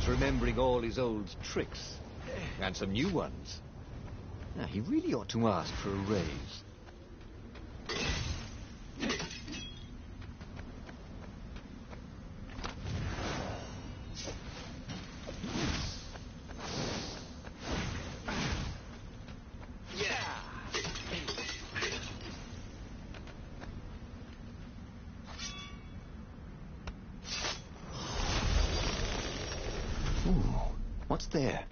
was remembering all his old tricks. And some new ones. Now, he really ought to ask for a raise. What's there?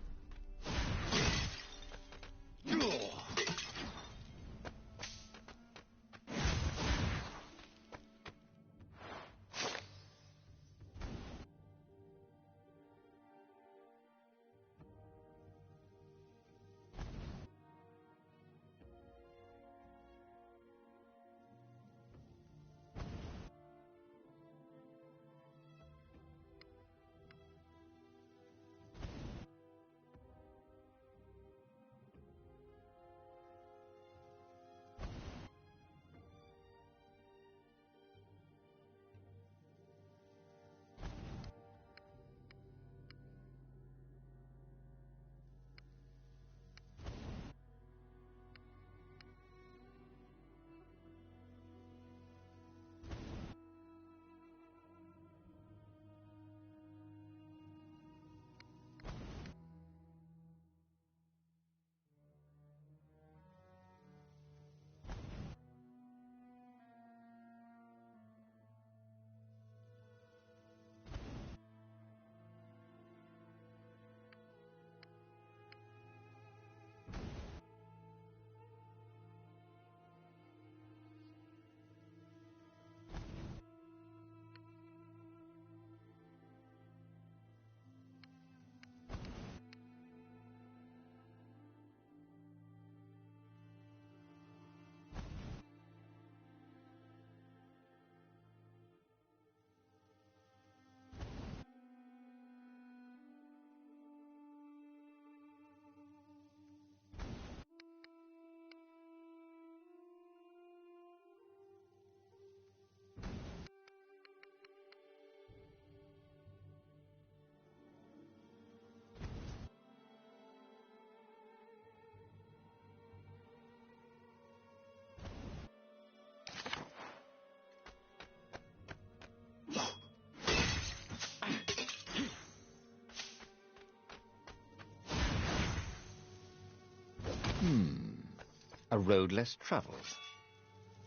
A road less travelled.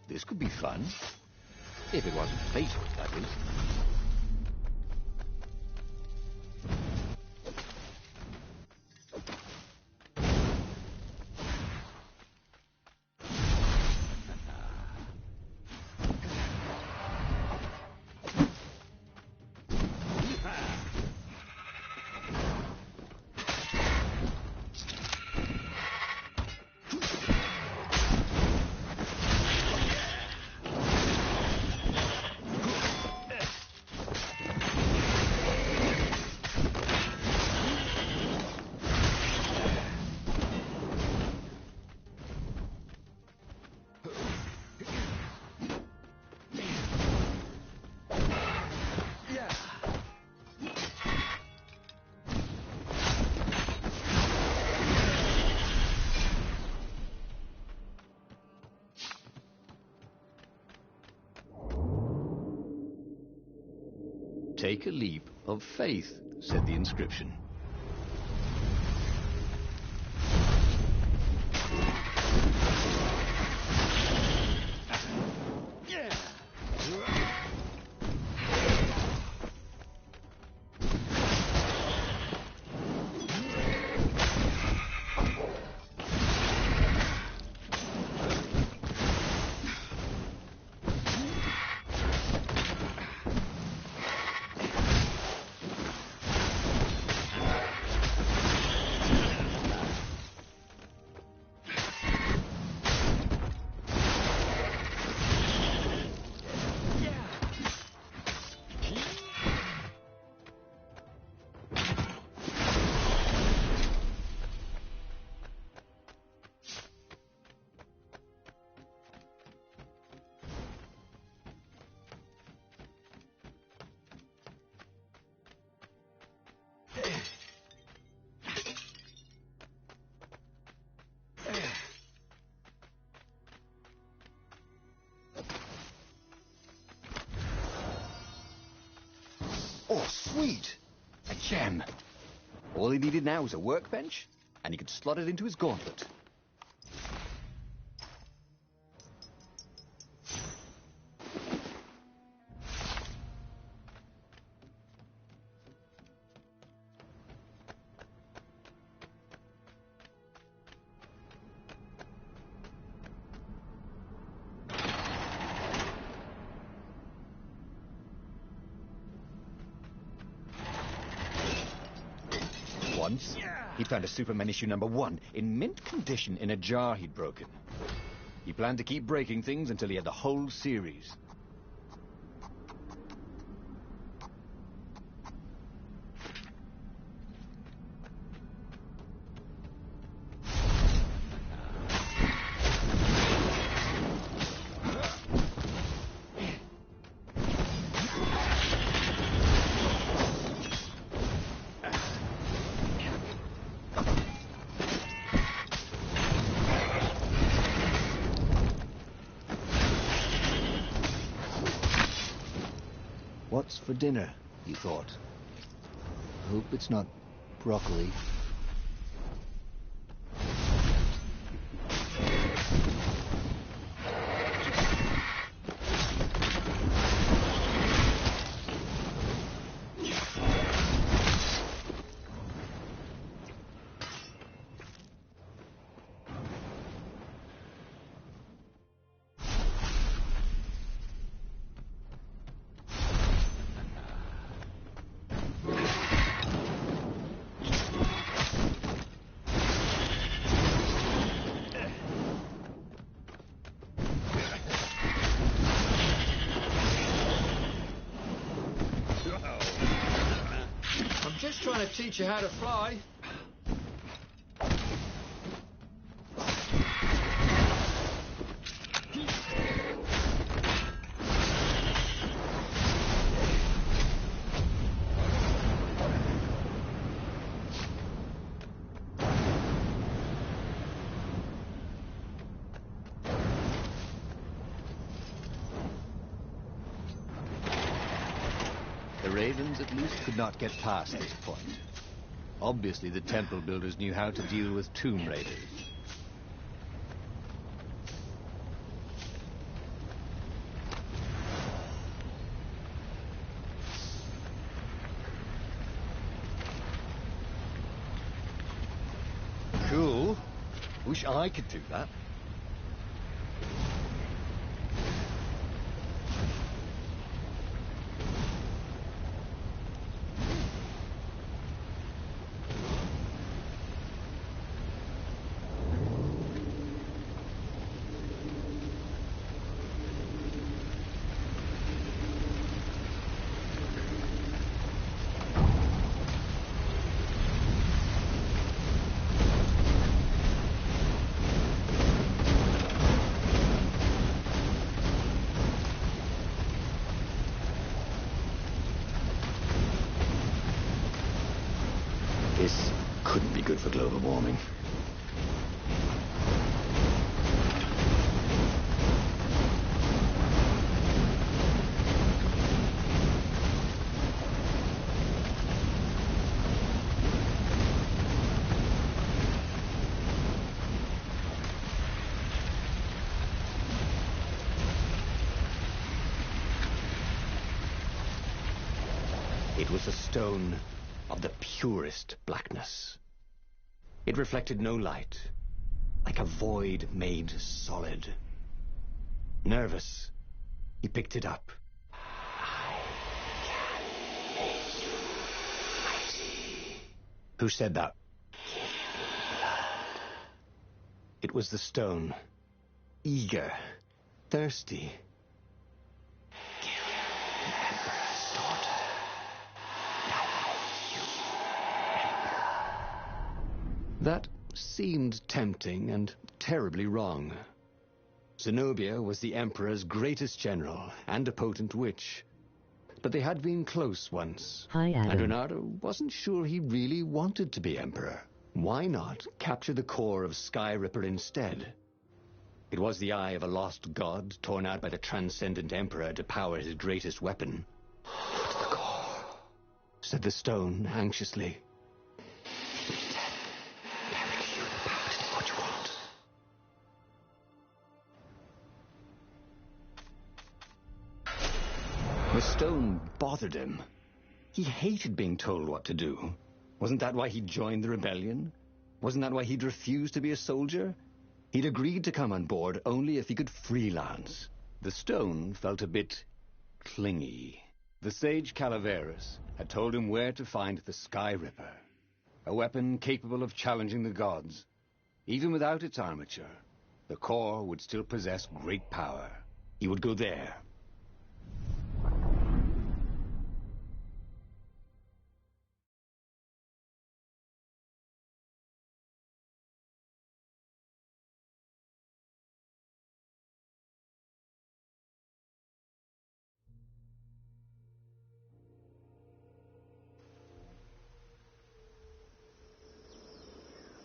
This could be fun. If it wasn't fatal, that is. Take a leap of faith, said the inscription. Oh, sweet! A gem. All he needed now was a workbench, and he could slot it into his gauntlet. Once, he found a Superman issue #1 in mint condition in a jar he'd broken. He planned to keep breaking things until he had the whole series. What's for dinner, he thought. Hope it's not broccoli. Just trying to teach you how to fly. The Ravens, at least, could not get past this point. Obviously, the temple builders knew how to deal with Tomb Raiders. Cool. Wish I could do that. This couldn't be good for global warming. It was a stone of the purest blackness. It reflected no light, like a void made solid. Nervous, he picked it up. Who said that? It was the stone. Eager, thirsty. That seemed tempting and terribly wrong. Zenobia was the Emperor's greatest general and a potent witch. But they had been close once. Hi, Adam. And Renato wasn't sure he really wanted to be Emperor. Why not capture the core of Sky Ripper instead? It was the eye of a lost god torn out by the transcendent Emperor to power his greatest weapon. But the core... said the stone anxiously. Derek, you're the power to do what you want. The stone bothered him. He hated being told what to do. Wasn't that why he joined the rebellion? Wasn't that why he'd refused to be a soldier? He'd agreed to come on board only if he could freelance. The stone felt a bit clingy. The sage Calaveras had told him where to find the Sky Ripper, a weapon capable of challenging the gods. Even without its armature, the core would still possess great power. He would go there.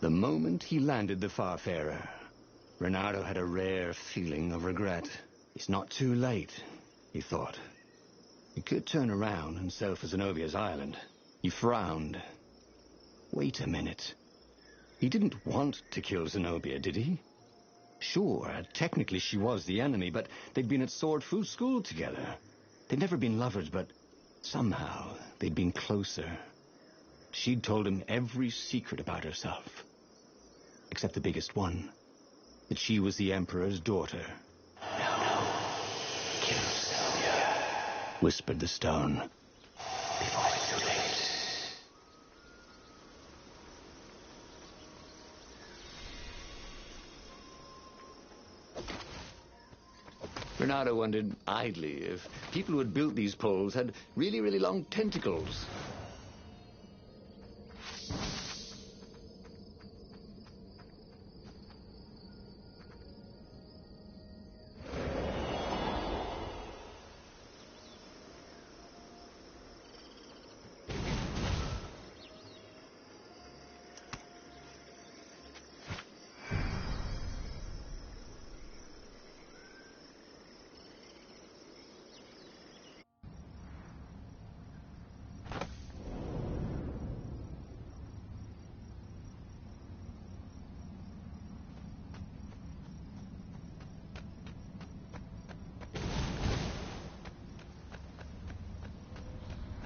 The moment he landed the Farfarer, Renato had a rare feeling of regret. It's not too late, he thought. He could turn around and sail for Zenobia's island. He frowned. Wait a minute. He didn't want to kill Zenobia, did he? Sure, technically she was the enemy, but they'd been at Sword Fu school together. They'd never been lovers, but somehow they'd been closer. She'd told him every secret about herself. Except the biggest one. That she was the Emperor's daughter. No. Kill Zenobia, whispered the stone. Before it's too late. Renato wondered idly if people who had built these poles had really, really long tentacles.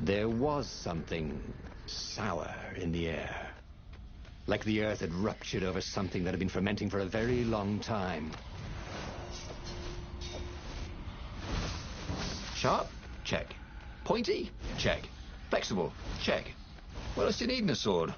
There was something sour in the air. Like the earth had ruptured over something that had been fermenting for a very long time. Sharp? Check. Pointy? Check. Flexible? Check. What else do you need in a sword?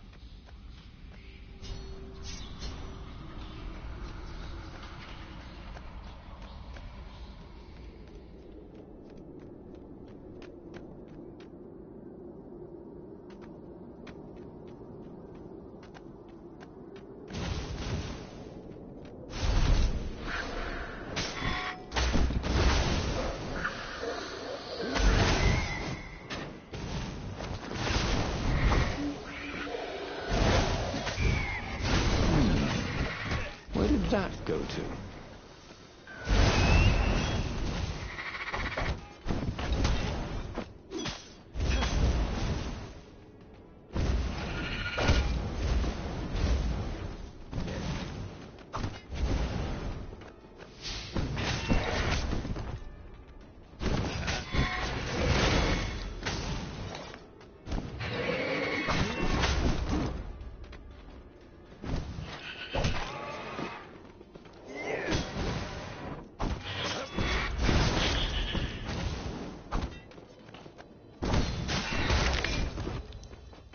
Where did that go to?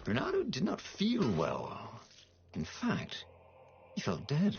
Renato did not feel well. In fact, he felt dead.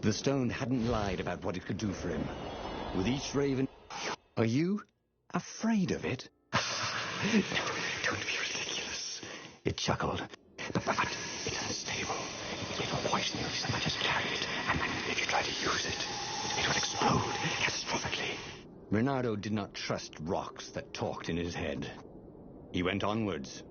The stone hadn't lied about what it could do for him. With each raven... Are you afraid of it? No, don't be ridiculous. It chuckled. But it's unstable. It will poison you if so much as carry it, and if you try to use it, it will explode catastrophically. Bernardo did not trust rocks that talked in his head. He went onwards.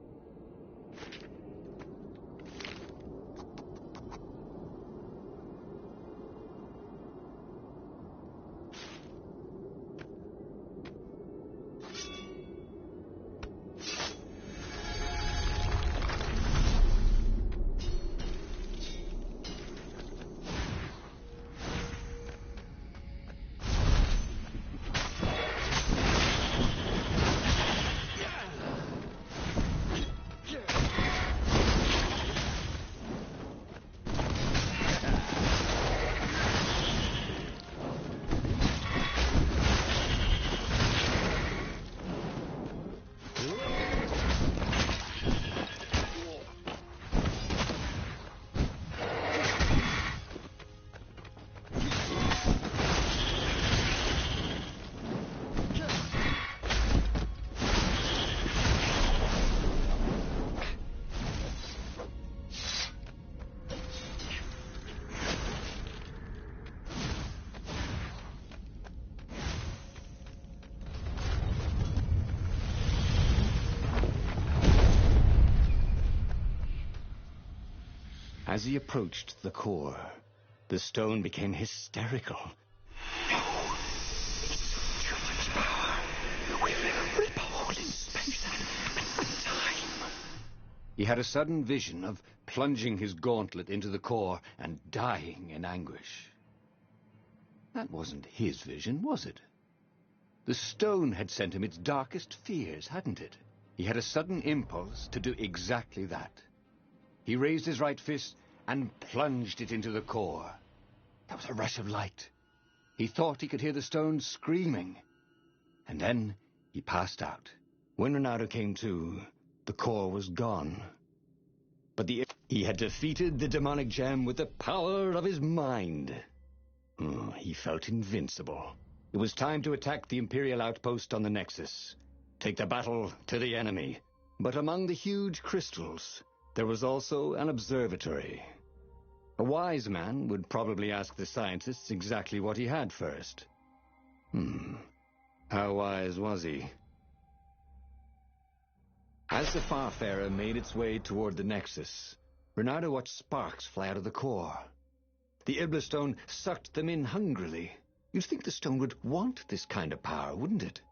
As he approached the core, the stone became hysterical. No, it's too much power. We will rip a hole in space and time. He had a sudden vision of plunging his gauntlet into the core and dying in anguish. That wasn't his vision, was it? The stone had sent him its darkest fears, hadn't it? He had a sudden impulse to do exactly that. He raised his right fist and plunged it into the core. There was a rush of light. He thought he could hear the stone screaming. And then he passed out. When Renato came to, the core was gone. But he had defeated the demonic gem with the power of his mind. He felt invincible. It was time to attack the Imperial outpost on the Nexus. Take the battle to the enemy. But among the huge crystals, there was also an observatory. A wise man would probably ask the scientists exactly what he had first. How wise was he? As the Farfarer made its way toward the Nexus, Renato watched sparks fly out of the core. The Iblis stone sucked them in hungrily. You'd think the stone would want this kind of power, wouldn't it?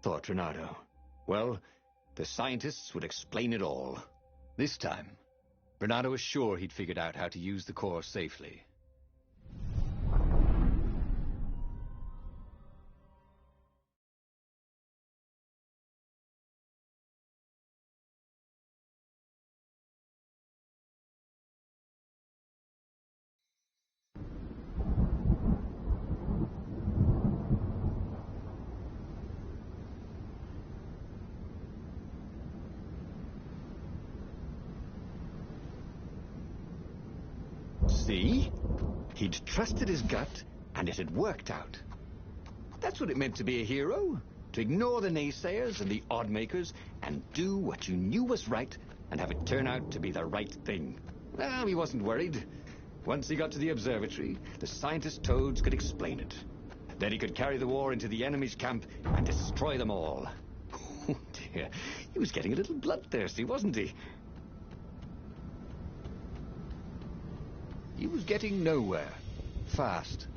Thought Renato. Well, the scientists would explain it all. This time, Renato was sure he'd figured out how to use the core safely. See? He'd trusted his gut, and it had worked out. That's what it meant to be a hero. To ignore the naysayers and the odd-makers, and do what you knew was right, and have it turn out to be the right thing. Well, he wasn't worried. Once he got to the observatory, the scientist toads could explain it. Then he could carry the war into the enemy's camp and destroy them all. Oh, dear. He was getting a little bloodthirsty, wasn't he? He was getting nowhere. Fast.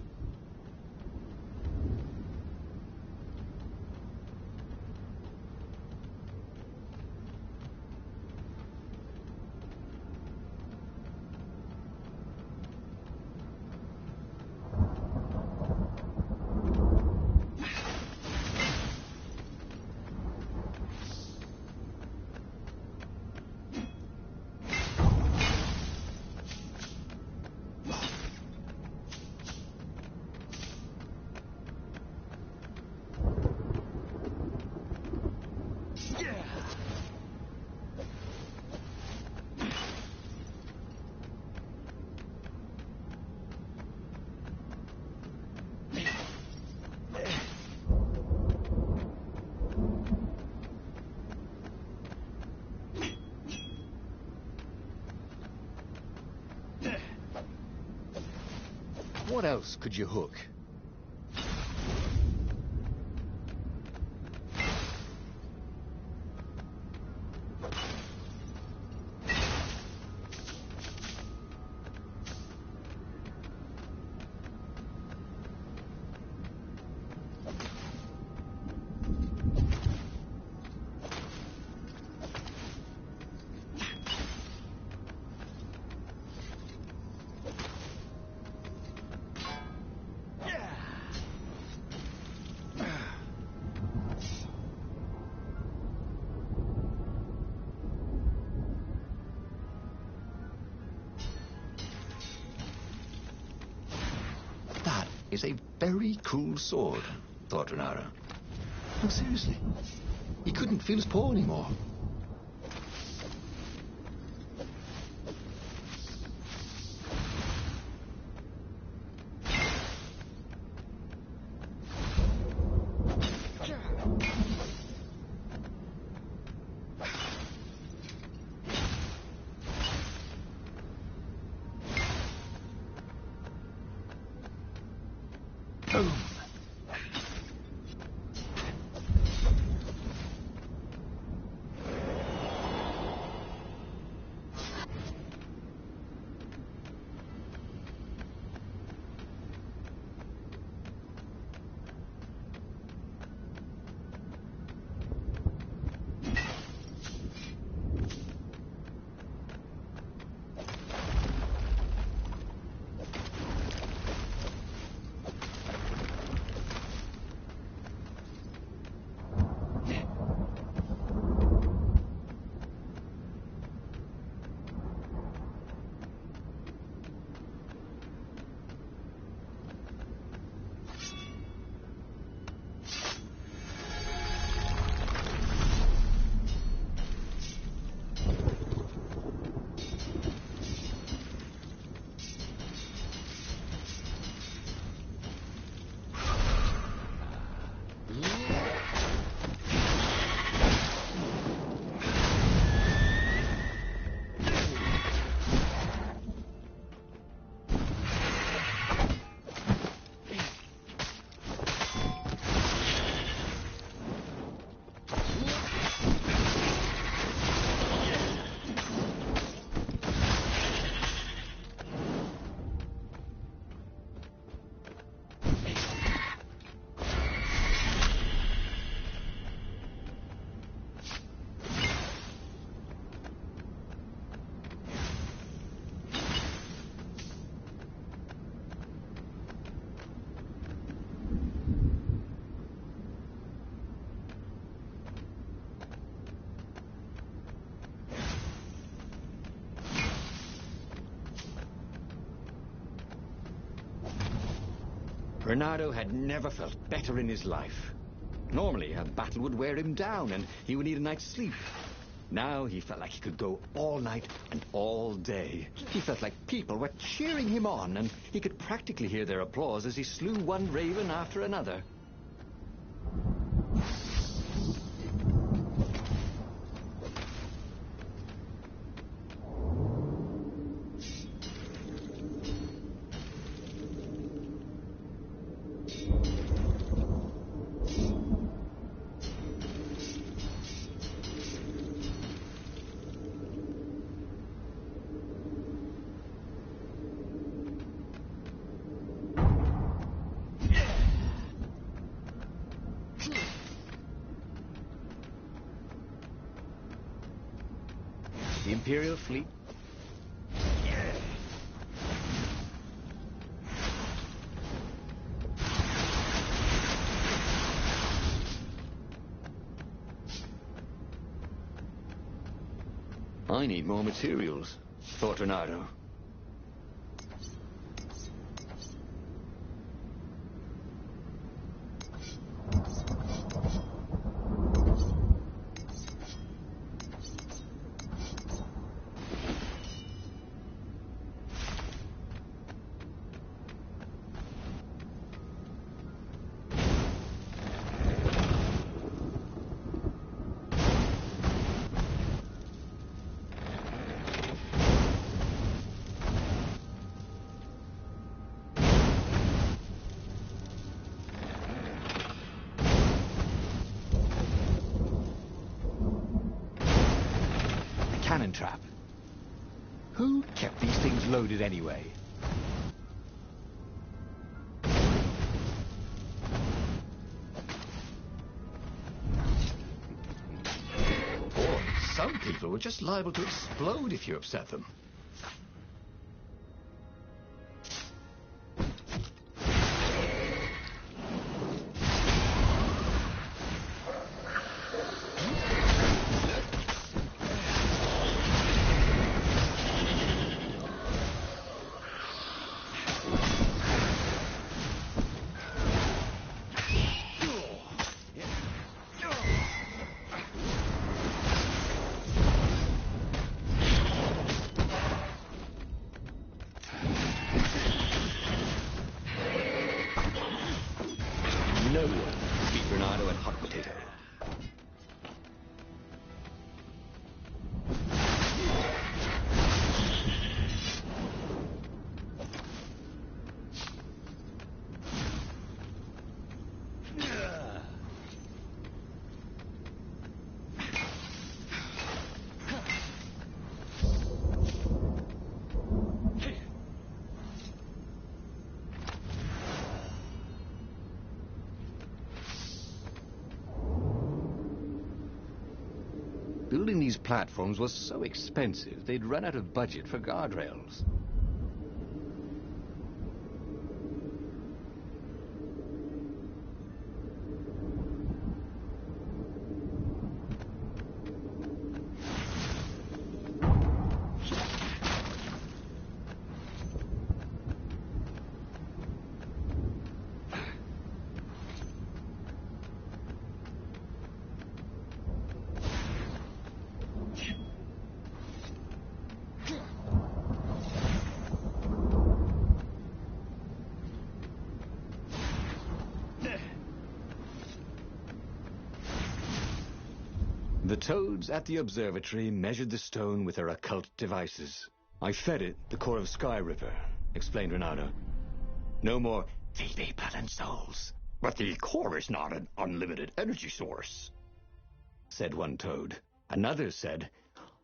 What else could you hook? Is a very cool sword, thought Renaro. No, seriously. He couldn't feel his paw anymore. Boom. Bernardo had never felt better in his life. Normally, a battle would wear him down and he would need a night's sleep. Now he felt like he could go all night and all day. He felt like people were cheering him on, and he could practically hear their applause as he slew one raven after another. The Imperial fleet. I need more materials, thought Renardo. cannon trap. Who kept these things loaded anyway? Or some people were just liable to explode if you upset them. No one beat Renato at hot potato. Building these platforms was so expensive, they'd run out of budget for guardrails. The toads at the observatory measured the stone with their occult devices. I fed it the core of Sky Ripper, explained Renato. No more TV blood and souls. But the core is not an unlimited energy source, said one toad. Another said,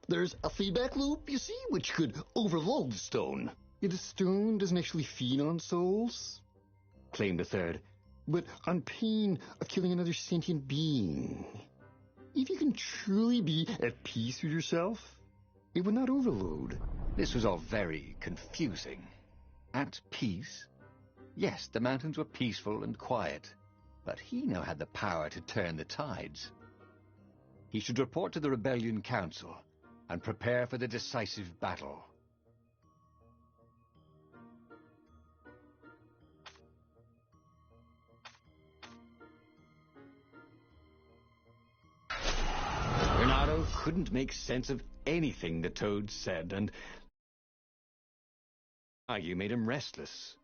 There's a feedback loop, you see, which could overload the stone. The stone doesn't actually feed on souls, claimed a third. But on pain of killing another sentient being. If you can truly be at peace with yourself, it would not overload. This was all very confusing. At peace? Yes, the mountains were peaceful and quiet, but he now had the power to turn the tides. He should report to the Rebellion Council and prepare for the decisive battle. Renato couldn't make sense of anything the toads said, and argue made him restless.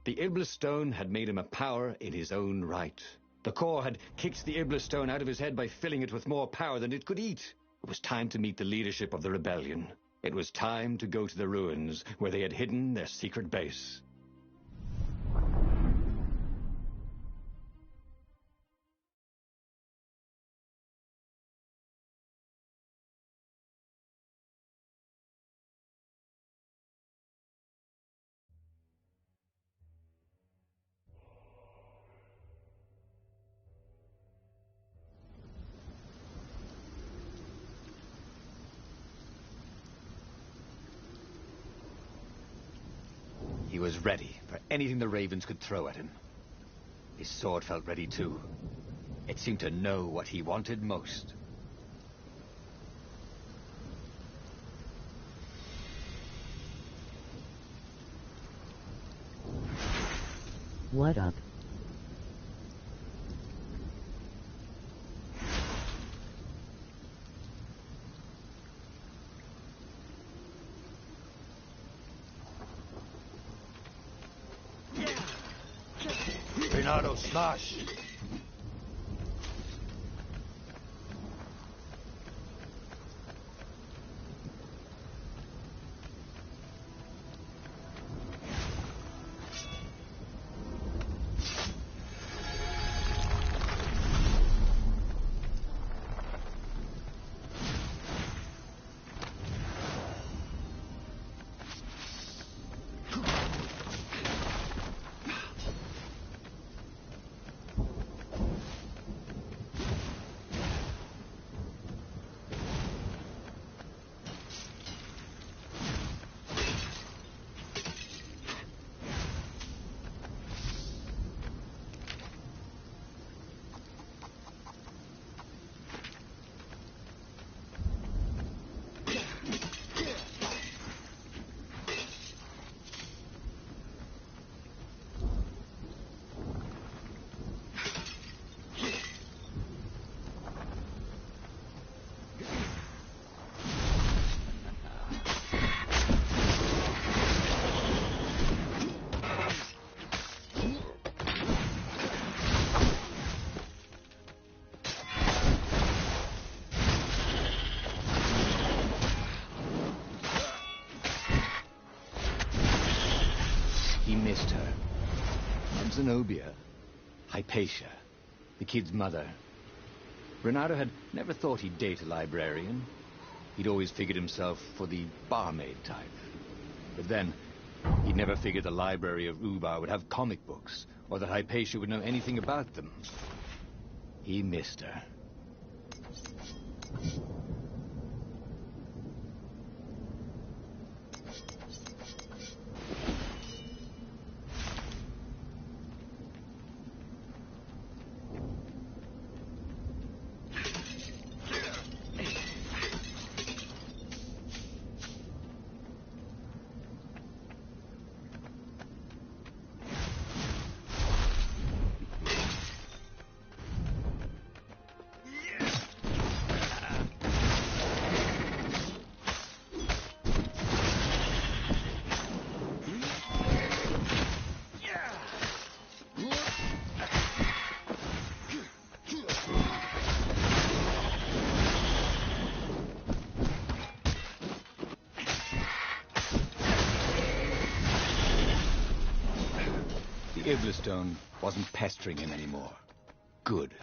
The Iblis Stone had made him a power in his own right. The core had kicked the Iblis Stone out of his head by filling it with more power than it could eat. It was time to meet the leadership of the rebellion. It was time to go to the ruins where they had hidden their secret base. He was ready for anything the ravens could throw at him. His sword felt ready too. It seemed to know what he wanted most. What up? Renato, smash! And Zenobia, Hypatia, the kid's mother. Renato had never thought he'd date a librarian. He'd always figured himself for the barmaid type. But then, he'd never figured the library of Ubar would have comic books, or that Hypatia would know anything about them. He missed her. Iblastone wasn't pestering him anymore. Good.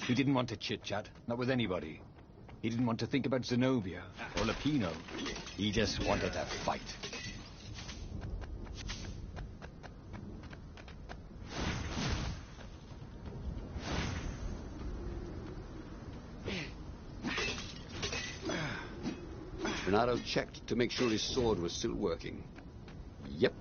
He didn't want to chit-chat, not with anybody. He didn't want to think about Zenobia or Lapino. He just wanted to fight. Renato checked to make sure his sword was still working. Yep.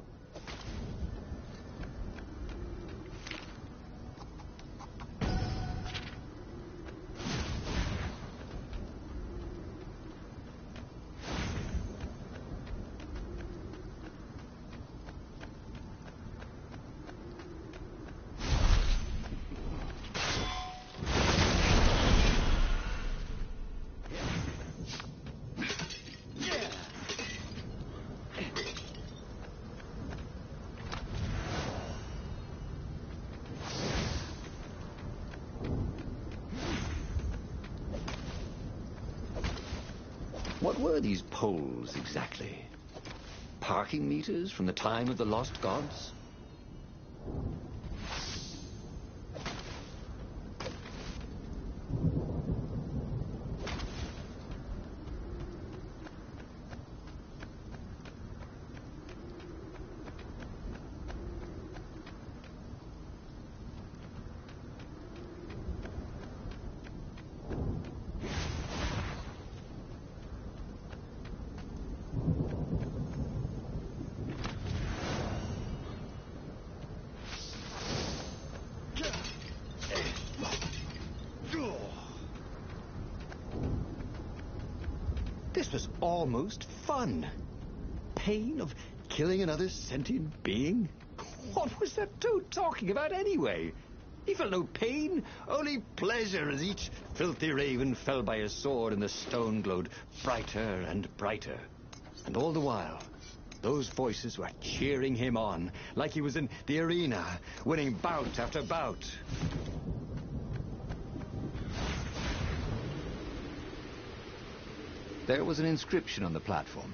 What were these poles, exactly? Parking meters from the time of the lost gods? This was almost fun. Pain of killing another sentient being? What was that dude talking about anyway? He felt no pain, only pleasure as each filthy raven fell by his sword and the stone glowed brighter and brighter. And all the while, those voices were cheering him on, like he was in the arena, winning bout after bout. There was an inscription on the platform.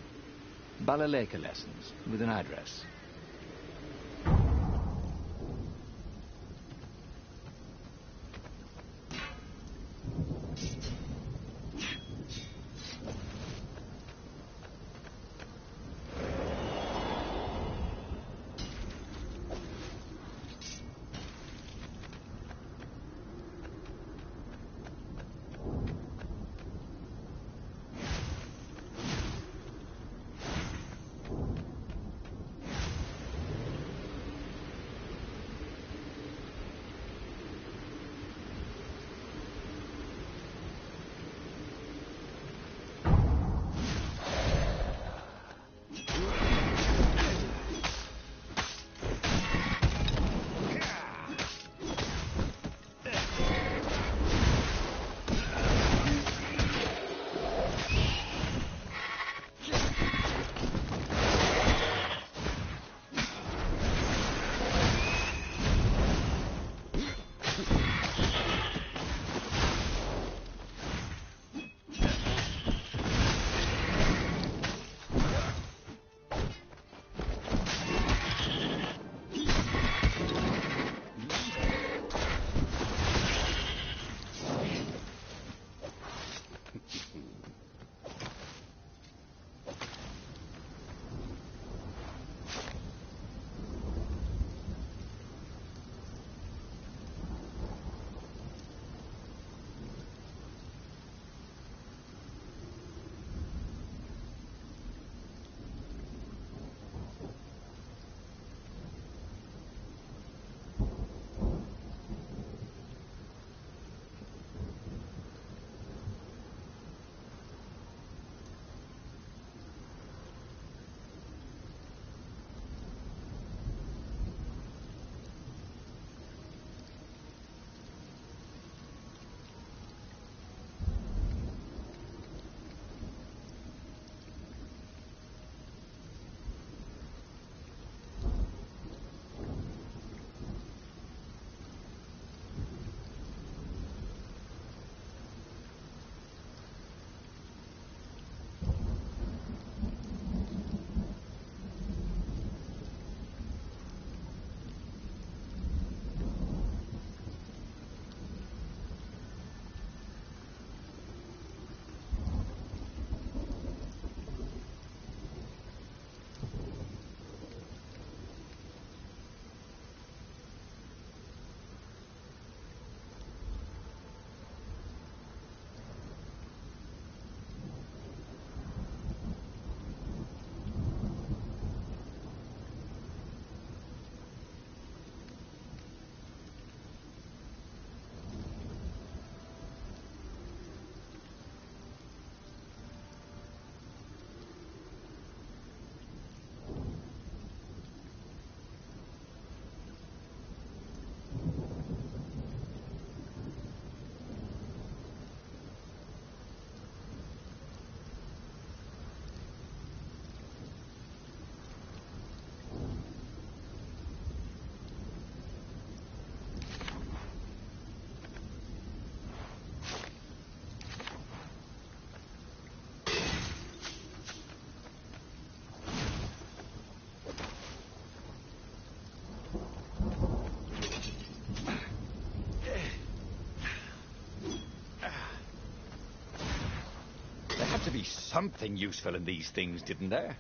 Balaleka lessons, with an address. to be something useful in these things, didn't there?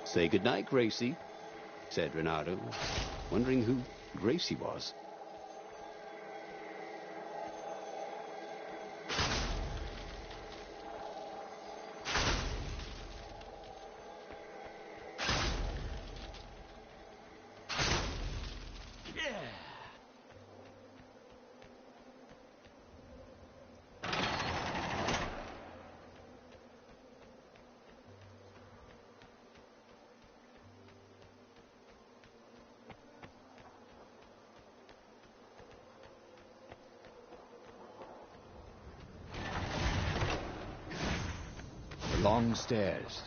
Say goodnight, Gracie, said Renato, wondering who Gracie was. Long stairs.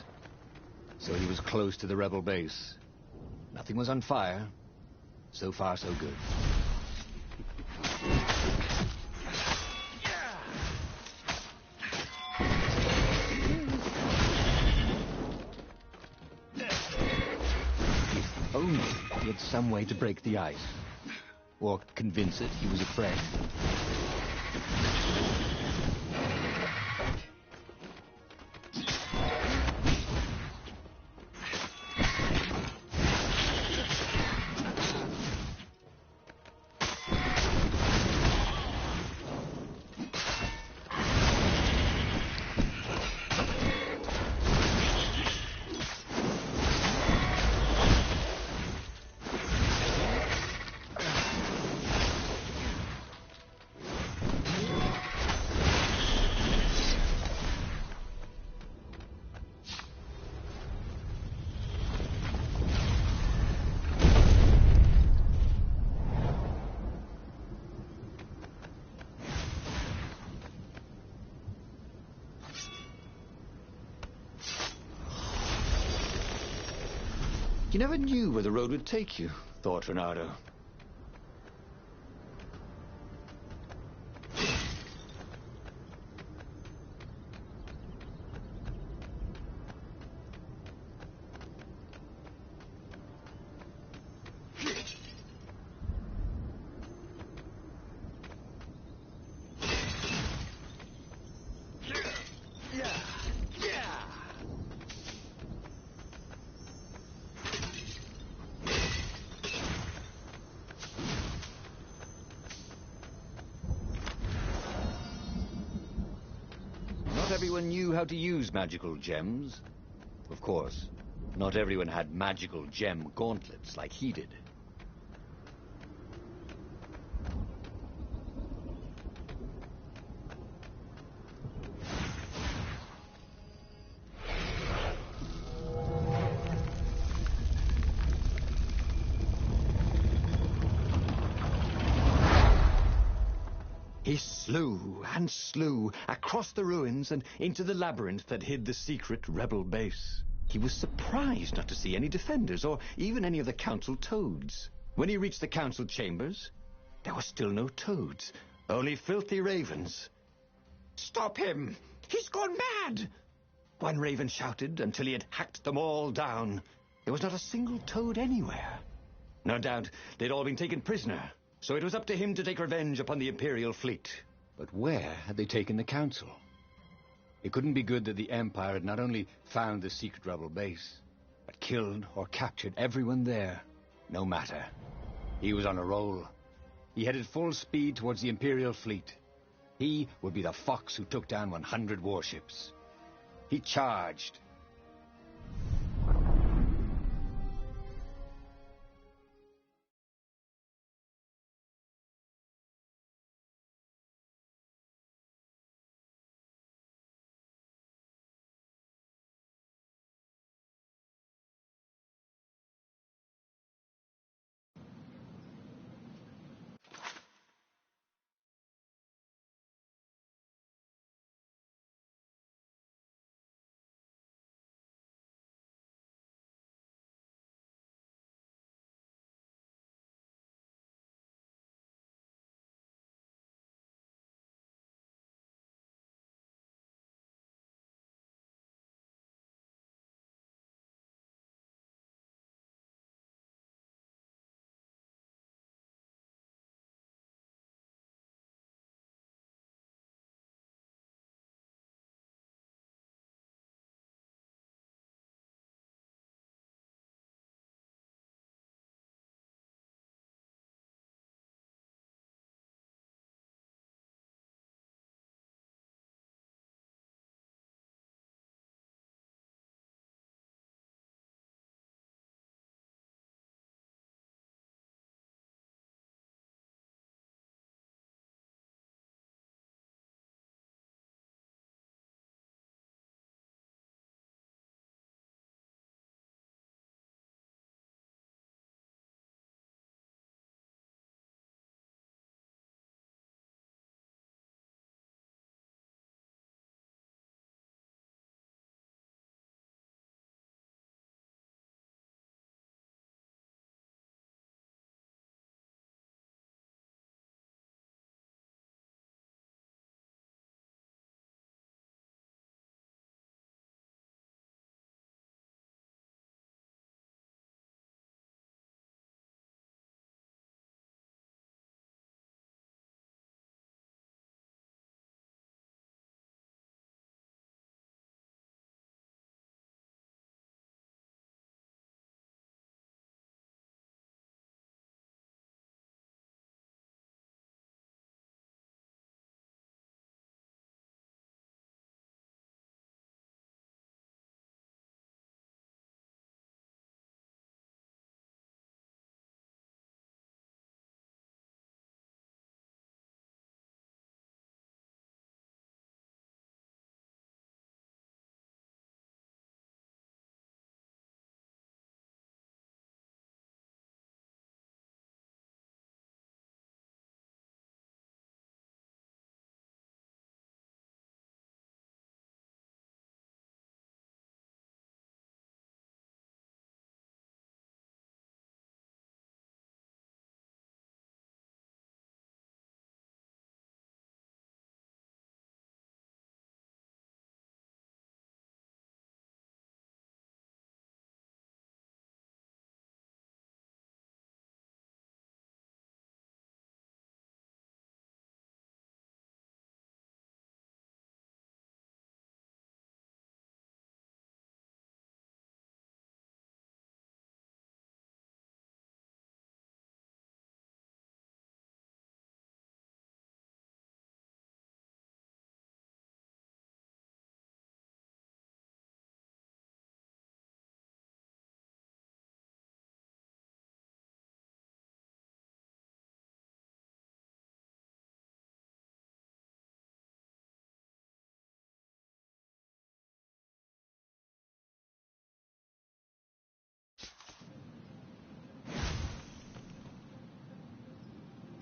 So he was close to the rebel base. Nothing was on fire. So far, so good. If only he had some way to break the ice. Or convince it he was a friend. You never knew where the road would take you, thought Renato. Everyone knew how to use magical gems. Of course, not everyone had magical gem gauntlets like he did. He slew and slew across the ruins and into the labyrinth that hid the secret rebel base. He was surprised not to see any defenders or even any of the council toads. When he reached the council chambers, there were still no toads, only filthy ravens. "Stop him! He's gone mad!" one raven shouted until he had hacked them all down. There was not a single toad anywhere. No doubt they'd all been taken prisoner, so it was up to him to take revenge upon the Imperial fleet. But where had they taken the council? It couldn't be good that the Empire had not only found the secret rebel base, but killed or captured everyone there. No matter. He was on a roll. He headed full speed towards the Imperial fleet. He would be the fox who took down 100 warships. He charged.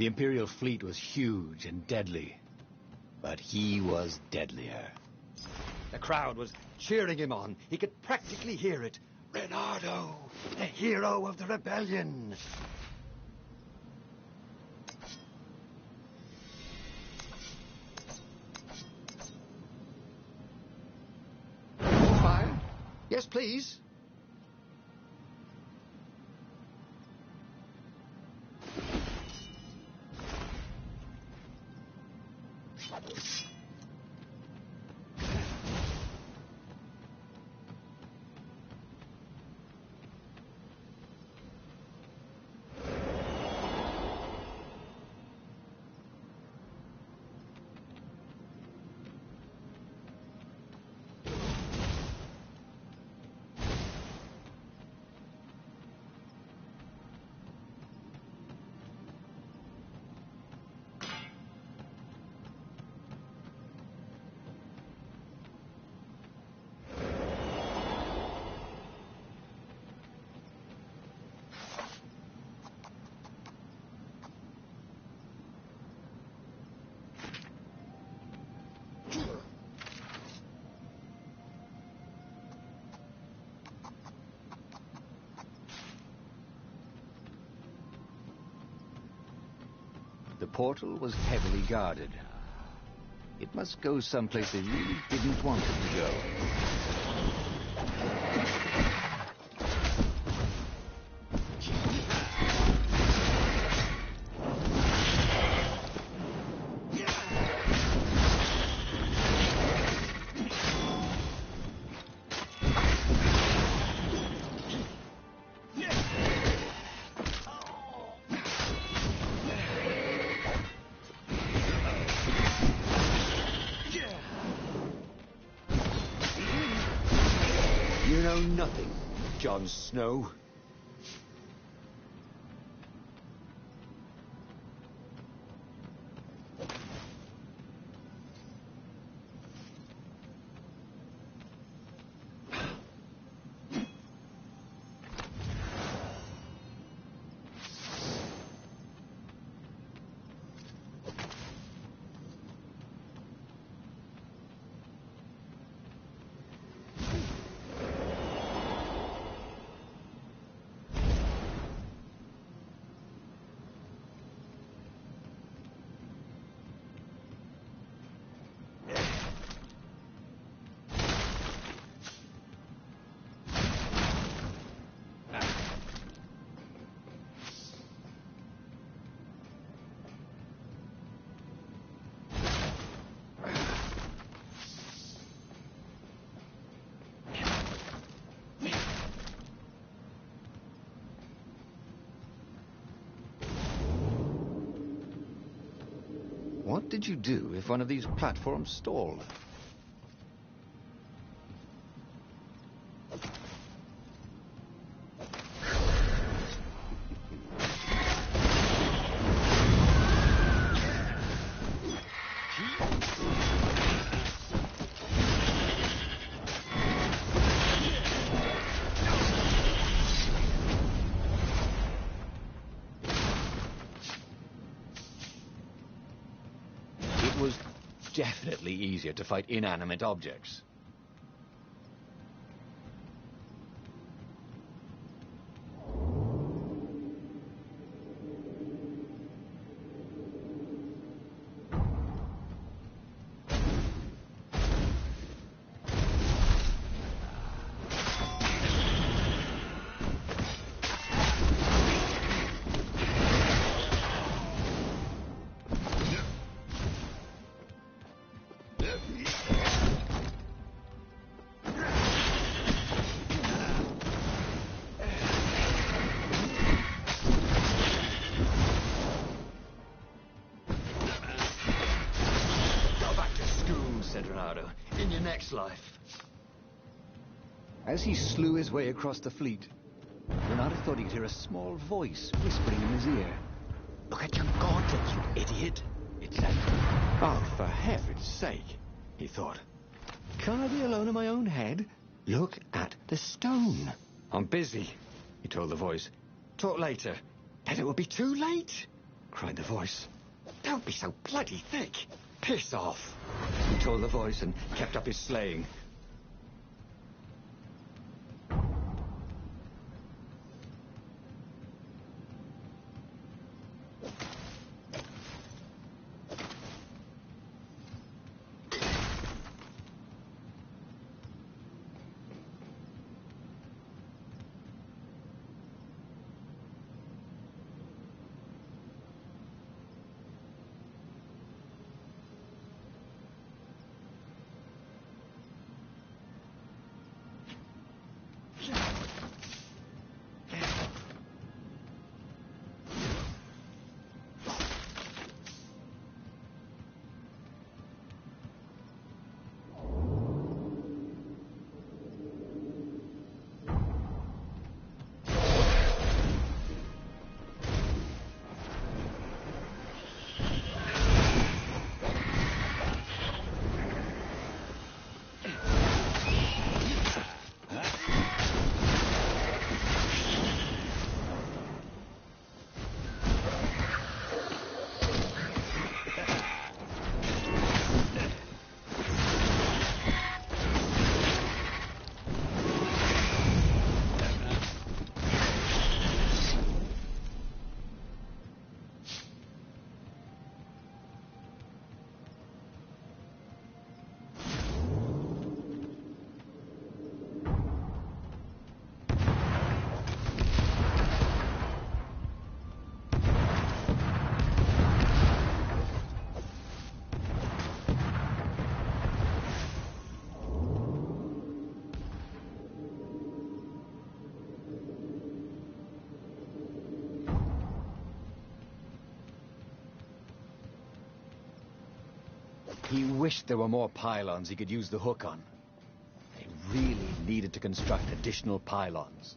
The Imperial fleet was huge and deadly, but he was deadlier. The crowd was cheering him on. He could practically hear it. Reynardo, the hero of the rebellion. Fire? Yes, please. The portal was heavily guarded. It must go someplace they really didn't want it to go. You know nothing, Jon Snow. What did you do if one of these platforms stalled? It was definitely easier to fight inanimate objects. Said Reynardo, in your next life. As he slew his way across the fleet, Reynardo thought he could hear a small voice whispering in his ear. Look at your gauntlets, you idiot, it said. Oh, for heaven's sake, he thought. Can I be alone in my own head? Look at the stone. I'm busy, he told the voice. Talk later. Then it will be too late, cried the voice. Don't be so bloody thick. Piss off. told the voice and kept up his slaying. He wished there were more pylons he could use the hook on. They really needed to construct additional pylons.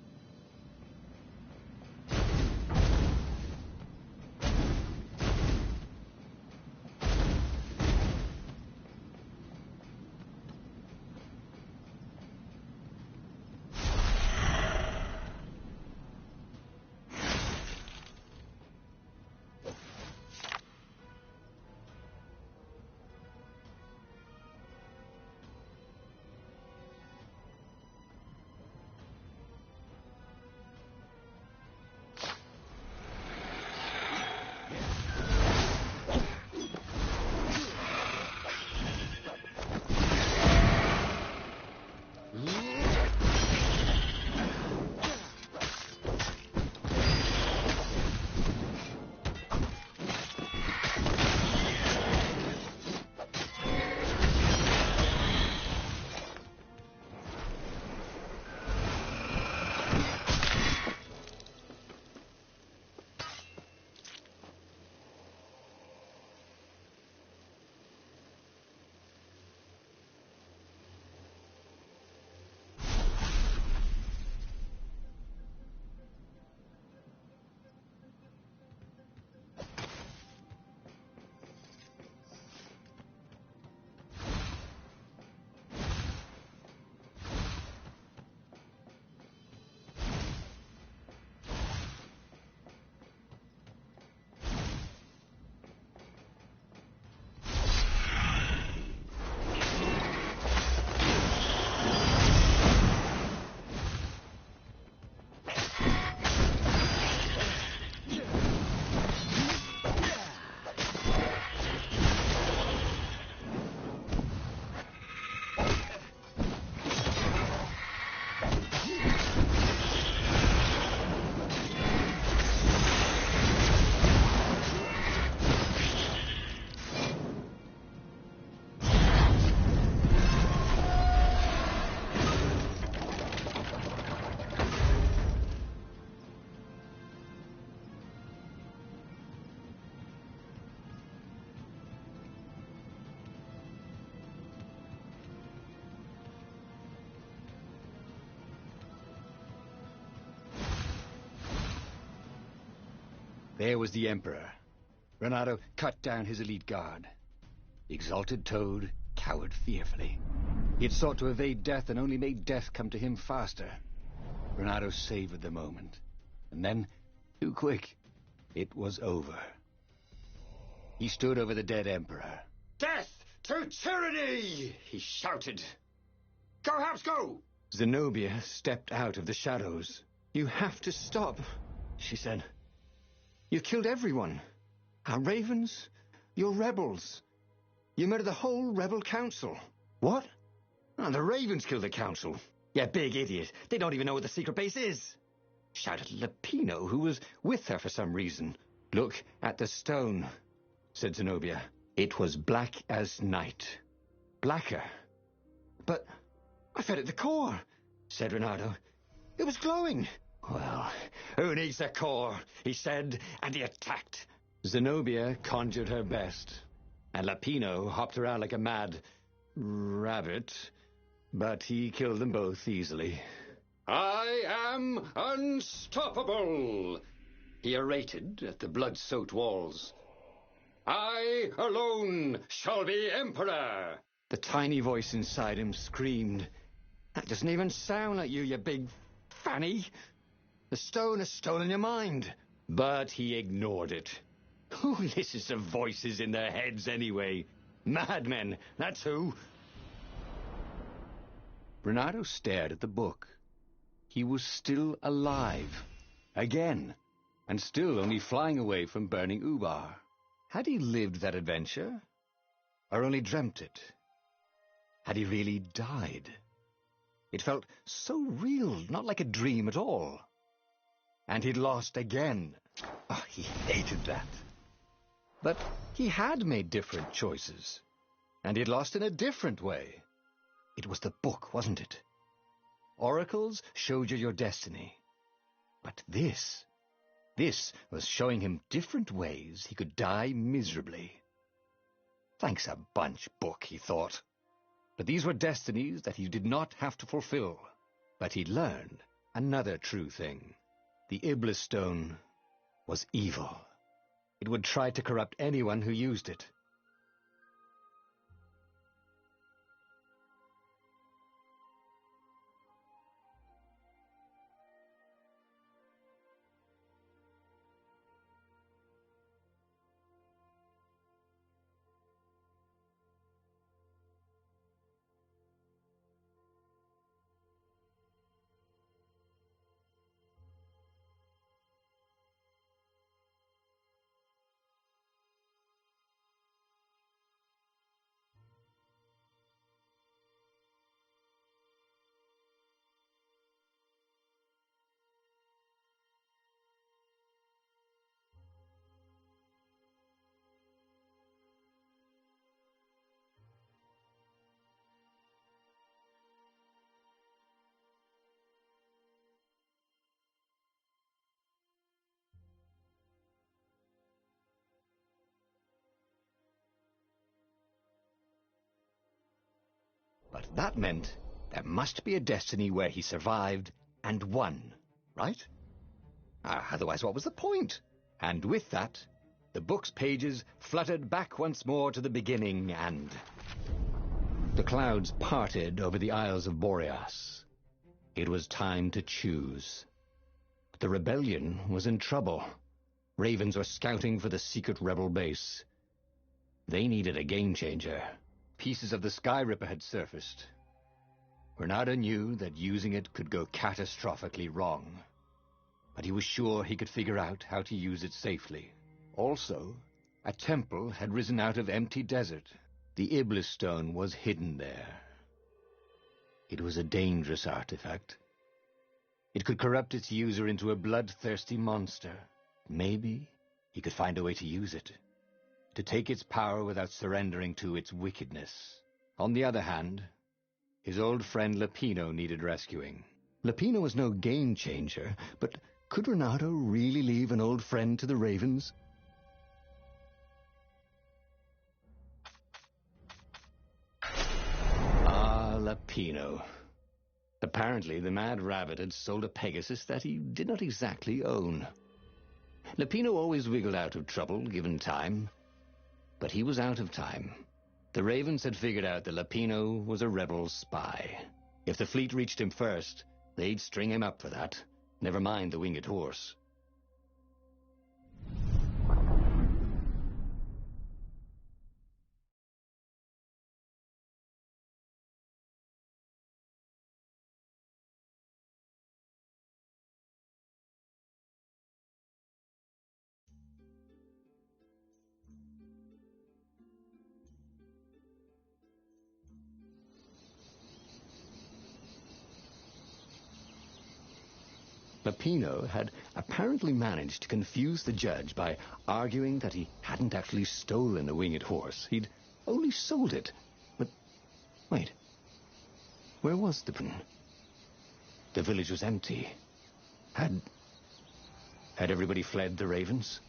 There was the Emperor. Renato cut down his elite guard. The exalted Toad cowered fearfully. He had sought to evade death and only made death come to him faster. Renato savored the moment. And then, too quick, it was over. He stood over the dead Emperor. Death! To tyranny! He shouted. Go, House, go! Zenobia stepped out of the shadows. You have to stop, she said. You've killed everyone. Our ravens, your rebels. You murdered the whole rebel council. What? Oh, the ravens killed the council. You big idiot. They don't even know what the secret base is. Shouted Lapino, who was with her for some reason. Look at the stone, said Zenobia. It was black as night. Blacker. But I fed it the core, said Renato. It was glowing. Well, who needs the core, he said, and he attacked. Zenobia conjured her best, and Lapino hopped around like a mad rabbit, but he killed them both easily. I am unstoppable, he orated at the blood-soaked walls. I alone shall be emperor. The tiny voice inside him screamed, That doesn't even sound like you big fanny. The stone has stolen your mind. But he ignored it. Who listens to voices in their heads anyway? Madmen, that's who. Renato stared at the book. He was still alive. Again. And still only flying away from burning Ubar. Had he lived that adventure? Or only dreamt it? Had he really died? It felt so real, not like a dream at all. And he'd lost again. Oh, he hated that. But he had made different choices. And he'd lost in a different way. It was the book, wasn't it? Oracles showed you your destiny. But this was showing him different ways he could die miserably. Thanks a bunch, book, he thought. But these were destinies that he did not have to fulfill. But he'd learned another true thing. The Iblis Stone was evil. It would try to corrupt anyone who used it. But that meant there must be a destiny where he survived and won, right? Otherwise, what was the point? And with that, the book's pages fluttered back once more to the beginning, and the clouds parted over the Isles of Boreas. It was time to choose. The rebellion was in trouble. Ravens were scouting for the secret rebel base. They needed a game-changer. Pieces of the Sky Ripper had surfaced. Renato knew that using it could go catastrophically wrong, but he was sure he could figure out how to use it safely. Also, a temple had risen out of empty desert. The Iblis Stone was hidden there. It was a dangerous artifact. It could corrupt its user into a bloodthirsty monster. Maybe he could find a way to use it, to take its power without surrendering to its wickedness. On the other hand, his old friend Lapino needed rescuing. Lapino was no game-changer, but could Renato really leave an old friend to the Ravens? Ah, Lapino. Apparently, the Mad Rabbit had sold a Pegasus that he did not exactly own. Lapino always wiggled out of trouble, given time. But he was out of time. The Ravens had figured out that Lapino was a rebel spy. If the fleet reached him first, they'd string him up for that. Never mind the winged horse. Lapino had apparently managed to confuse the judge by arguing that he hadn't actually stolen a winged horse. He'd only sold it. But, wait. Where was the pin? The village was empty. Had everybody fled the ravens?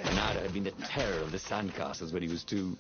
Renato had been the terror of the sandcastles when he was 2.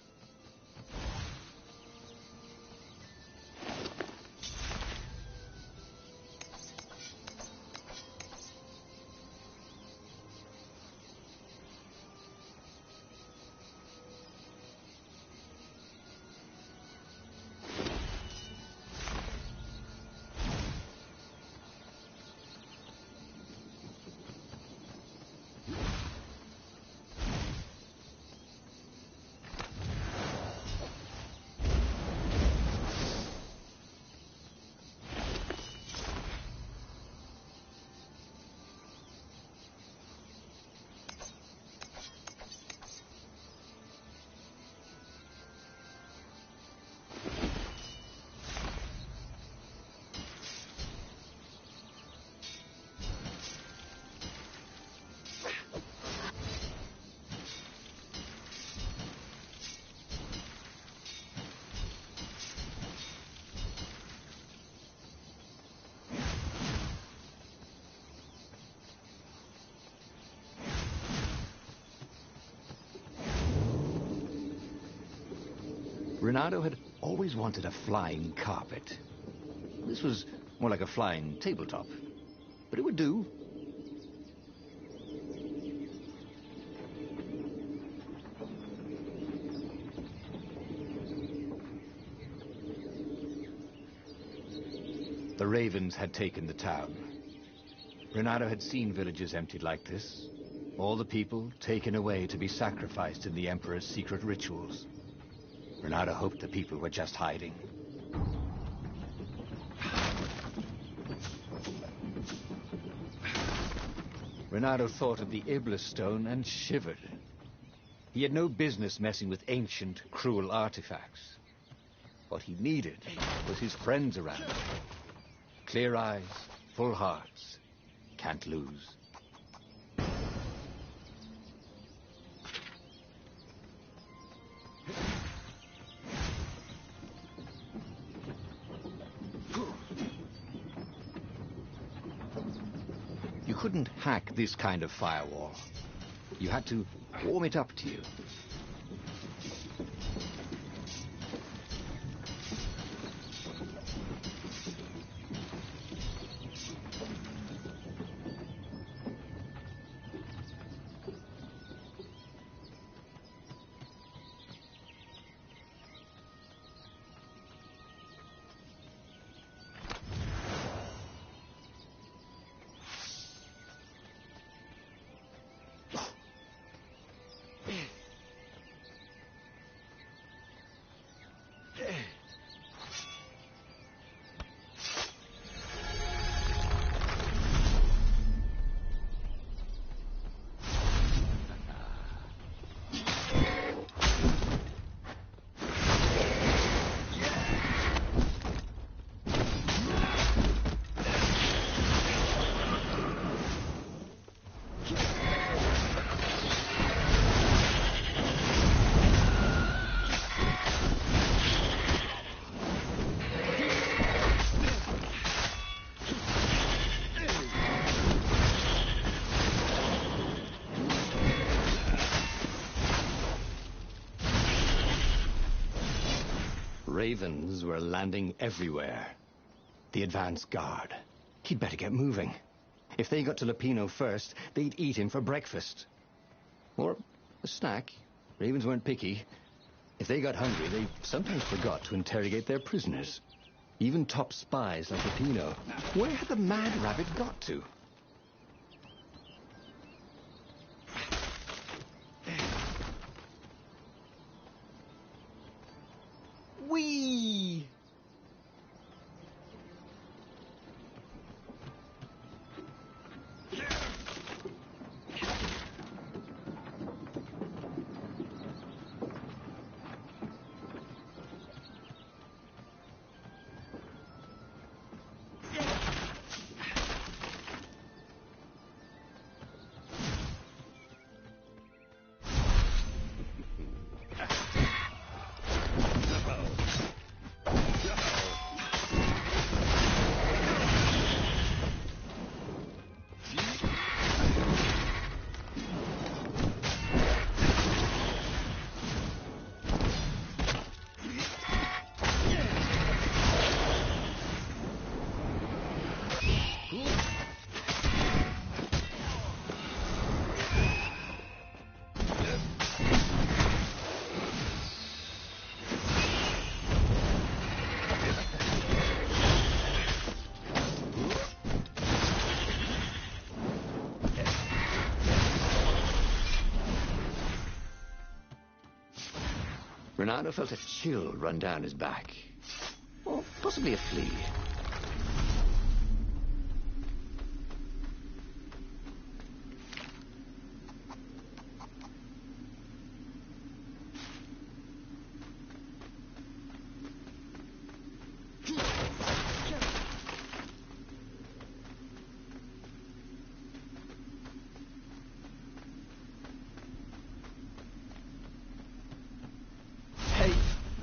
Renato had always wanted a flying carpet. This was more like a flying tabletop, but it would do. The ravens had taken the town. Renato had seen villages emptied like this, all the people taken away to be sacrificed in the Emperor's secret rituals. Renato hoped the people were just hiding. Renato thought of the Iblis stone and shivered. He had no business messing with ancient, cruel artifacts. What he needed was his friends around him. Clear eyes, full hearts, can't lose. You couldn't hack this kind of firewall. You had to warm it up to you. Ravens were landing everywhere. The advance guard. He'd better get moving. If they got to Lapino first, they'd eat him for breakfast. Or a snack. Ravens weren't picky. If they got hungry, they sometimes forgot to interrogate their prisoners. Even top spies like Lupino. Where had the mad rabbit got to? Whee! Renato felt a chill run down his back. Or possibly a flea.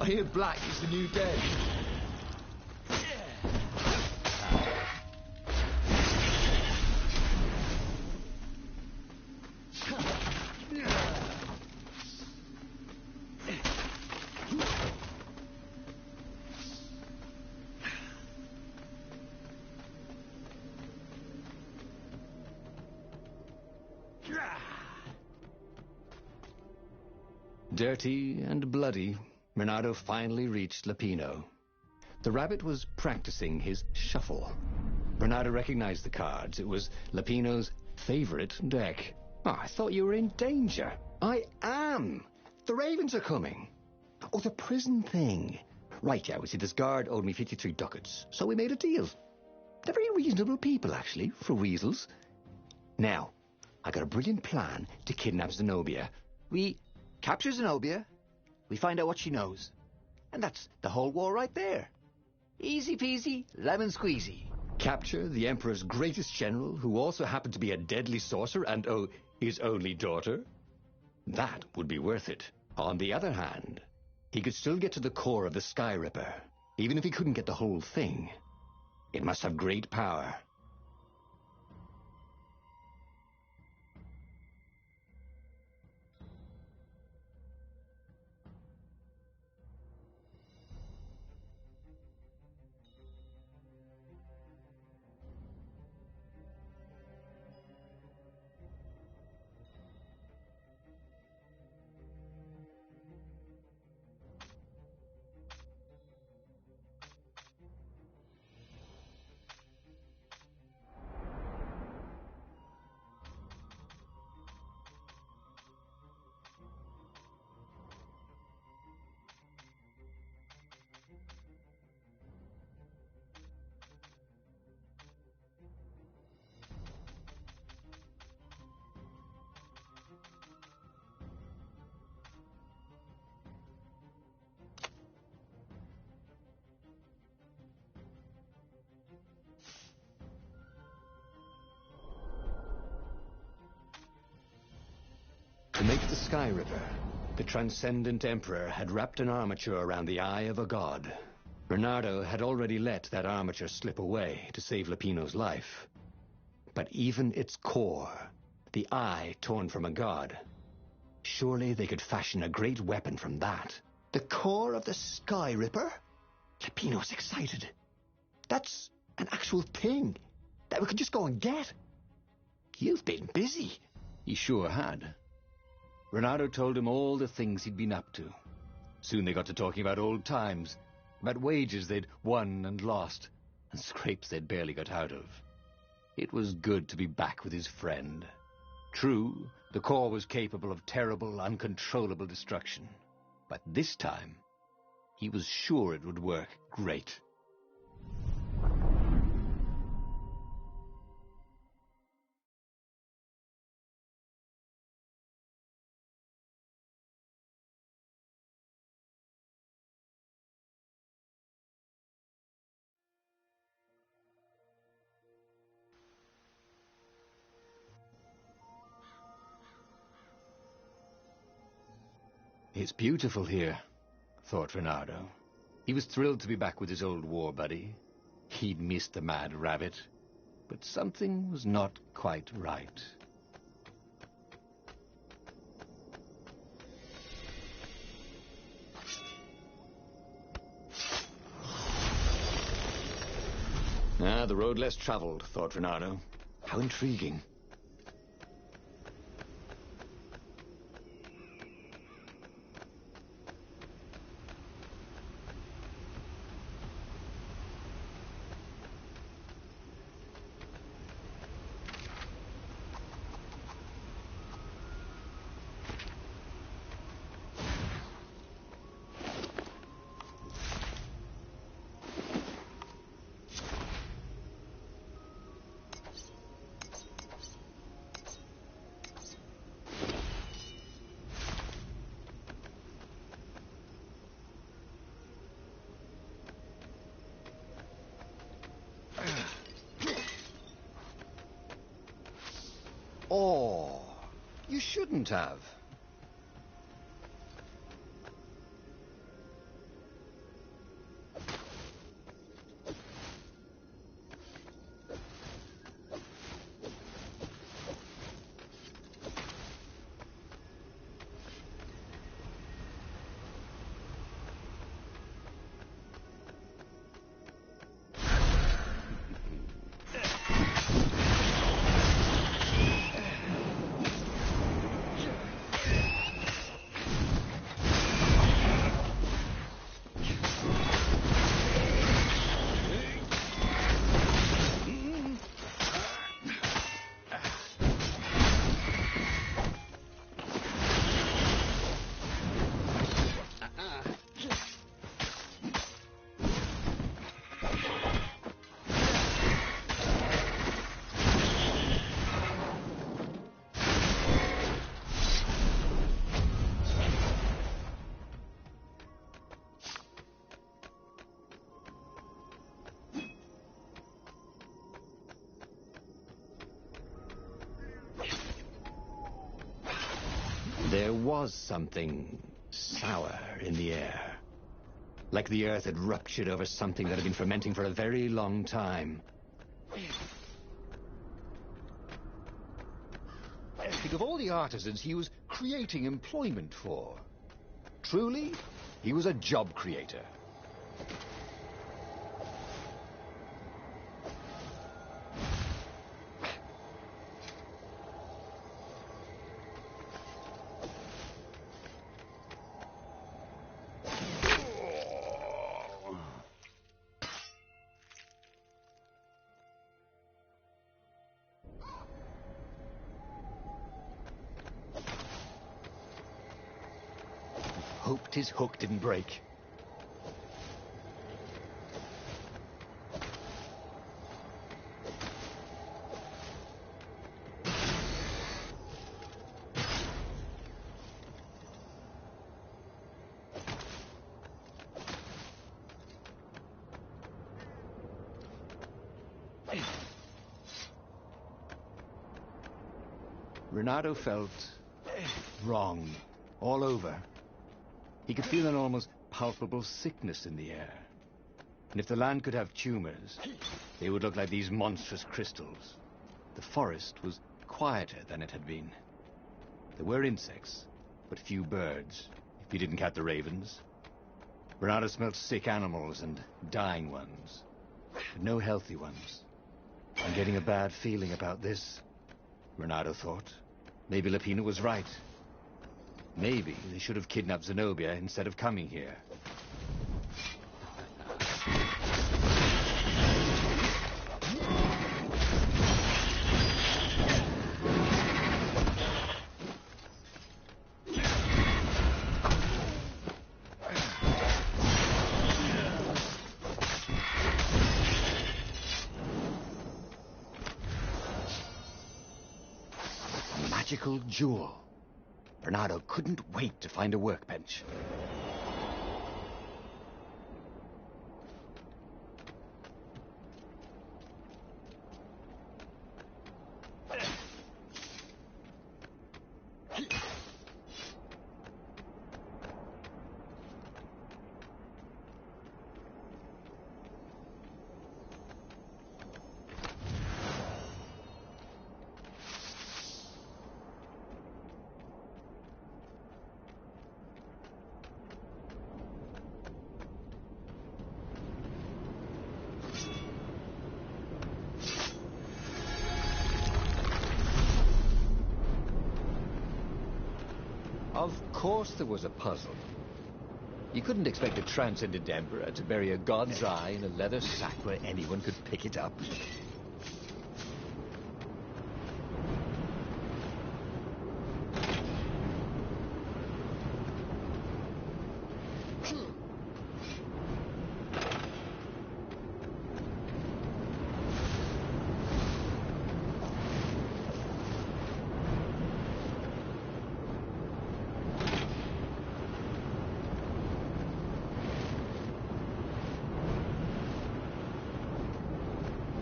I hear black is the new dead. Dirty and bloody, Renato finally reached Lupino. The rabbit was practicing his shuffle. Renato recognized the cards. It was Lupino's favorite deck. Oh, I thought you were in danger. I am. The ravens are coming. Oh, the prison thing. Right, yeah, we see this guard owed me 53 ducats, so we made a deal. They're very reasonable people, actually, for weasels. Now, I got a brilliant plan to kidnap Zenobia. We capture Zenobia, we find out what she knows. And that's the whole war right there. Easy peasy, lemon squeezy. Capture the Emperor's greatest general, who also happened to be a deadly sorcerer and, oh, his only daughter? That would be worth it. On the other hand, he could still get to the core of the Sky Ripper, even if he couldn't get the whole thing. It must have great power. To make the Sky Ripper, the transcendent Emperor had wrapped an armature around the eye of a god. Bernardo had already let that armature slip away to save Lupino's life. But even its core, the eye torn from a god, surely they could fashion a great weapon from that. The core of the Sky Ripper? Lupino's excited. That's an actual thing that we could just go and get. You've been busy. He sure had. Renato told him all the things he'd been up to. Soon they got to talking about old times, about wages they'd won and lost, and scrapes they'd barely got out of. It was good to be back with his friend. True, the core was capable of terrible, uncontrollable destruction. But this time, he was sure it would work great. It's beautiful here, thought Reynardo. He was thrilled to be back with his old war buddy. He'd missed the mad rabbit, but something was not quite right. The road less traveled, thought Reynardo. How intriguing. Oh, you shouldn't have. There was something sour in the air. Like the earth had ruptured over something that had been fermenting for a very long time. Think of all the artisans he was creating employment for. Truly, he was a job creator. Hoped his hook didn't break. Reynardo felt wrong all over. He could feel an almost palpable sickness in the air. And if the land could have tumors, they would look like these monstrous crystals. The forest was quieter than it had been. There were insects, but few birds, if you didn't count the ravens. Reynardo smelled sick animals and dying ones, but no healthy ones. I'm getting a bad feeling about this, Reynardo thought. Maybe Lapina was right. Maybe they should have kidnapped Zenobia instead of coming here. magical jewel. Bernardo couldn't wait to find a workbench. Of course there was a puzzle. You couldn't expect a transcendent emperor to bury a god's eye in a leather sack where anyone could pick it up.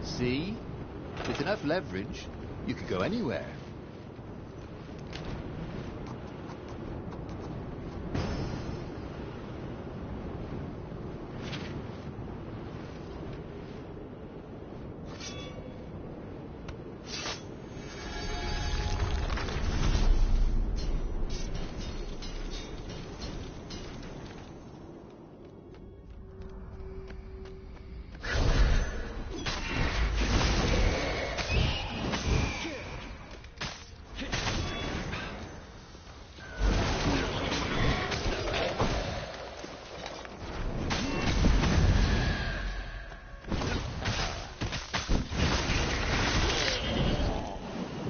See? With enough leverage, you could go anywhere.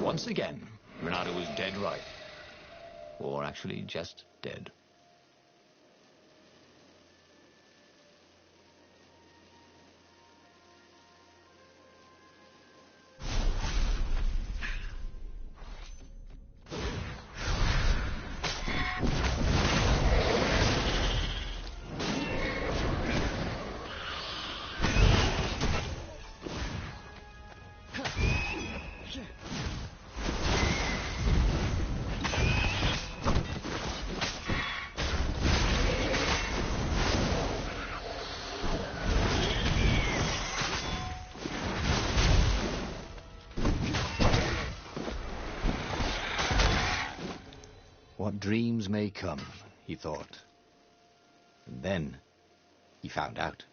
Once again, Renato was dead right. Or actually just dead. What dreams may come, he thought. And then he found out.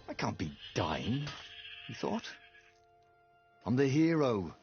I can't be dying, he thought. I'm the hero.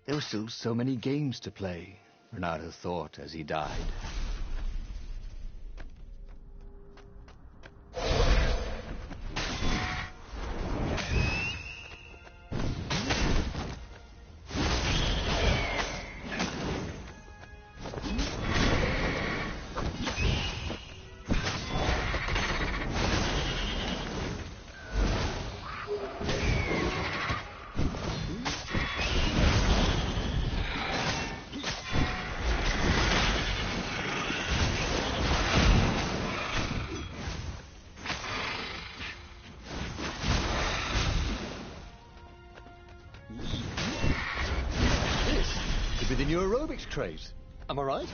There were still so many games to play, Renato thought as he died. With the new aerobics craze. Am I right?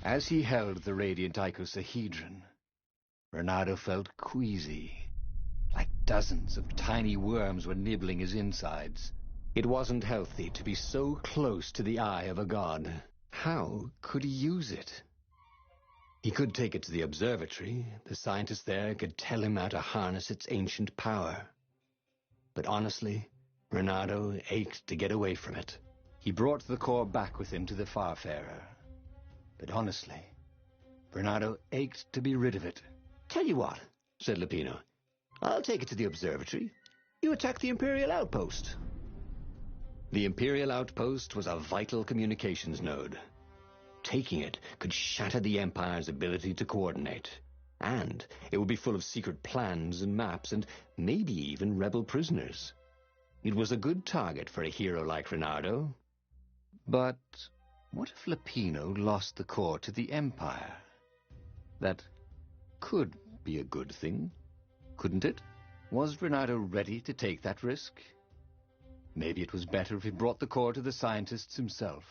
As he held the radiant icosahedron, Renato felt queasy, like dozens of tiny worms were nibbling his insides. It wasn't healthy to be so close to the eye of a god. How could he use it? He could take it to the observatory. The scientists there could tell him how to harness its ancient power. But honestly, Renato ached to get away from it. He brought the core back with him to the Farfarer. But honestly, Renato ached to be rid of it. Tell you what, said Lupino. I'll take it to the observatory. You attack the Imperial outpost. The Imperial outpost was a vital communications node. Taking it could shatter the Empire's ability to coordinate. And it would be full of secret plans and maps and maybe even rebel prisoners. It was a good target for a hero like Renato. But what if Lupino lost the core to the Empire? That could be a good thing, couldn't it? Was Renato ready to take that risk? Maybe it was better if he brought the core to the scientists himself.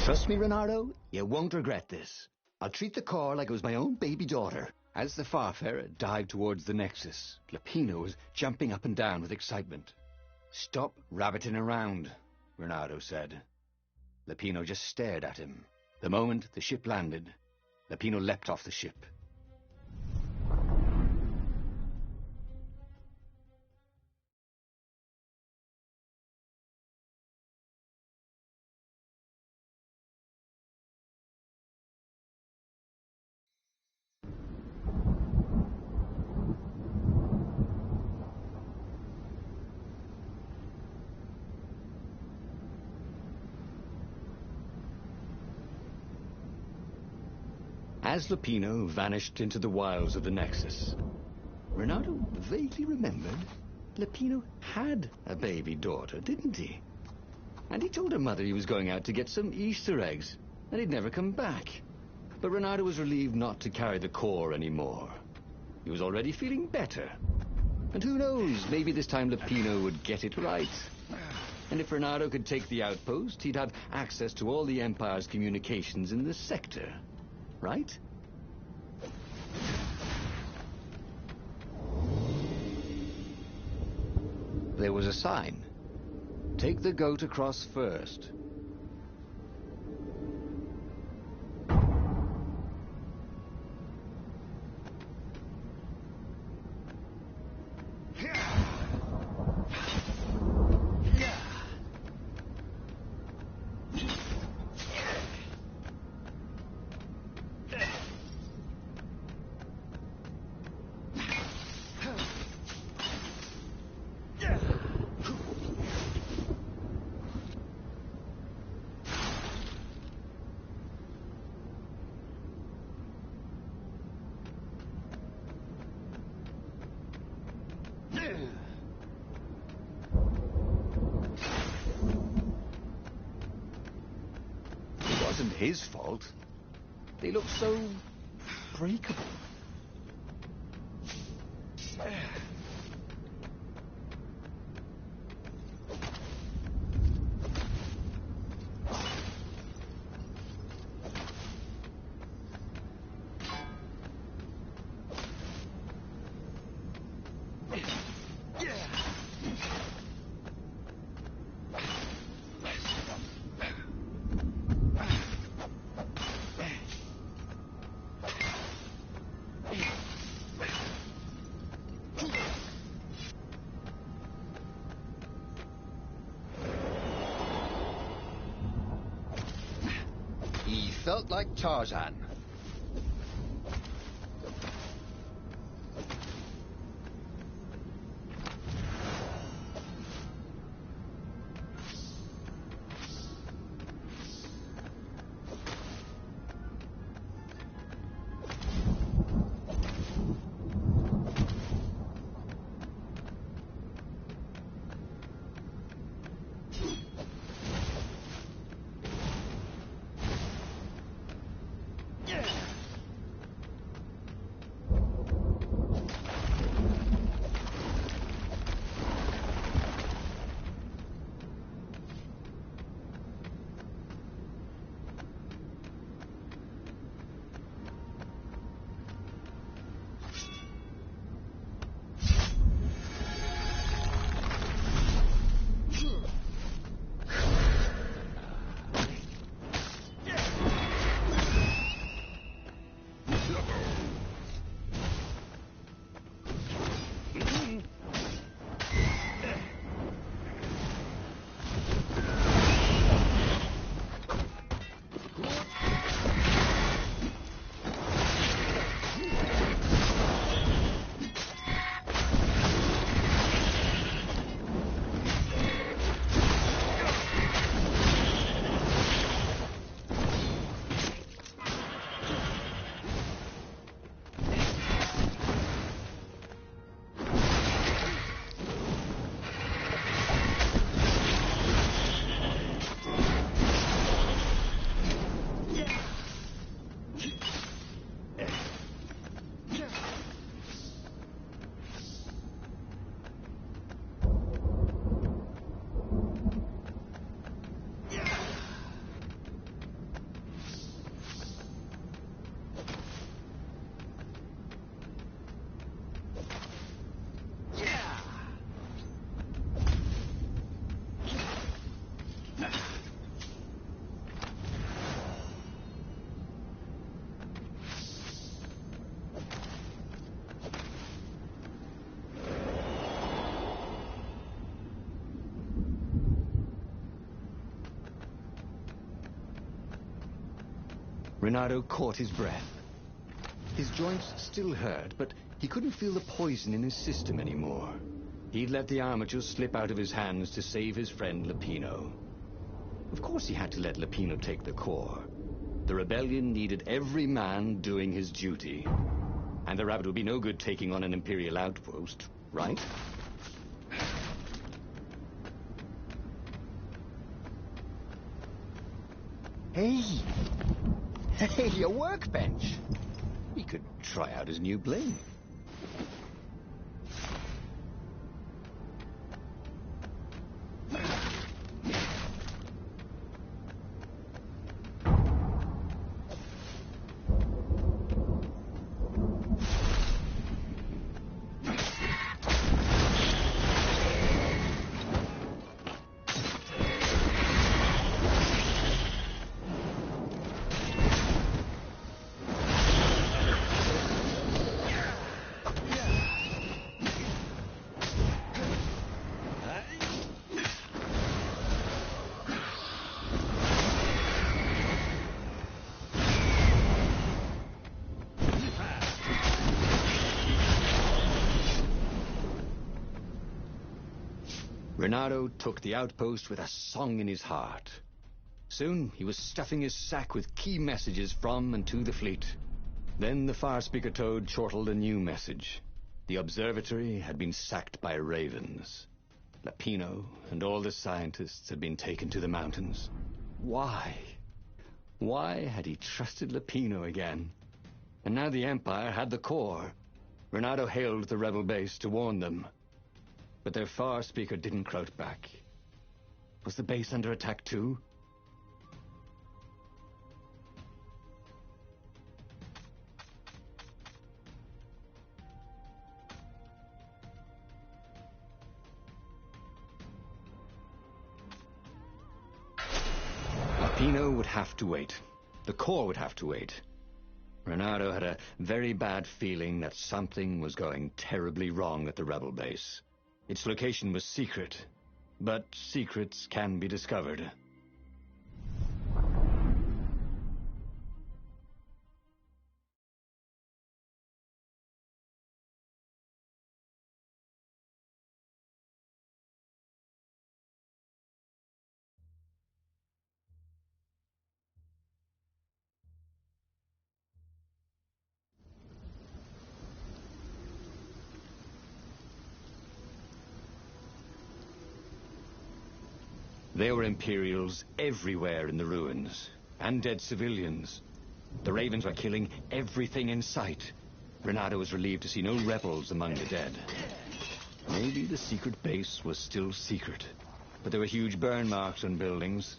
Trust me, Renato, you won't regret this. I'll treat the core like it was my own baby daughter. As the Farfarer dived towards the Nexus, Lupino was jumping up and down with excitement. "Stop rabbiting around," Renato said. Lupino just stared at him. The moment the ship landed, Lupino leapt off the ship. As Lupino vanished into the wilds of the Nexus, Renato vaguely remembered Lupino had a baby daughter, didn't he? And he told her mother he was going out to get some Easter eggs, and he'd never come back. But Renato was relieved not to carry the core anymore. He was already feeling better. And who knows, maybe this time Lupino would get it right. And if Renato could take the outpost, he'd have access to all the Empire's communications in this sector. Right? There was a sign. Take the goat across first. It wasn't his fault. They looked so breakable. felt like Tarzan. Renato caught his breath. His joints still hurt, but he couldn't feel the poison in his system anymore. He'd let the armature slip out of his hands to save his friend Lapino. Of course he had to let Lapino take the core. The rebellion needed every man doing his duty. And the rabbit would be no good taking on an Imperial outpost, right? Hey! Hey, a workbench! He could try out his new bling. Renato took the outpost with a song in his heart. Soon he was stuffing his sack with key messages from and to the fleet. Then the far speaker toad chortled a new message. The observatory had been sacked by ravens. Lapino and all the scientists had been taken to the mountains. Why? Why had he trusted Lapino again? And now the Empire had the core. Renato hailed the rebel base to warn them. But their far speaker didn't croak back. Was the base under attack too? Lapino would have to wait. The core would have to wait. Renato had a very bad feeling that something was going terribly wrong at the rebel base. Its location was secret, but secrets can be discovered. There were Imperials everywhere in the ruins, and dead civilians. The Ravens were killing everything in sight. Renato was relieved to see no rebels among the dead. Maybe the secret base was still secret, but there were huge burn marks on buildings.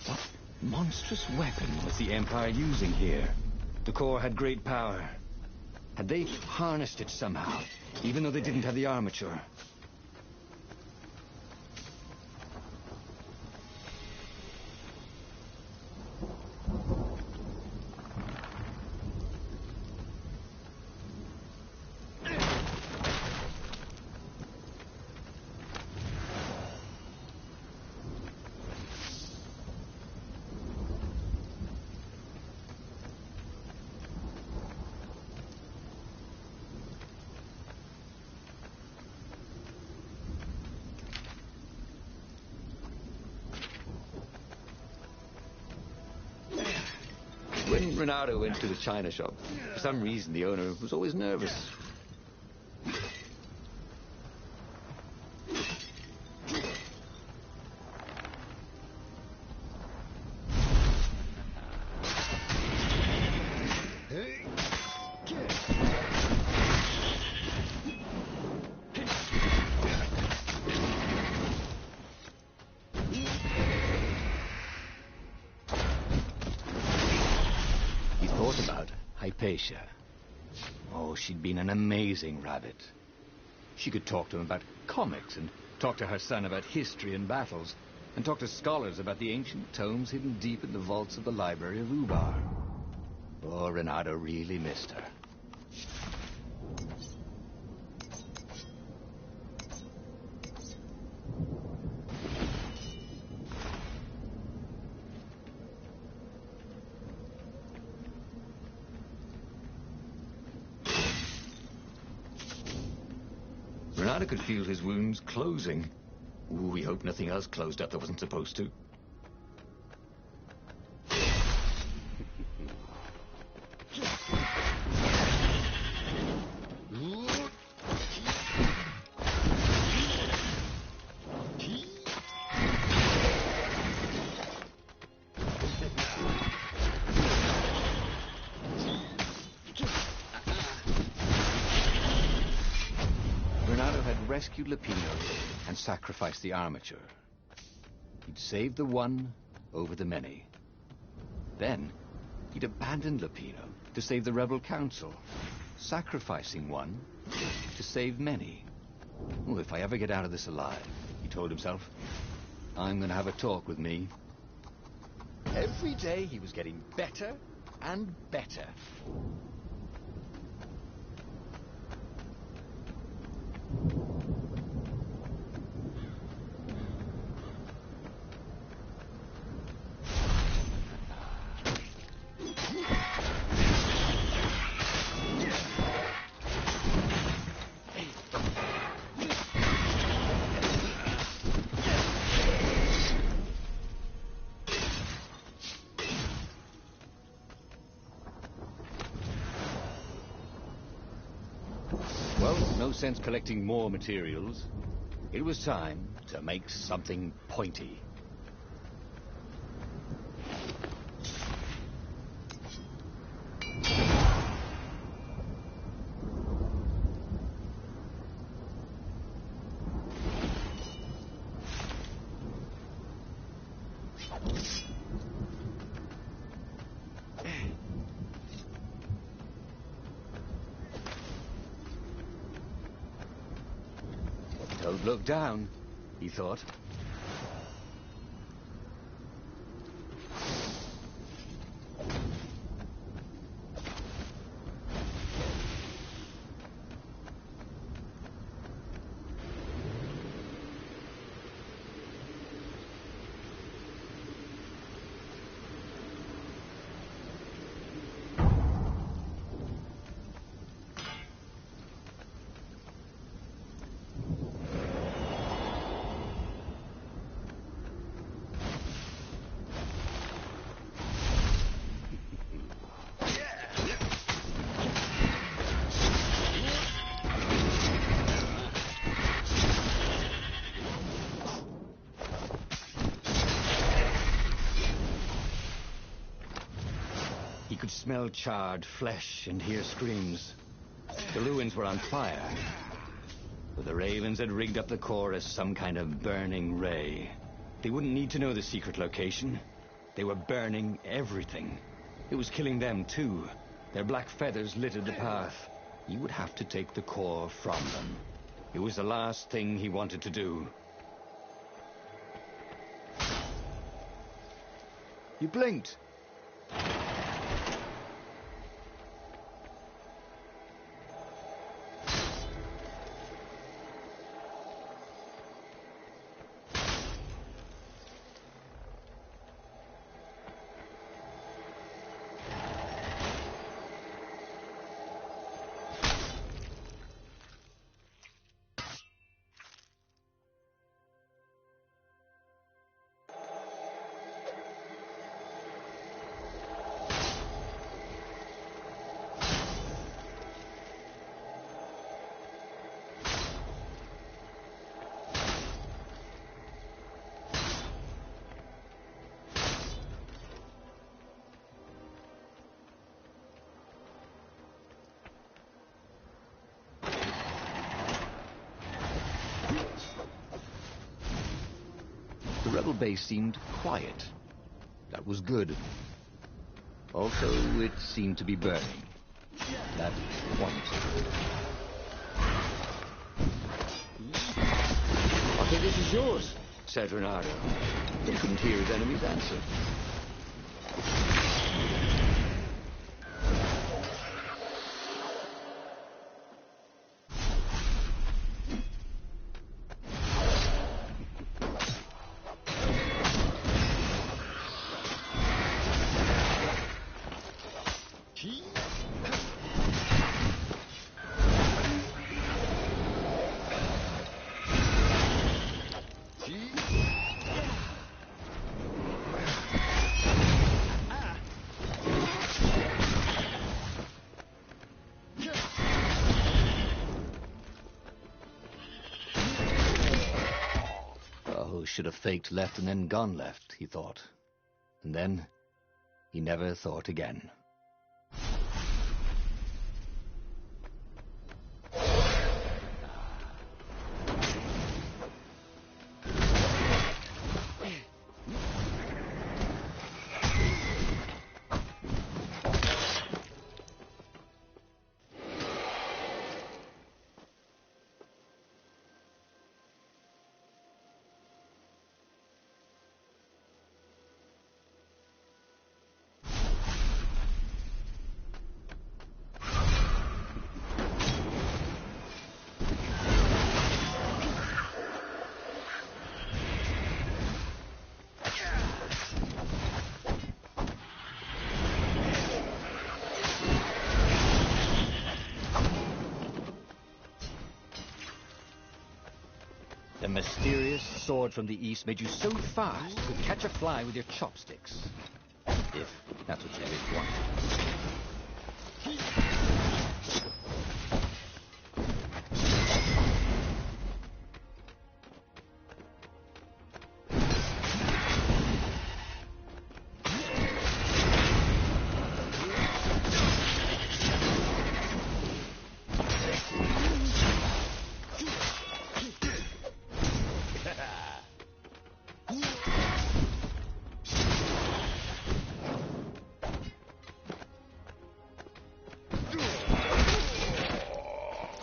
What monstrous weapon was the Empire using here? The Corps had great power. Had they harnessed it somehow, even though they didn't have the armature? When Renato went to the china shop, for some reason the owner was always nervous. About Hypatia. Oh, she'd been an amazing rabbit. She could talk to him about comics, and talk to her son about history and battles, and talk to scholars about the ancient tomes hidden deep in the vaults of the Library of Ubar. Oh, Renato really missed her. Renato could feel his wounds closing. Ooh, we hope nothing else closed up that wasn't supposed to. Rescued Lupino and sacrificed the armature. He'd saved the one over the many. Then he'd abandoned Lupino to save the rebel council, sacrificing one to save many. Oh, if I ever get out of this alive, he told himself, I'm going to have a talk with me. Every day he was getting better and better. Well, no sense collecting more materials. It was time to make something pointy. Don't look down, he thought. smell charred flesh and hear screams. The ruins were on fire, but the Ravens had rigged up the core as some kind of burning ray. They wouldn't need to know the secret location. They were burning everything. It was killing them, too. Their black feathers littered the path. He would have to take the core from them. It was the last thing he wanted to do. You blinked. The rebel base seemed quiet. That was good. Also, it seemed to be burning. That pointed. I think this is yours, said Renato. He couldn't hear his enemy's answer. Should have faked left and then gone left, he thought. And then he never thought again. The mysterious sword from the east made you so fast you could catch a fly with your chopsticks. If that's what you really wanted.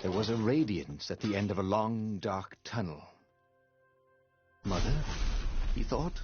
There was a radiance at the end of a long, dark tunnel. Mother, he thought.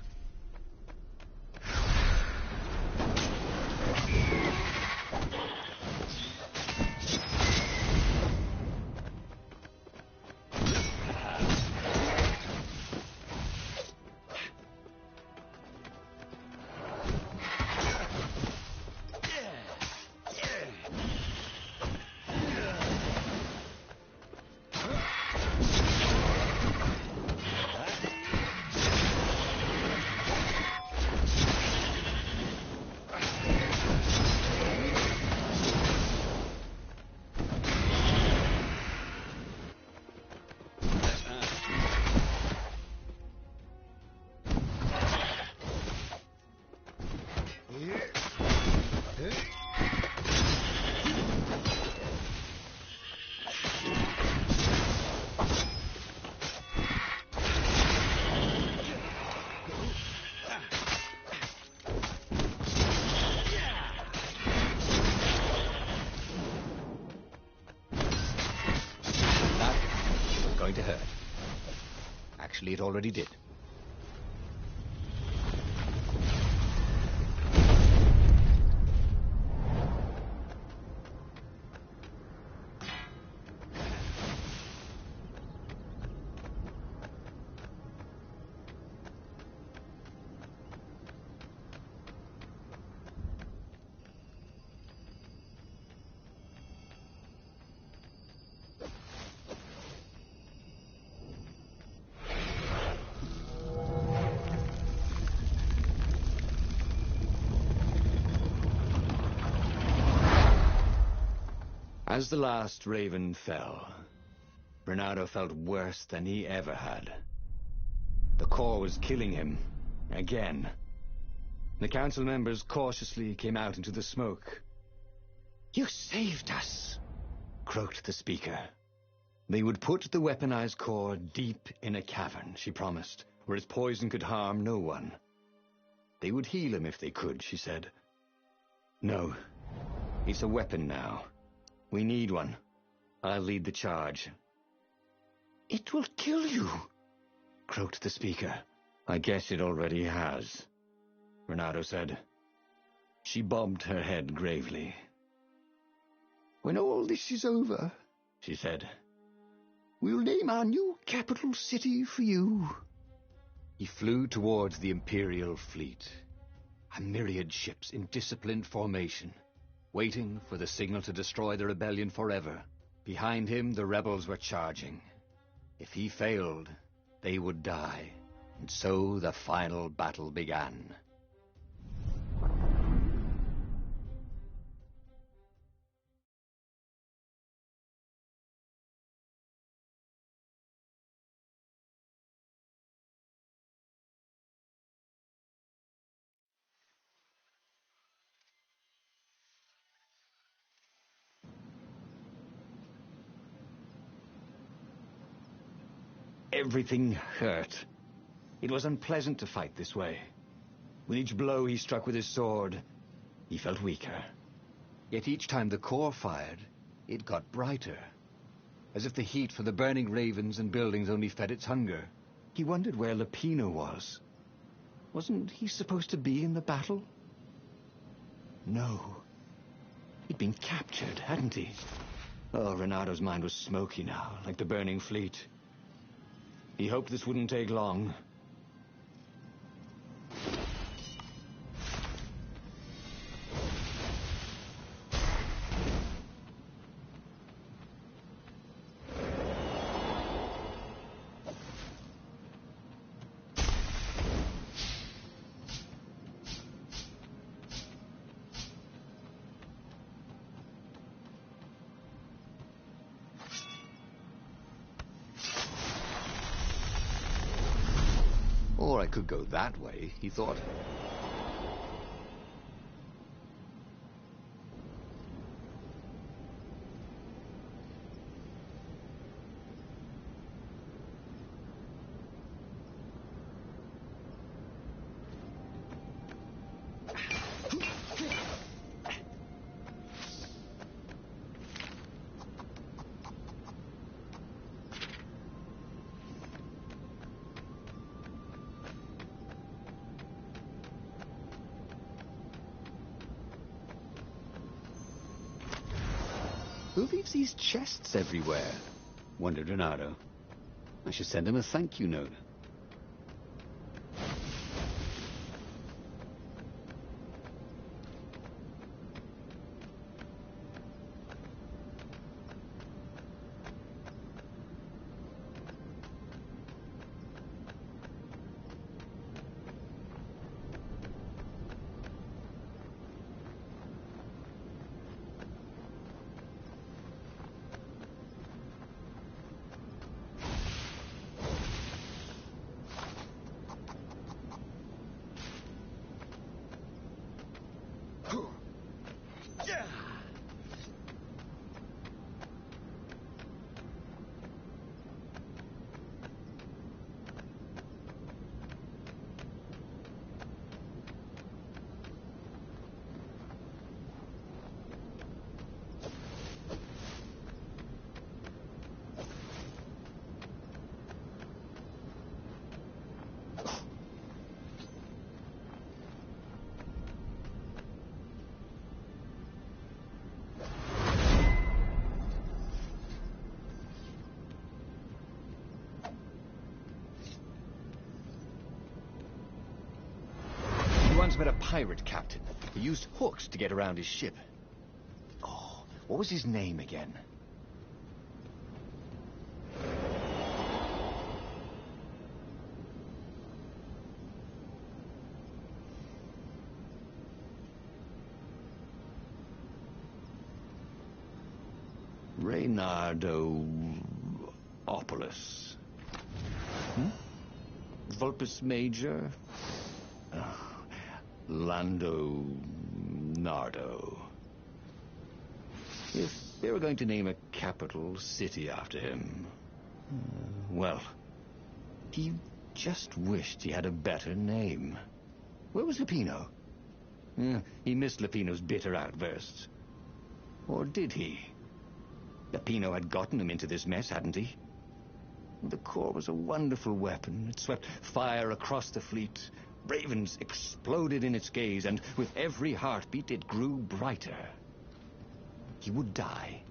going to hurt. Actually, it already did. As the last raven fell, Renato felt worse than he ever had. The core was killing him, again. The council members cautiously came out into the smoke. "You saved us," croaked the speaker. They would put the weaponized core deep in a cavern, she promised, where its poison could harm no one. They would heal him if they could, she said. No, it's a weapon now. We need one. I'll lead the charge. "It will kill you," croaked the speaker. "I guess it already has," Renato said. She bobbed her head gravely. "When all this is over," she said, "we'll name our new capital city for you." He flew towards the Imperial fleet, a myriad ships in disciplined formation, waiting for the signal to destroy the rebellion forever. Behind him, the rebels were charging. If he failed, they would die, and so the final battle began. Everything hurt. It was unpleasant to fight this way. With each blow he struck with his sword, he felt weaker. Yet each time the core fired, it got brighter, as if the heat from the burning ravens and buildings only fed its hunger. He wondered where Lupino was. Wasn't he supposed to be in the battle? No. He'd been captured, hadn't he? Oh, Renato's mind was smoky now, like the burning fleet. He hoped this wouldn't take long. Or I could go that way, he thought. Who leaves these chests everywhere? Wondered Renato. I should send him a thank you note. once met a pirate captain who used hooks to get around his ship. Oh, what was his name again? Reynardo-opoulos. Vulpus Major? Lando Nardo. If they were going to name a capital city after him, well, he just wished he had a better name. Where was Lupino? He missed Lupino's bitter outbursts. Or did he? Lupino had gotten him into this mess, hadn't he? The core was a wonderful weapon. It swept fire across the fleet. Ravens exploded in its gaze, and with every heartbeat it grew brighter. He would die.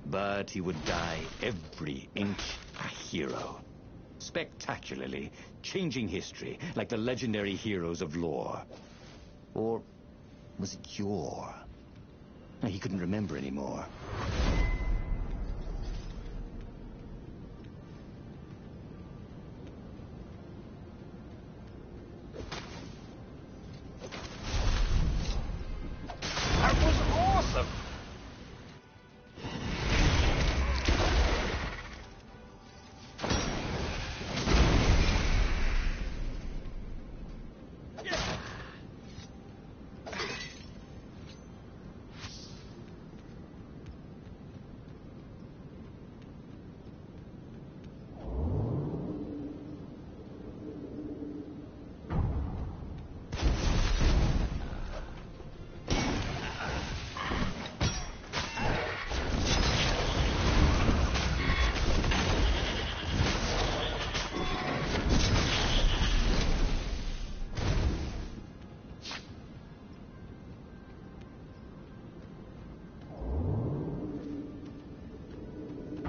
But he would die every inch a hero. Spectacularly, changing history, like the legendary heroes of lore. Or was it yore? He couldn't remember anymore.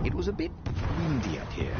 It was a bit windy up here.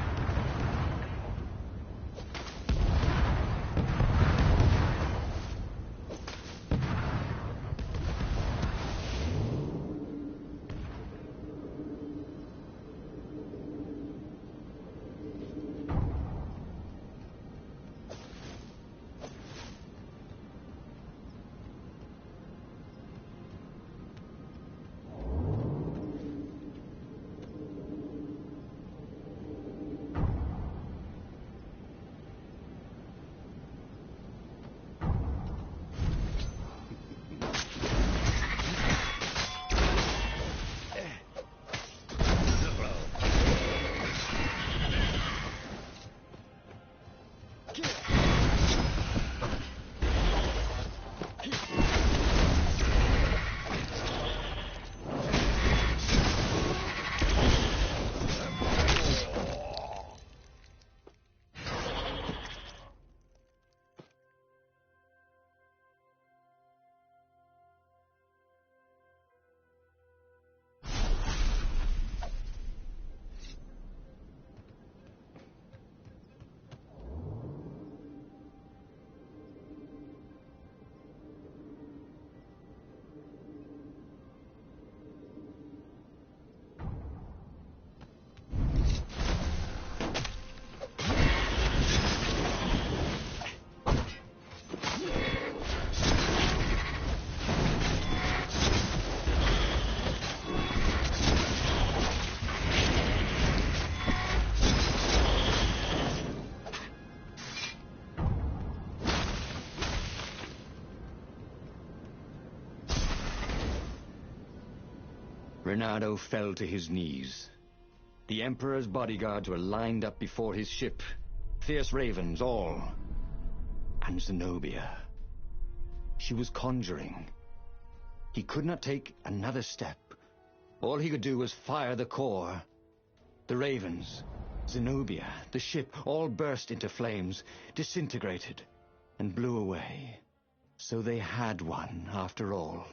Reynardo fell to his knees. The Emperor's bodyguards were lined up before his ship. Fierce ravens, all. And Zenobia. She was conjuring. He could not take another step. All he could do was fire the core. The ravens, Zenobia, the ship, all burst into flames, disintegrated, and blew away. So they had one, after all.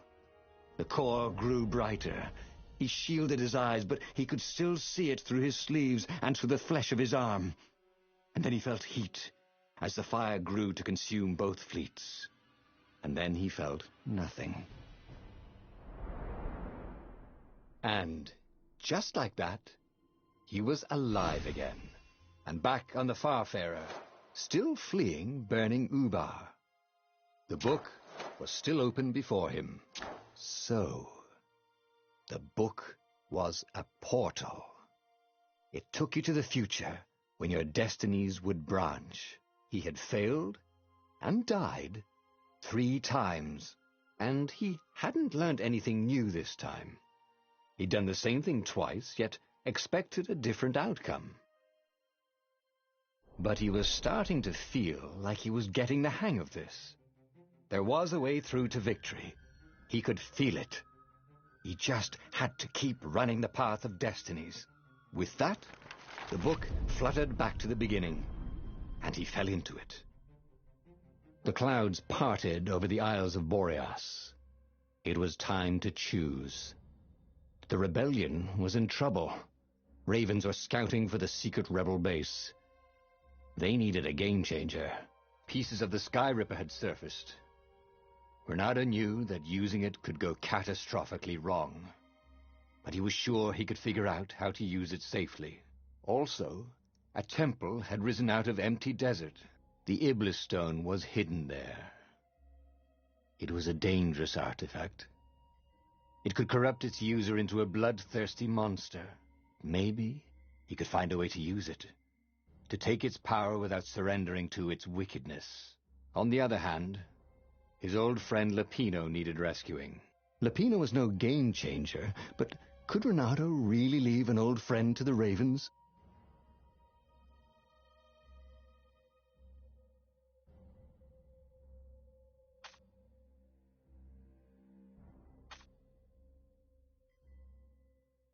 The core grew brighter. He shielded his eyes, but he could still see it through his sleeves and through the flesh of his arm. And then he felt heat as the fire grew to consume both fleets. and then he felt nothing. And just like that, he was alive again, and back on the Farfarer, still fleeing burning Ubar. The book was still open before him. So, the book was a portal. It took you to the future, when your destinies would branch. He had failed and died 3 times, and he hadn't learned anything new this time. He'd done the same thing twice, yet expected a different outcome. But he was starting to feel like he was getting the hang of this. There was a way through to victory. He could feel it. He just had to keep running the path of destinies. With that, the book fluttered back to the beginning, and he fell into it. The clouds parted over the Isles of Boreas. It was time to choose. The rebellion was in trouble. Ravens were scouting for the secret rebel base. They needed a game-changer. Pieces of the Sky Ripper had surfaced. Renato knew that using it could go catastrophically wrong, but he was sure he could figure out how to use it safely. Also, a temple had risen out of empty desert. The Iblis stone was hidden there. It was a dangerous artifact. It could corrupt its user into a bloodthirsty monster. Maybe he could find a way to use it, to take its power without surrendering to its wickedness. On the other hand, his old friend Lapino needed rescuing. Lapino was no game-changer, but could Renato really leave an old friend to the Ravens?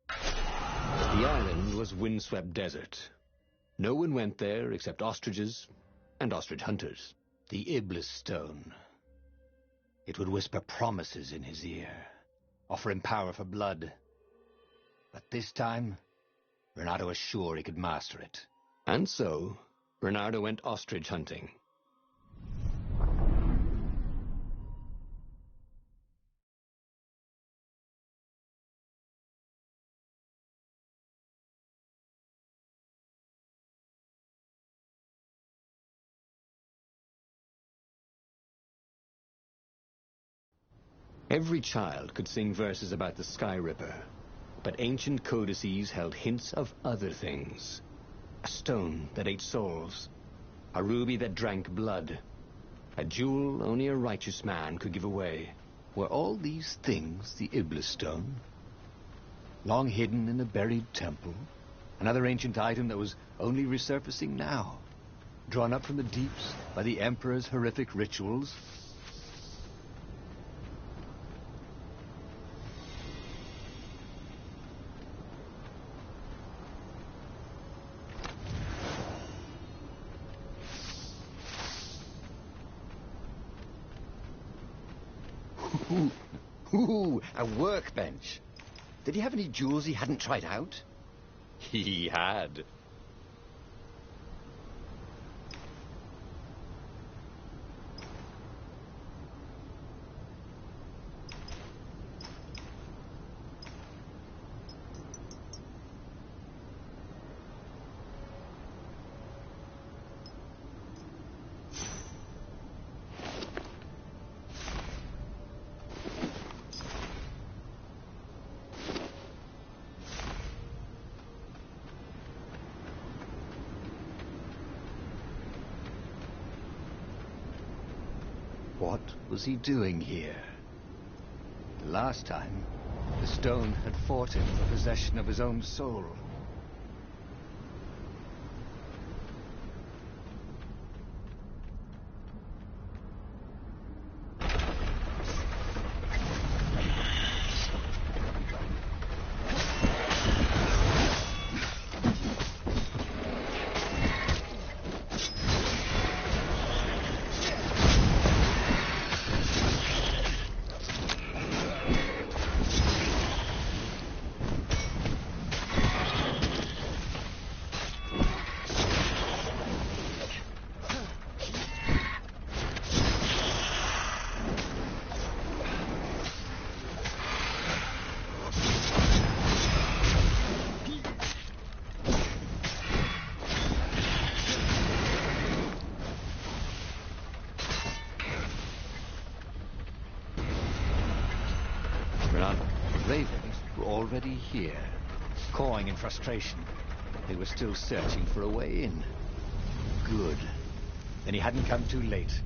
The island was windswept desert. No one went there except ostriches and ostrich hunters. The Iblis stone. It would whisper promises in his ear, offer him power for blood. But this time, Renato was sure he could master it. And so, Renato went ostrich hunting. Every child could sing verses about the Sky Ripper, but ancient codices held hints of other things. A stone that ate souls, a ruby that drank blood, a jewel only a righteous man could give away. Were all these things the Iblis stone? Long hidden in a buried temple? Another ancient item that was only resurfacing now? Drawn up from the deeps by the Emperor's horrific rituals? Ooh, a workbench. Did he have any jewels he hadn't tried out? He had. What was he doing here? The last time, the stone had fought him for possession of his own soul. only here, cawing in frustration. They were still searching for a way in. Good. Then he hadn't come too late.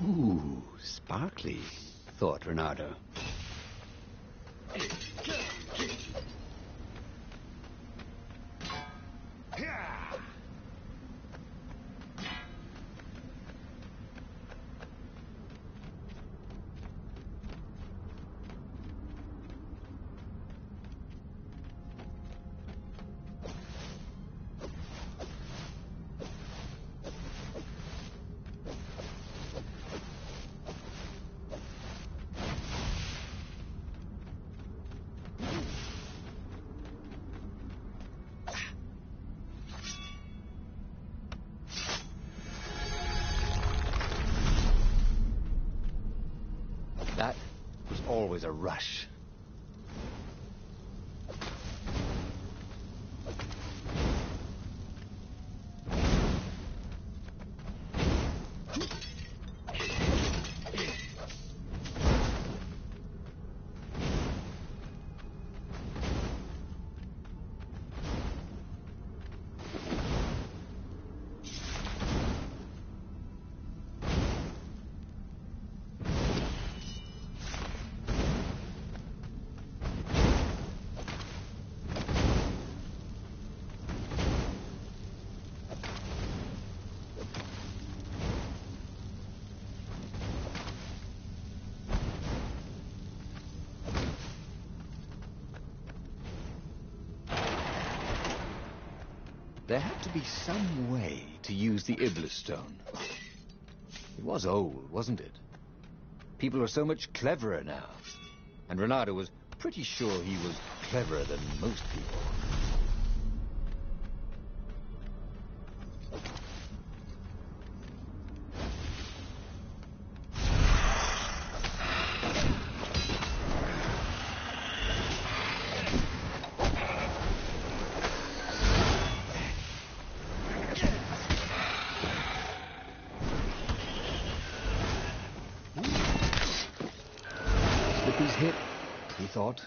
Ooh, sparkly, thought Renato. That was always a rush. There had to be some way to use the Iblis stone. It was old, wasn't it? People are so much cleverer now. And Renato was pretty sure he was cleverer than most people. Slippy's hit, he thought.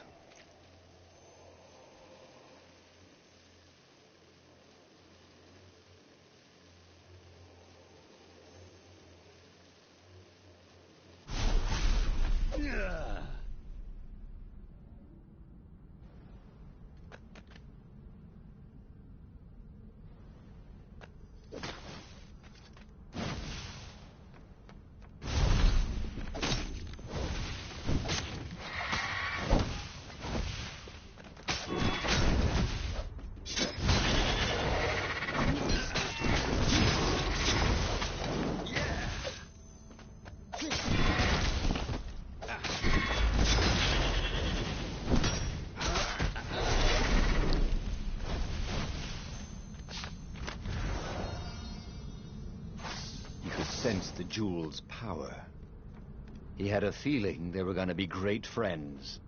sensed the jewel's power. He had a feeling they were going to be great friends.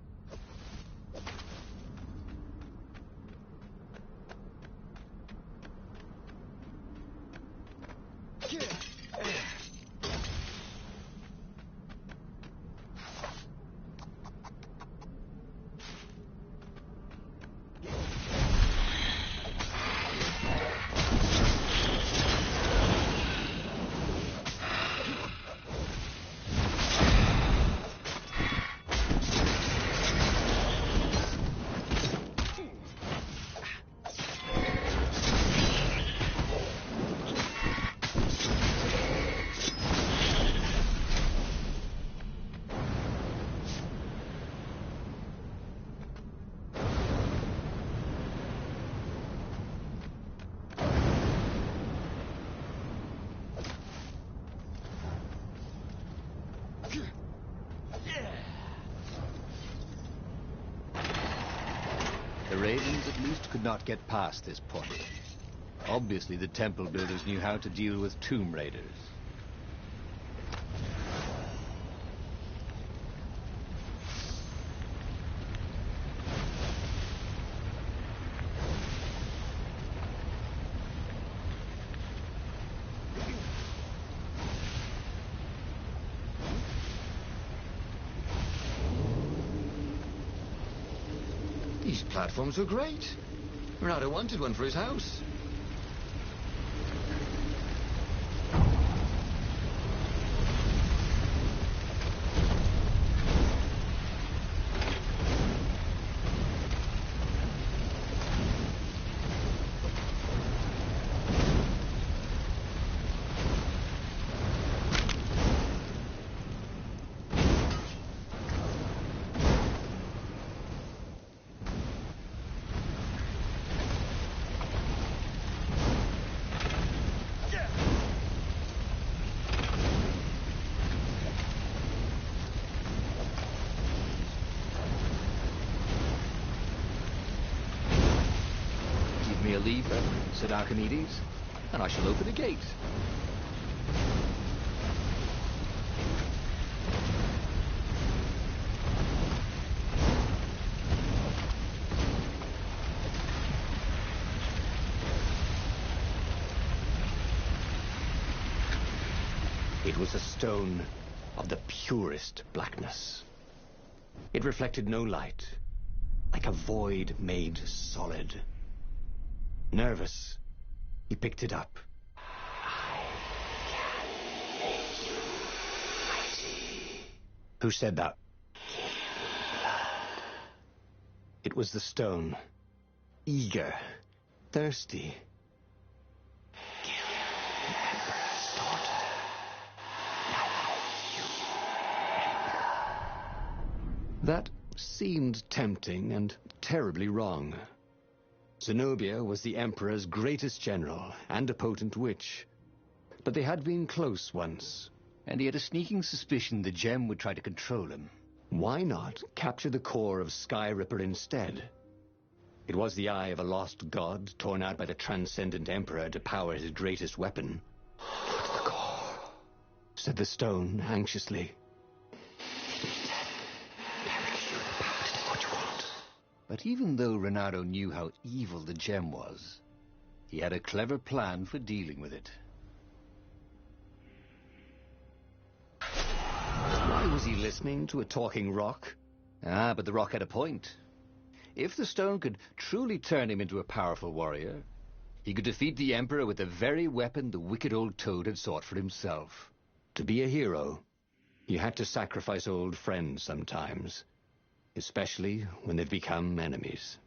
The Ravens at least could not get past this point. Obviously, the temple builders knew how to deal with tomb raiders. These platforms were great. Renato wanted one for his house. "Give me a lever," said Archimedes, "and I shall open a gate." It was a stone of the purest blackness. It reflected no light, like a void made solid. Nervous, he picked it up. Who said that? It was the stone. Eager, thirsty. That seemed tempting and terribly wrong. Zenobia was the Emperor's greatest general and a potent witch. But they had been close once. And he had a sneaking suspicion the gem would try to control him. Why not capture the core of Sky Ripper instead? It was the eye of a lost god torn out by the transcendent Emperor to power his greatest weapon. "What's the core?" said the stone anxiously. But even though Renato knew how evil the gem was, he had a clever plan for dealing with it. Why was he listening to a talking rock? But the rock had a point. If the stone could truly turn him into a powerful warrior, he could defeat the Emperor with the very weapon the wicked old toad had sought for himself. To be a hero, you had to sacrifice old friends sometimes, especially when they've become enemies.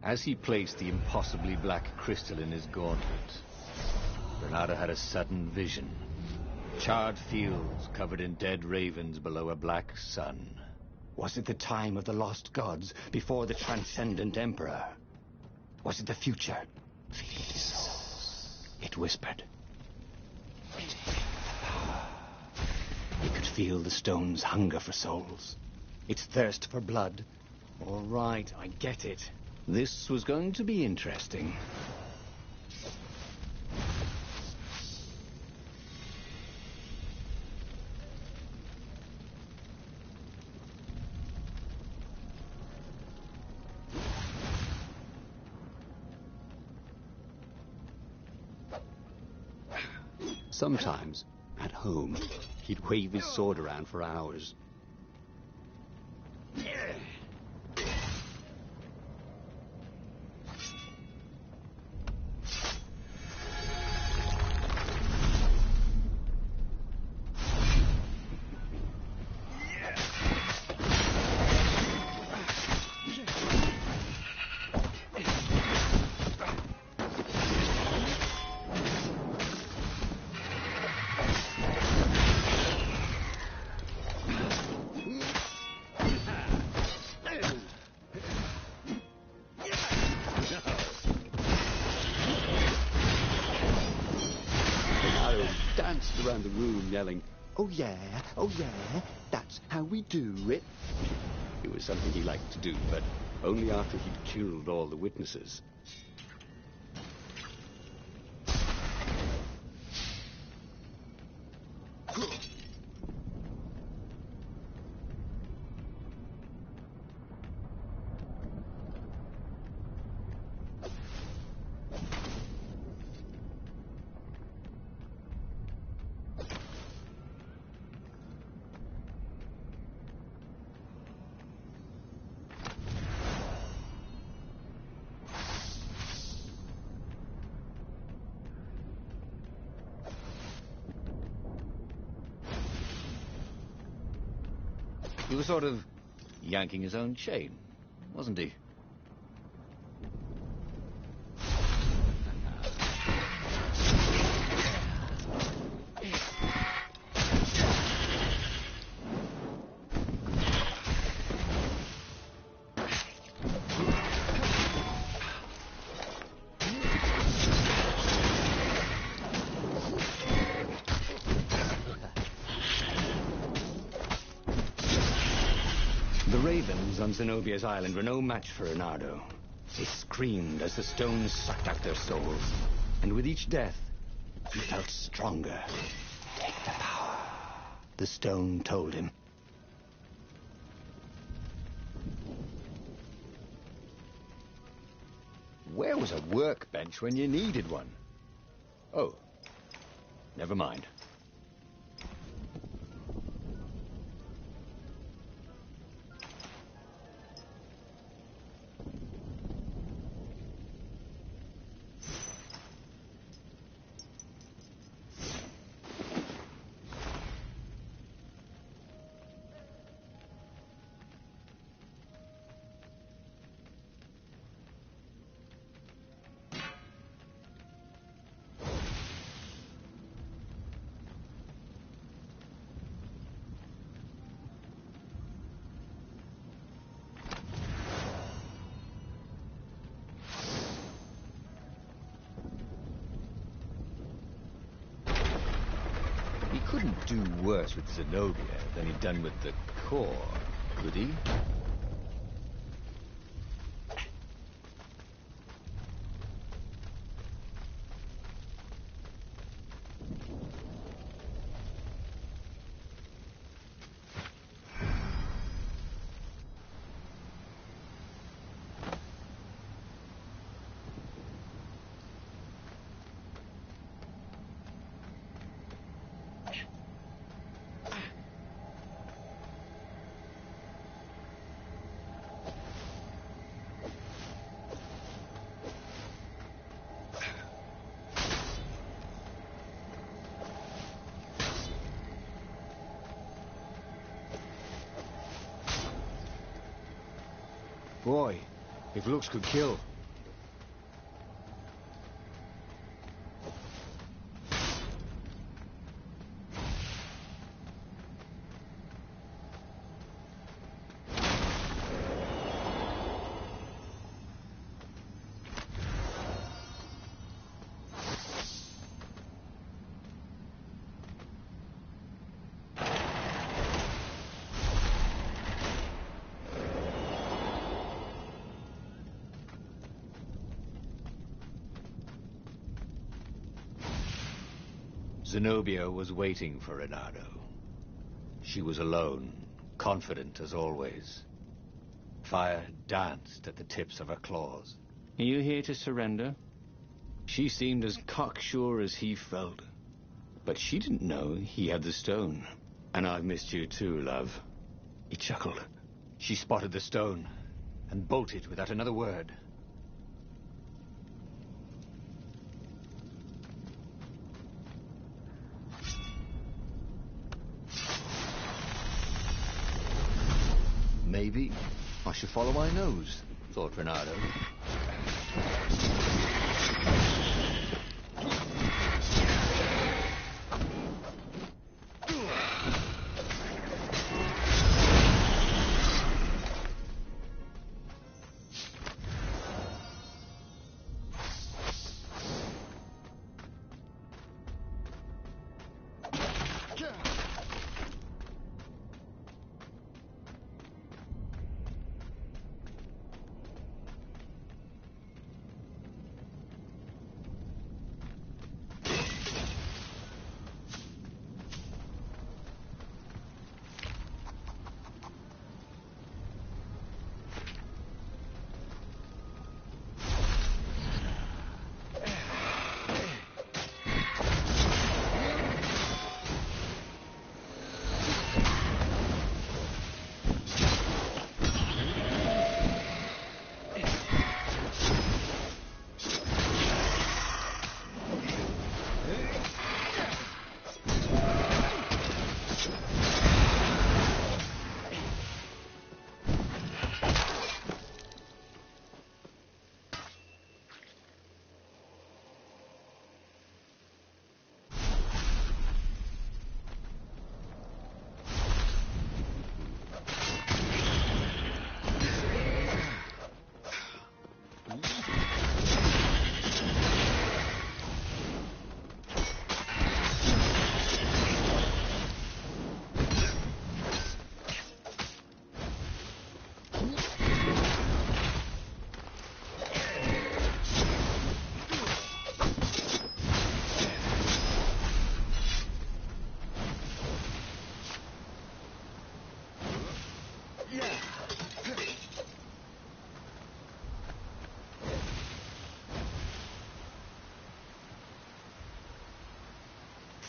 As he placed the impossibly black crystal in his gauntlet, Renato had a sudden vision. Charred fields covered in dead ravens below a black sun. Was it the time of the lost gods before the transcendent emperor? Was it the future? Feed souls, it whispered. It could feel the stone's hunger for souls, its thirst for blood. All right, I get it. This was going to be interesting. Sometimes, at home, he'd wave his sword around for hours. Danced around the room yelling, Oh yeah, that's how we do it. it was something he liked to do, but only after he'd killed all the witnesses. He was sort of yanking his own chain, wasn't he? The ravens on Zenobia's island were no match for Reynardo. They screamed as the stones sucked out their souls. And with each death, he felt stronger. Take the power, the stone told him. Where was a workbench when you needed one? Oh, never mind. He couldn't do worse with Zenobia than he'd done with the core, could he? Boy, if looks could kill. Zenobia was waiting for Renato. She was alone, confident as always. Fire danced at the tips of her claws. Are you here to surrender? She seemed as cocksure as he felt. But she didn't know he had the stone. And I've missed you too, love. He chuckled. She spotted the stone and bolted without another word. Maybe I should follow my nose, thought Renato.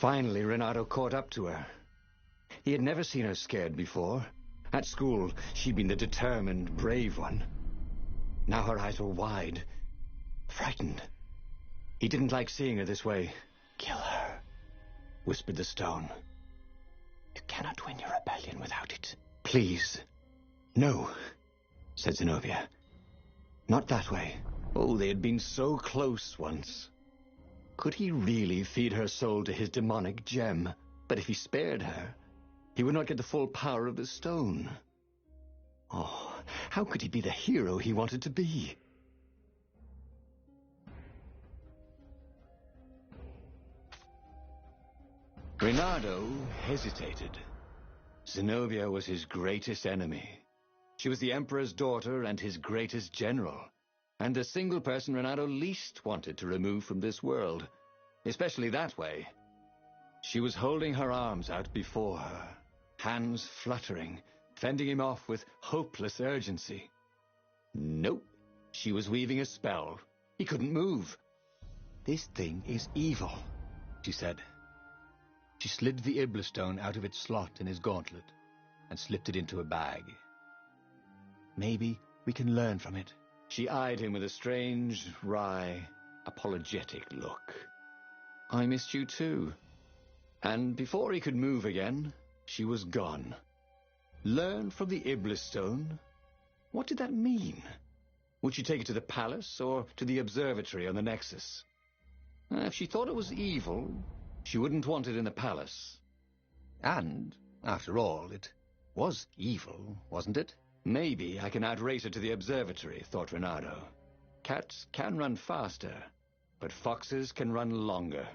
Finally, Renato caught up to her. He had never seen her scared before. At school, she'd been the determined, brave one. Now her eyes were wide, frightened. He didn't like seeing her this way. "Kill her," whispered the stone. "You cannot win your rebellion without it. Please." "No," said Zenobia. "Not that way." Oh, they had been so close once. Could he really feed her soul to his demonic gem? But if he spared her, he would not get the full power of the stone. Oh, how could he be the hero he wanted to be? Renato hesitated. Zenobia was his greatest enemy. She was the Emperor's daughter and his greatest general, and the single person Renato least wanted to remove from this world, especially that way. She was holding her arms out before her, hands fluttering, fending him off with hopeless urgency. Nope, she was weaving a spell. He couldn't move. "This thing is evil," she said. She slid the Iblistone out of its slot in his gauntlet and slipped it into a bag. "Maybe we can learn from it." She eyed him with a strange, wry, apologetic look. "I missed you too." And before he could move again, she was gone. Learn from the Iblistone? What did that mean? Would she take it to the palace or to the observatory on the Nexus? If she thought it was evil, she wouldn't want it in the palace. And, after all, it was evil, wasn't it? Maybe I can outrace her to the observatory, thought Renato. Cats can run faster, but foxes can run longer.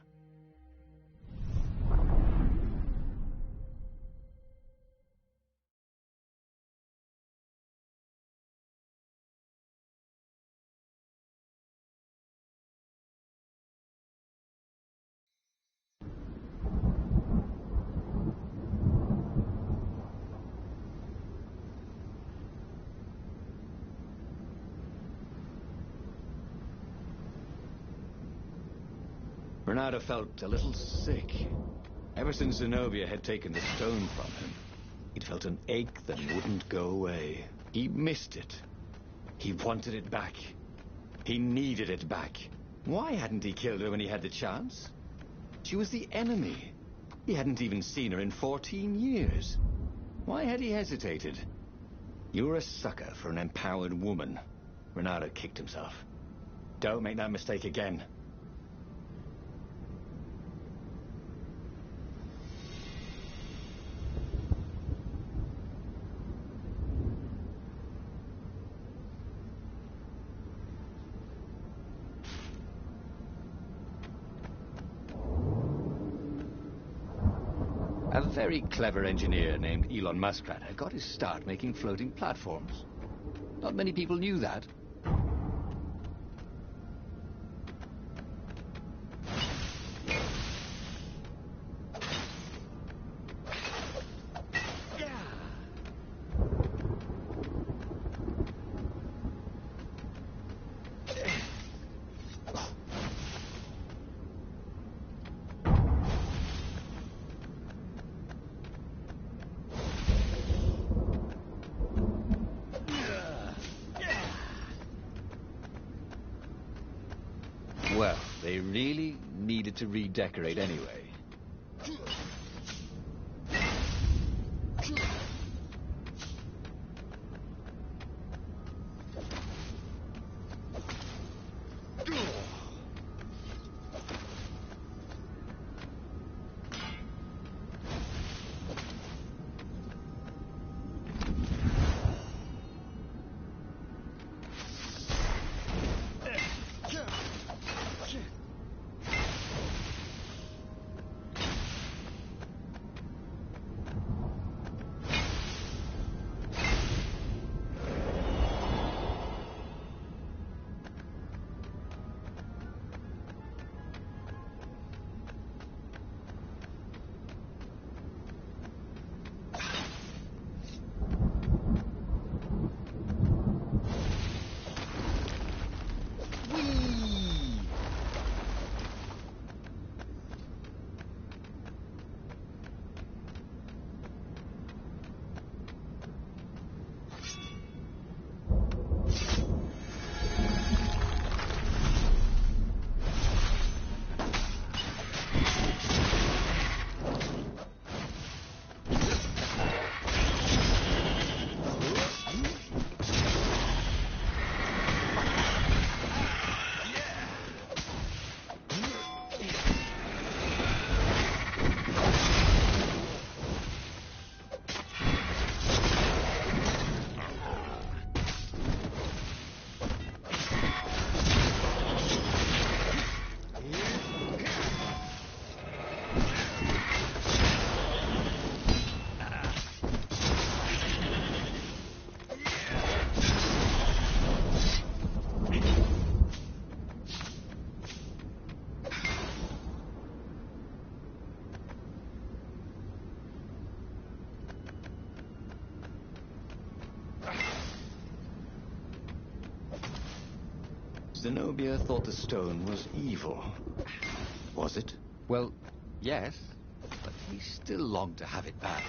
Renato felt a little sick. Ever since Zenobia had taken the stone from him, he'd felt an ache that wouldn't go away. He missed it. He wanted it back. He needed it back. Why hadn't he killed her when he had the chance? She was the enemy. He hadn't even seen her in 14 years. Why had he hesitated? You're a sucker for an empowered woman. Renato kicked himself. Don't make that mistake again. A very clever engineer named Elon Muskrat had got his start making floating platforms. Not many people knew that. Well, they really needed to redecorate anyway. Zenobia thought the stone was evil. Was it? Well, yes, but he still longed to have it back.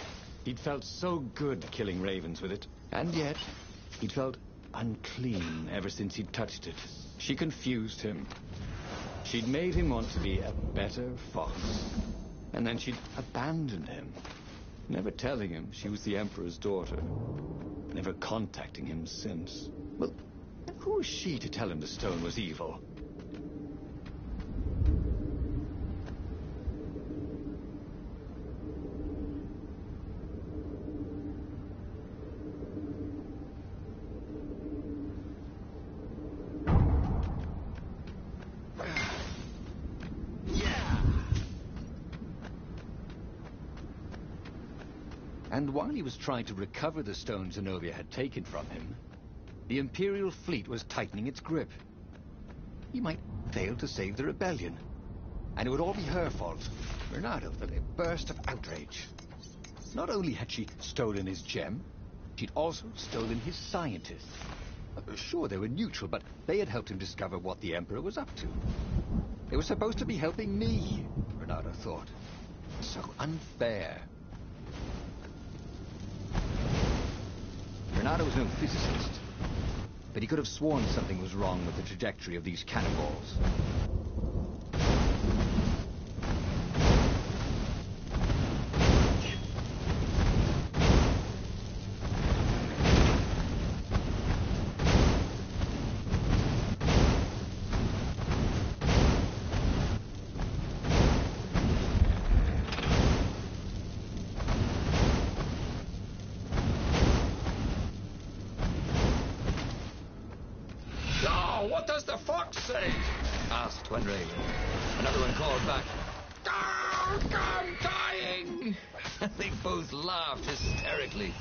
He'd felt so good killing ravens with it, and yet he'd felt unclean ever since he'd touched it. She confused him. She'd made him want to be a better fox, and then she'd abandoned him, never telling him she was the Emperor's daughter, never contacting him since. Well, who was she to tell him the stone was evil? And while he was trying to recover the stone Zenobia had taken from him, the Imperial fleet was tightening its grip. He might fail to save the rebellion, and it would all be her fault. Renato felt a burst of outrage. Not only had she stolen his gem, she'd also stolen his scientists. Sure, they were neutral, but they had helped him discover what the Emperor was up to. They were supposed to be helping me, Renato thought. So unfair. Renato was no physicist, but he could have sworn something was wrong with the trajectory of these cannonballs. What does the fox say? Asked one raven. Another one called back, I'm dying! They both laughed hysterically.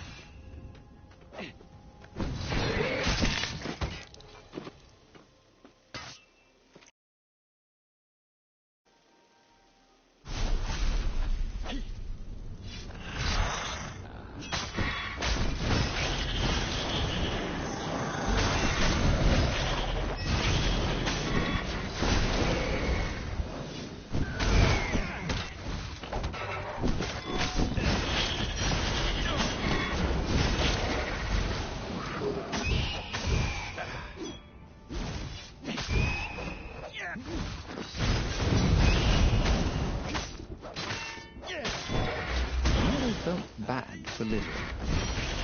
Felt bad for littering,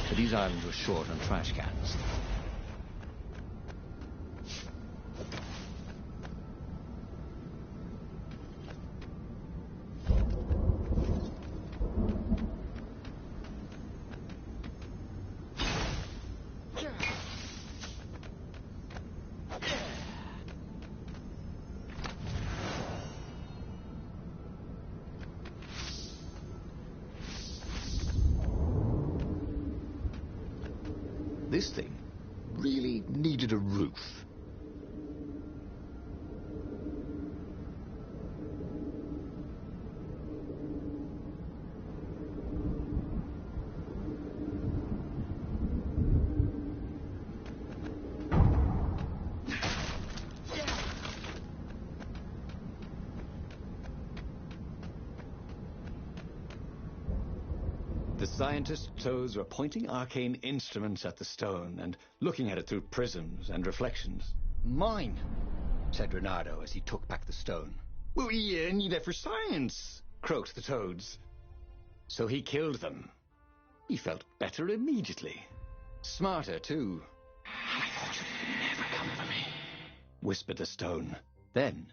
but these islands were short on trash cans. This thing really needed a roof. The scientists' toes were pointing arcane instruments at the stone and looking at it through prisms and reflections. Mine, said Renato as he took back the stone. Well, we need that for science, croaked the toads. So he killed them. He felt better immediately. Smarter, too. I thought you'd never come for me, whispered the stone. Then,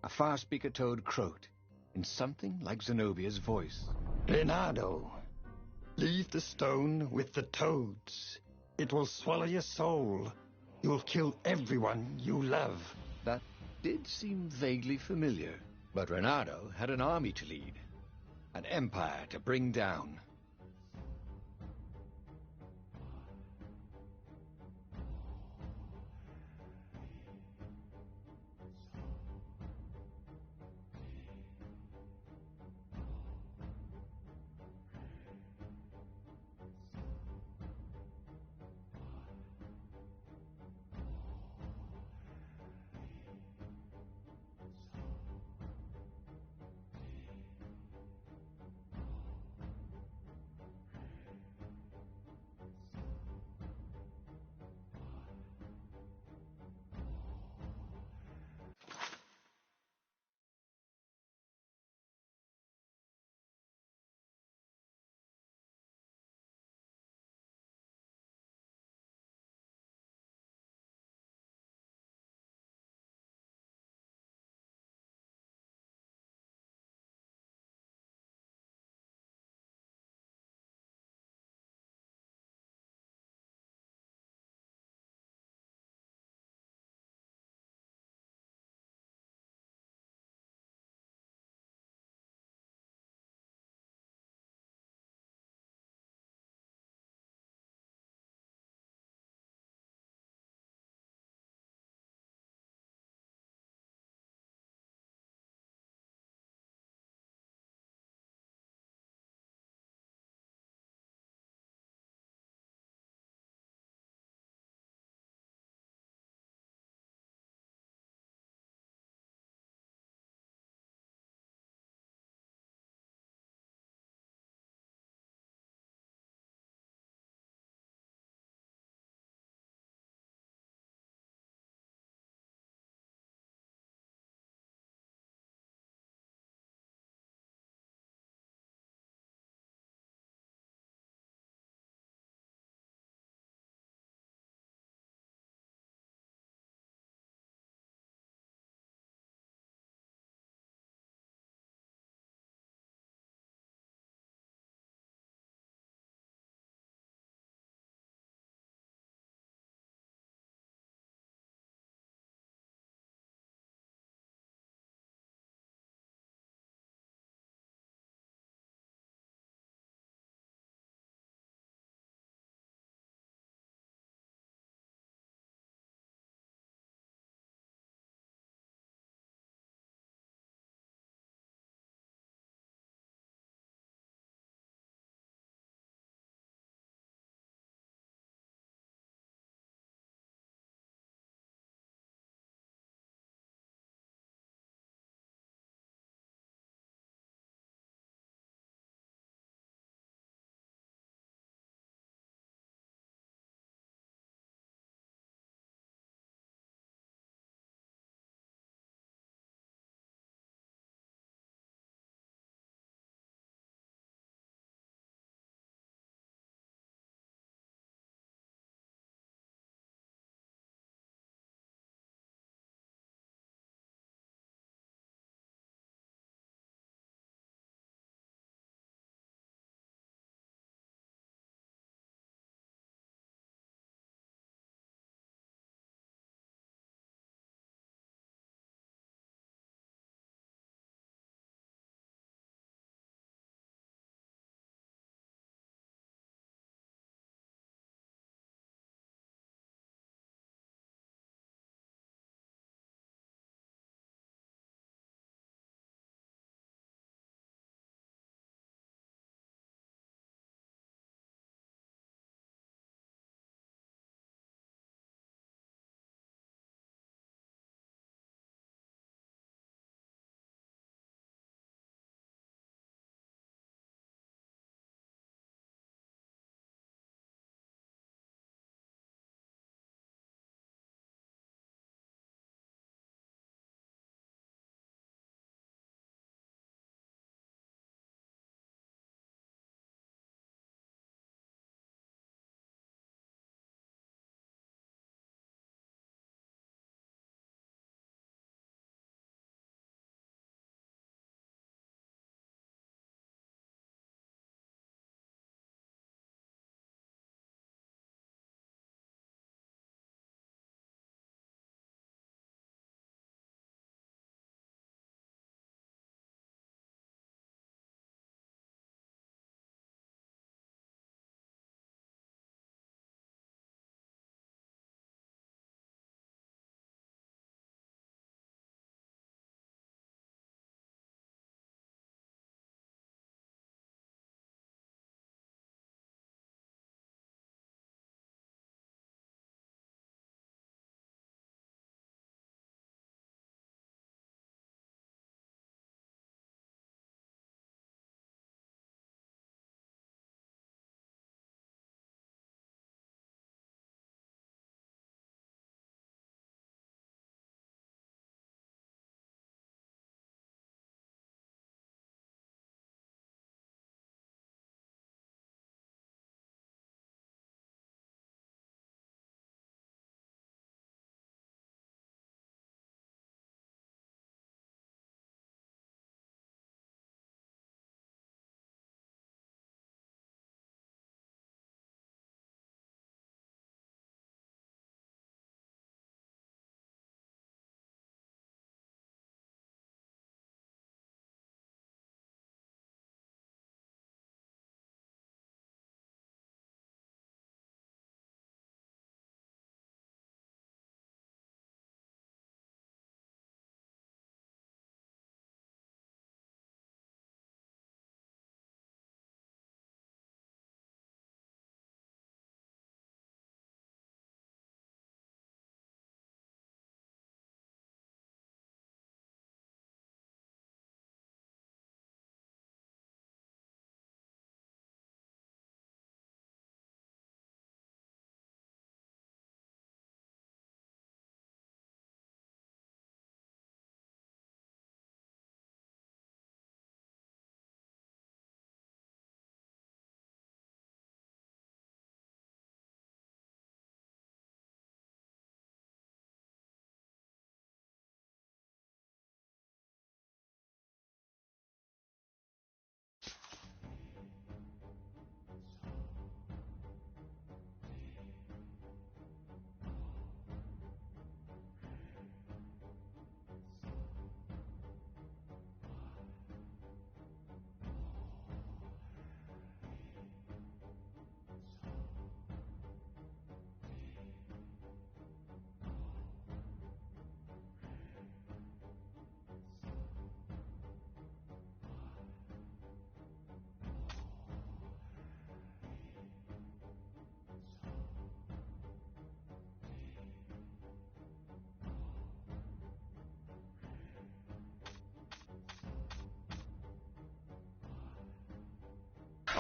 a far-speaker toad croaked in something like Zenobia's voice. Leonardo, leave the stone with the toads. It will swallow your soul. You'll kill everyone you love. That did seem vaguely familiar. But Renato had an army to lead, an empire to bring down.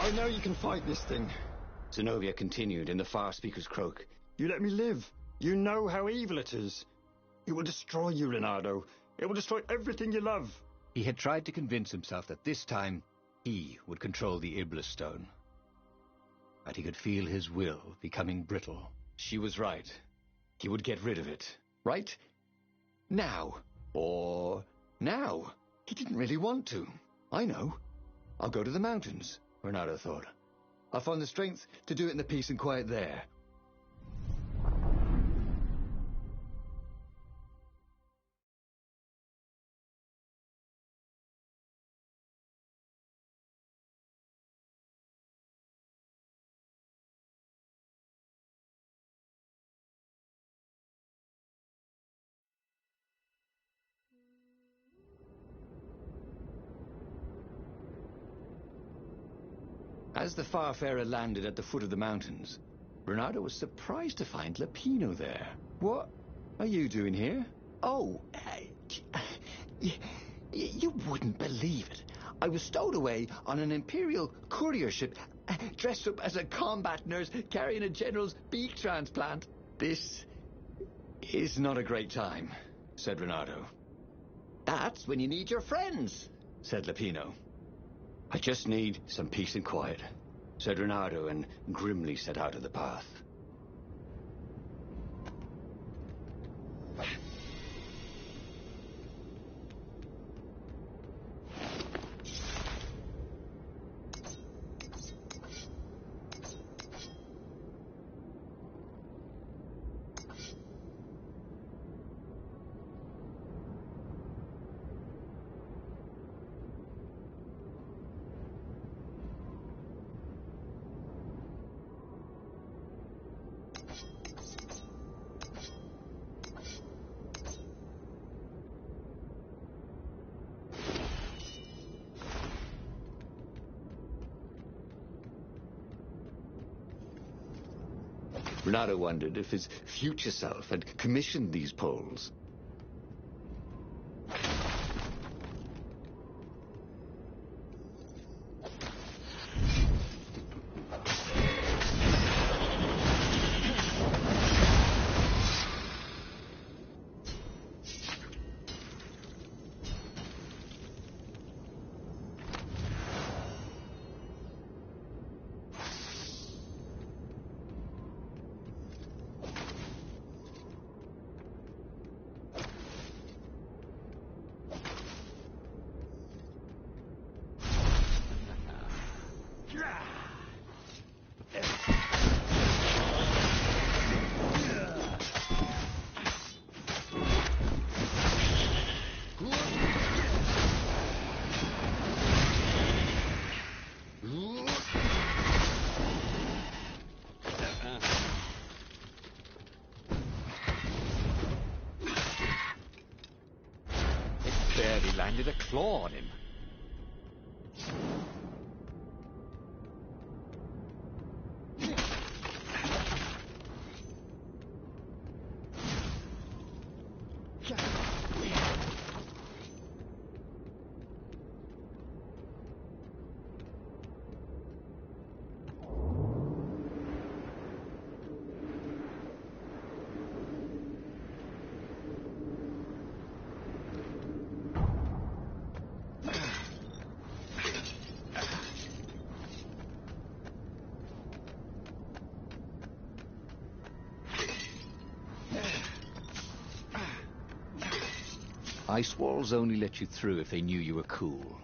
I know you can fight this thing. Zenobia continued in the far speaker's croak. You let me live. You know how evil it is. It will destroy you, Leonardo. It will destroy everything you love. He had tried to convince himself that this time he would control the Iblis stone. But he could feel his will becoming brittle. She was right. He would get rid of it. Right now. Or now. He didn't really want to. I know. I'll go to the mountains, Renato thought. I'll find the strength to do it in the peace and quiet there. As the Farfarer landed at the foot of the mountains, Renato was surprised to find Lapino there. What are you doing here? Oh, you wouldn't believe it. I was stowed away on an Imperial courier ship, dressed up as a combat nurse carrying a general's beak transplant. This is not a great time, said Renato. That's when you need your friends, said Lapino. I just need some peace and quiet, said Renato, and grimly set out of the path. Renato wondered if his future self had commissioned these poles. Barely landed a claw on him. Ice walls only let you through if they knew you were cool.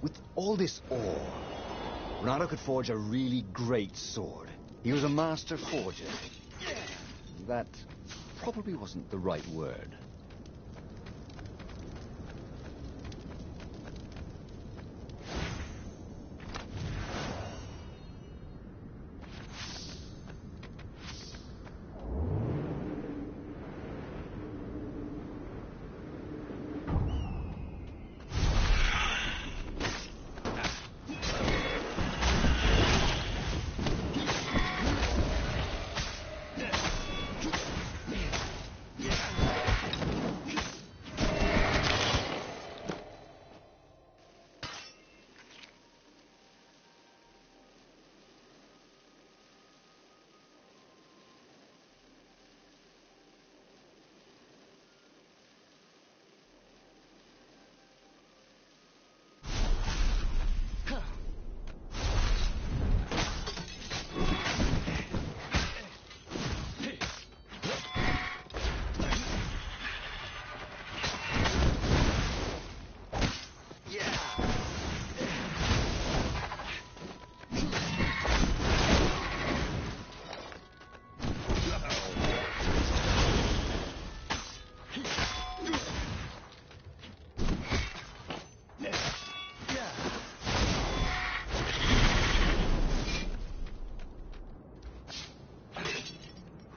With all this ore, Renato could forge a really great sword. He was a master forger. That probably wasn't the right word.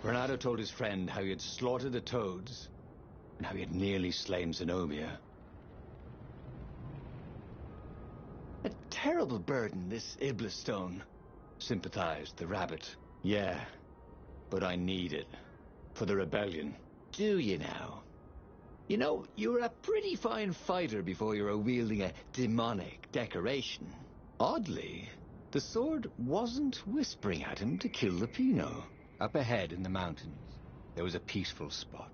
Renato told his friend how he had slaughtered the toads and how he had nearly slain Zenobia. A terrible burden, this Iblis stone, Sympathized the rabbit. Yeah, but I need it for the rebellion. do you now? You know, you were a pretty fine fighter before you were wielding a demonic decoration. Oddly, the sword wasn't whispering at him to kill Lupino. Up ahead in the mountains, there was a peaceful spot.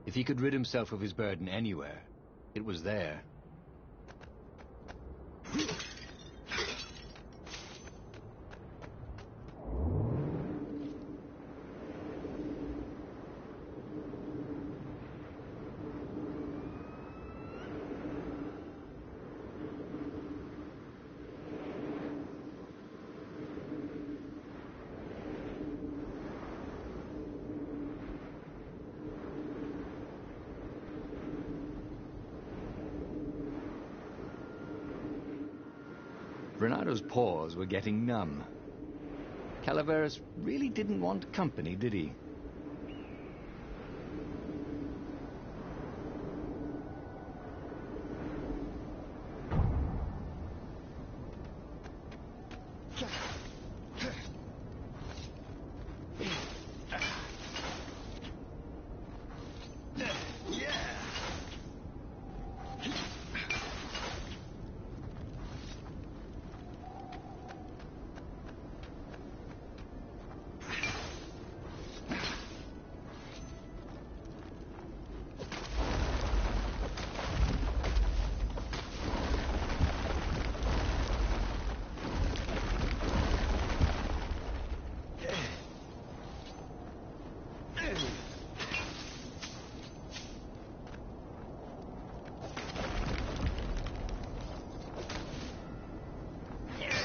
If he could rid himself of his burden anywhere, it was there. Renato's paws were getting numb. Calaveras really didn't want company, did he?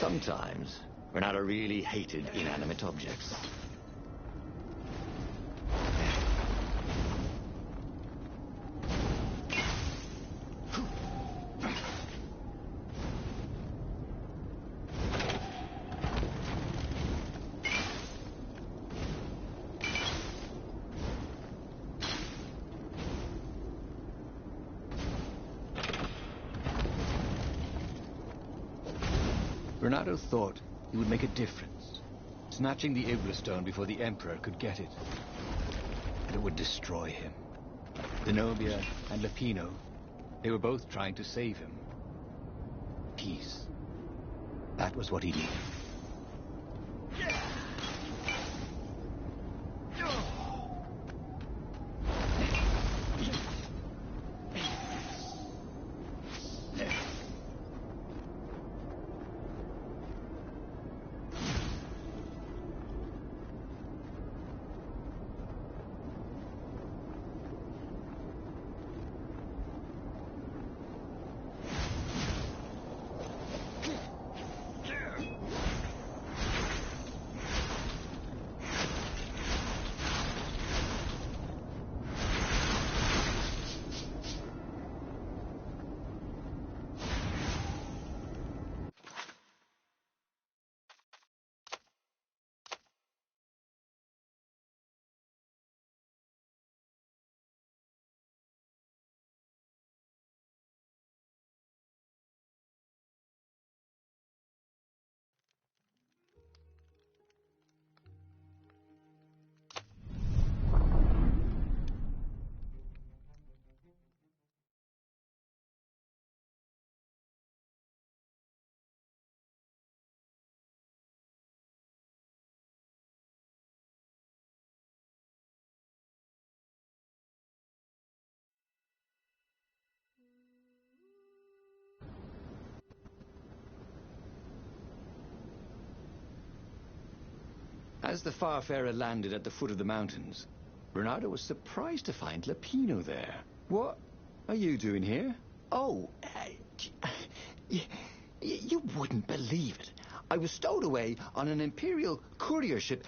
Sometimes, Renato really hated inanimate objects. Renato thought he would make a difference, snatching the Iblis stone before the Emperor could get it. But it would destroy him. Zenobia and Lupino, they were both trying to save him. Peace. That was what he needed. As the Farfarer landed at the foot of the mountains, Renato was surprised to find Lupino there. What are you doing here? Oh, you wouldn't believe it. I was stowed away on an Imperial courier ship,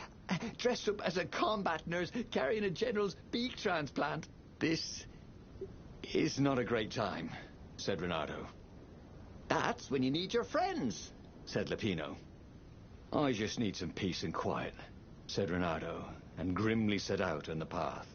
dressed up as a combat nurse carrying a general's beak transplant. This is not a great time, said Renato. That's when you need your friends, said Lupino. I just need some peace and quiet. said Renato, and grimly set out on the path.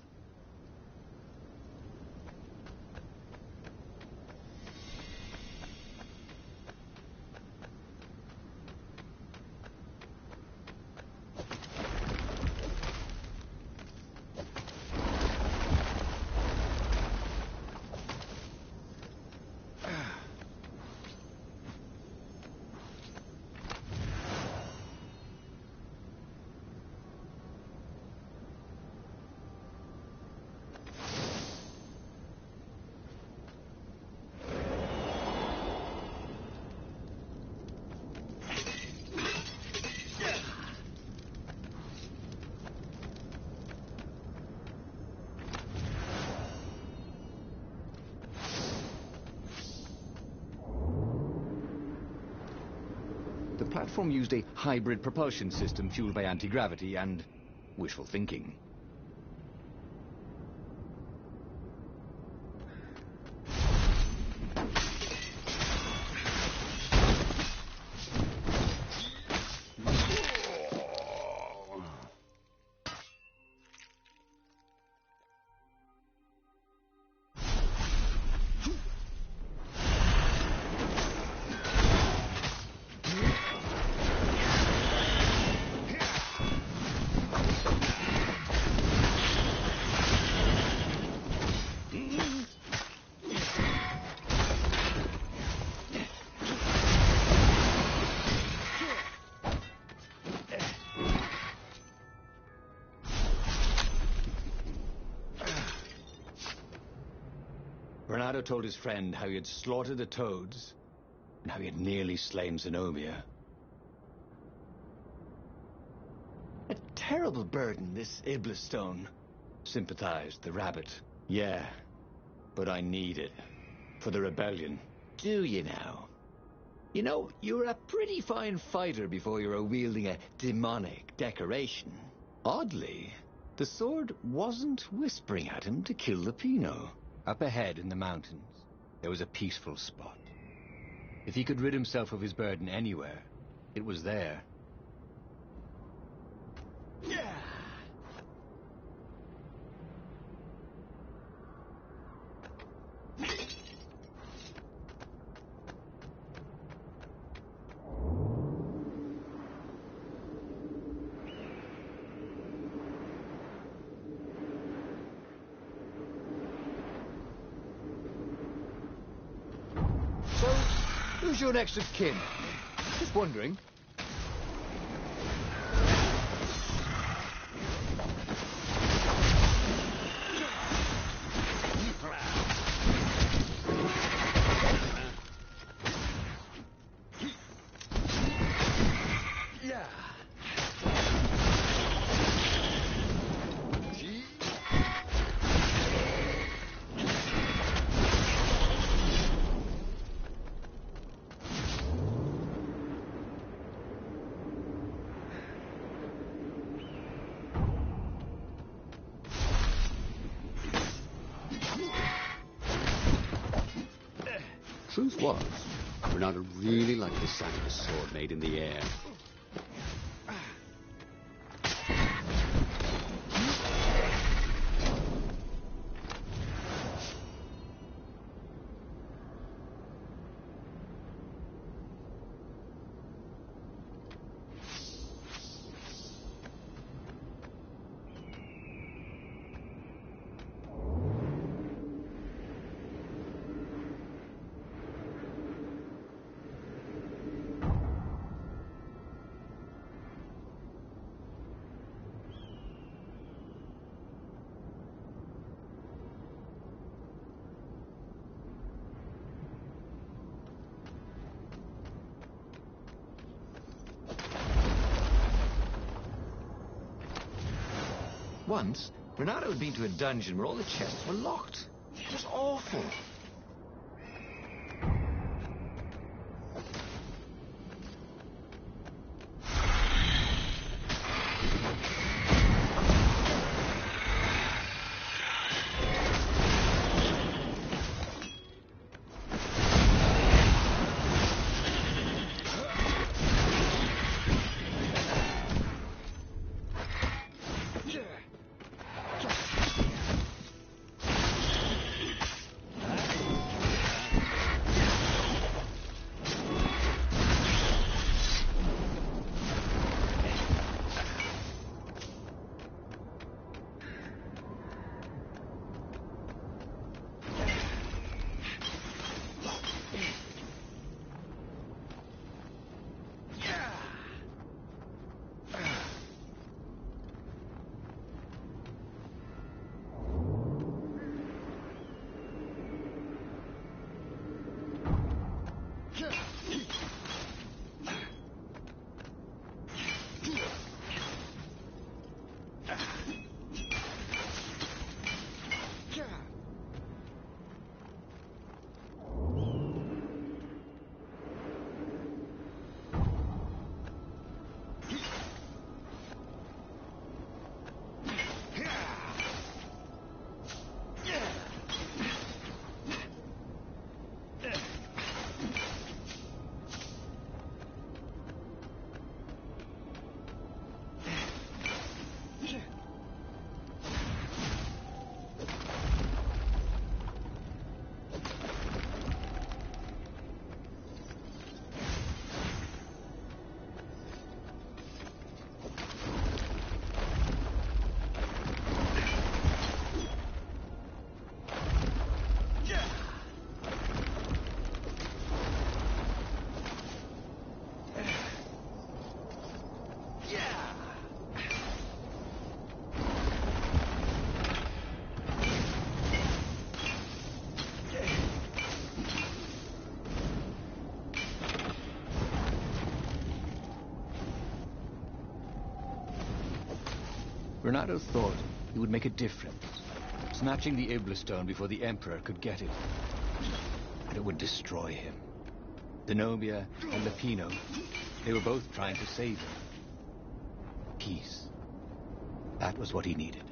The platform used a hybrid propulsion system fueled by anti-gravity and wishful thinking. Renato told his friend how he had slaughtered the toads and how he had nearly slain Zenobia. A terrible burden, this Iblis stone, Sympathized the rabbit. Yeah, but I need it for the rebellion. do you now? You know, you're a pretty fine fighter before you were wielding a demonic decoration. Oddly, the sword wasn't whispering at him to kill the Pino. Up ahead in the mountains, there was a peaceful spot. If he could rid himself of his burden anywhere, it was there. So, who's your next of kin? Just wondering. Truth was, Renato really liked the sound of a sword made in the air. Once, Renato had been to a dungeon where all the chests were locked. It was awful. Ronaldo thought he would make a difference, snatching the Iblastone before the Emperor could get it. And it would destroy him. Zenobia and Lupino, they were both trying to save him. Peace. That was what he needed.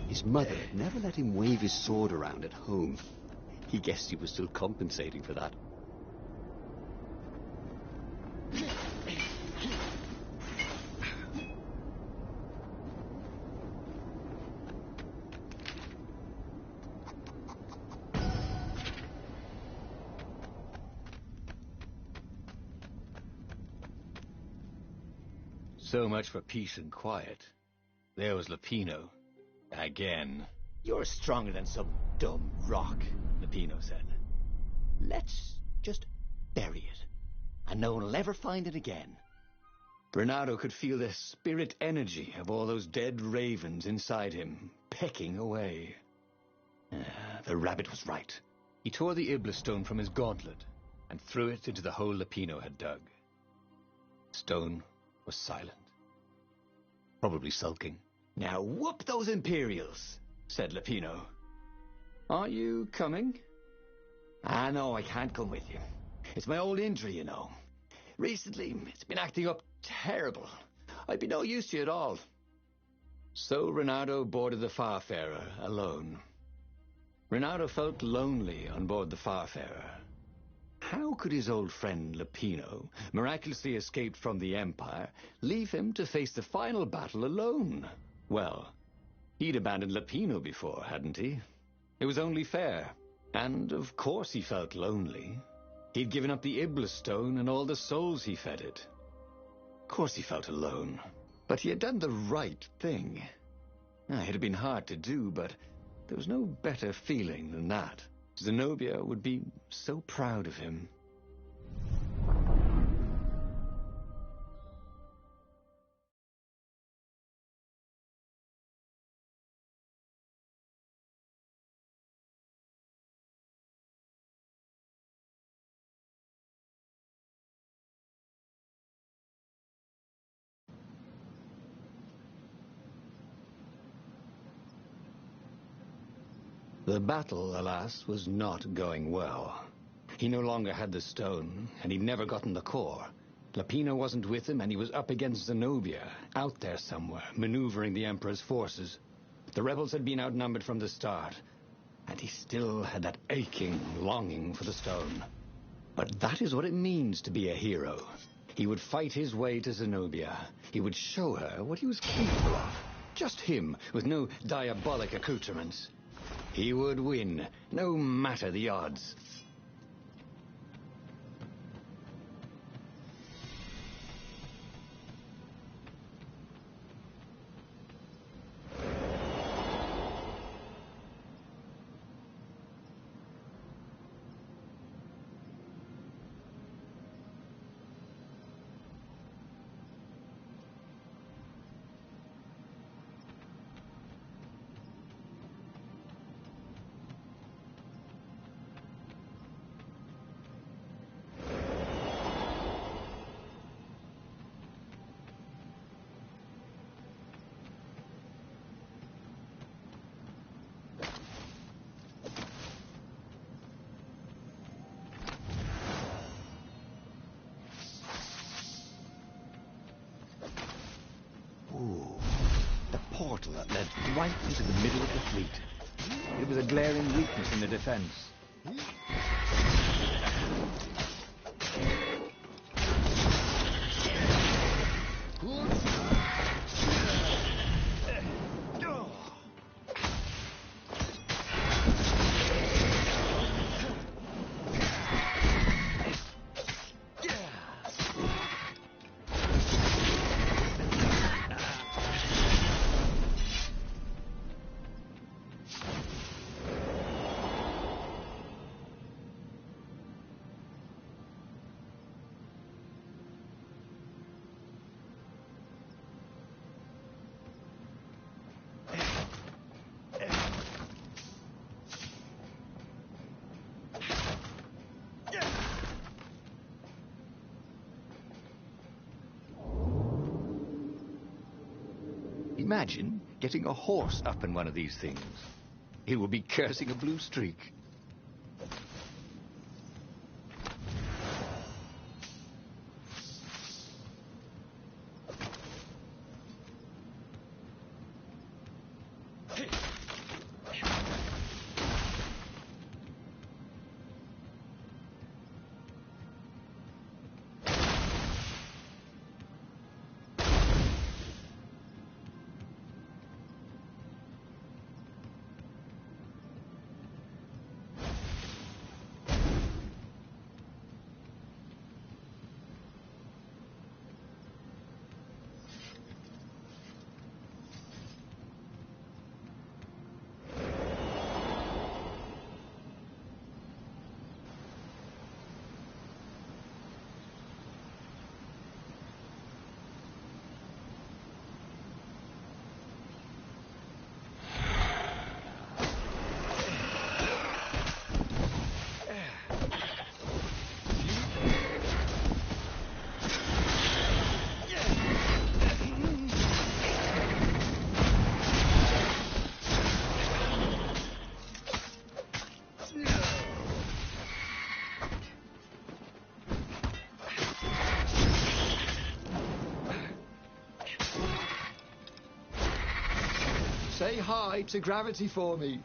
His mother never let him wave his sword around at home. He guessed he was still compensating for that. So much for peace and quiet. There was Lupino. Again. You're stronger than some dumb rock, Lupino said. Let's just bury it, and no one will ever find it again. Bernardo could feel the spirit energy of all those dead ravens inside him, pecking away. The rabbit was right. He tore the Iblastone from his gauntlet and threw it into the hole Lupino had dug. Stone was silent, probably sulking. Now whoop those Imperials, said Lupino. Are you coming? Ah, no, I can't come with you. It's my old injury, you know. Recently, it's been acting up terrible. I'd be no use to you at all. So Ronaldo boarded the Farfarer alone. Ronaldo felt lonely on board the Farfarer. How could his old friend Lupino, miraculously escaped from the Empire, leave him to face the final battle alone? Well, he'd abandoned Lupino before, hadn't he? It was only fair. And, of course, he felt lonely. He'd given up the Iblastone and all the souls he fed it. Of course he felt alone. But he had done the right thing. It had been hard to do, but there was no better feeling than that. Zenobia would be so proud of him. The battle, alas, was not going well. He no longer had the stone, and he'd never gotten the core. Lupino wasn't with him, and he was up against Zenobia, out there somewhere, maneuvering the Emperor's forces. The rebels had been outnumbered from the start, and he still had that aching longing for the stone. But that is what it means to be a hero. He would fight his way to Zenobia. He would show her what he was capable of. Just him, with no diabolic accoutrements. He would win, no matter the odds. Portal that led right into the middle of the fleet. It was a glaring weakness in the defense. Imagine getting a horse up in one of these things. It would be cursing a blue streak. Say hi to gravity for me.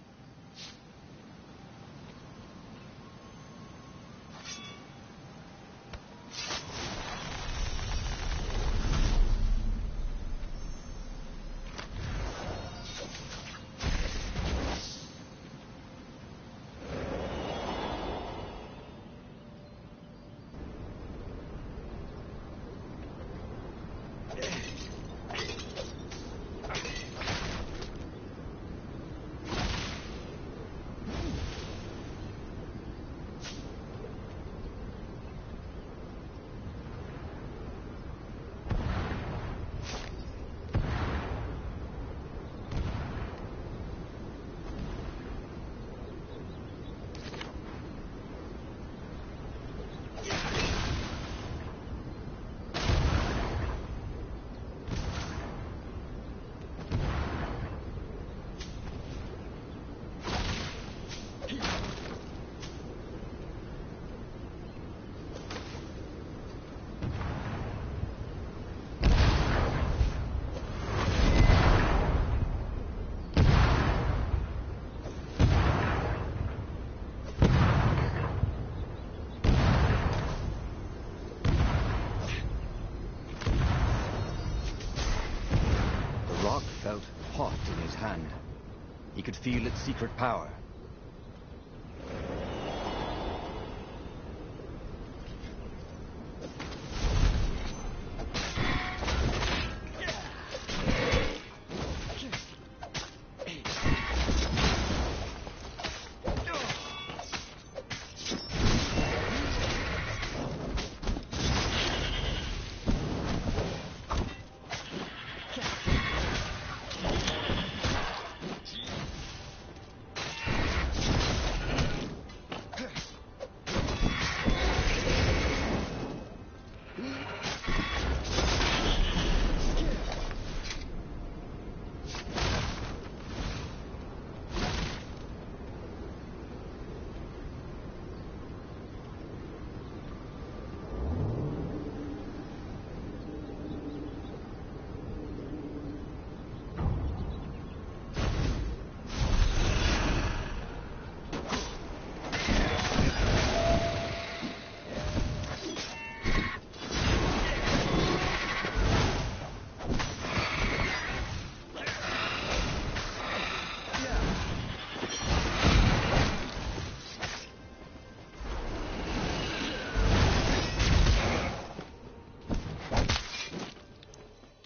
Felt hot in his hand. He could feel its secret power.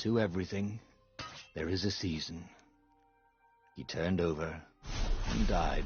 To everything, there is a season. He turned over and died.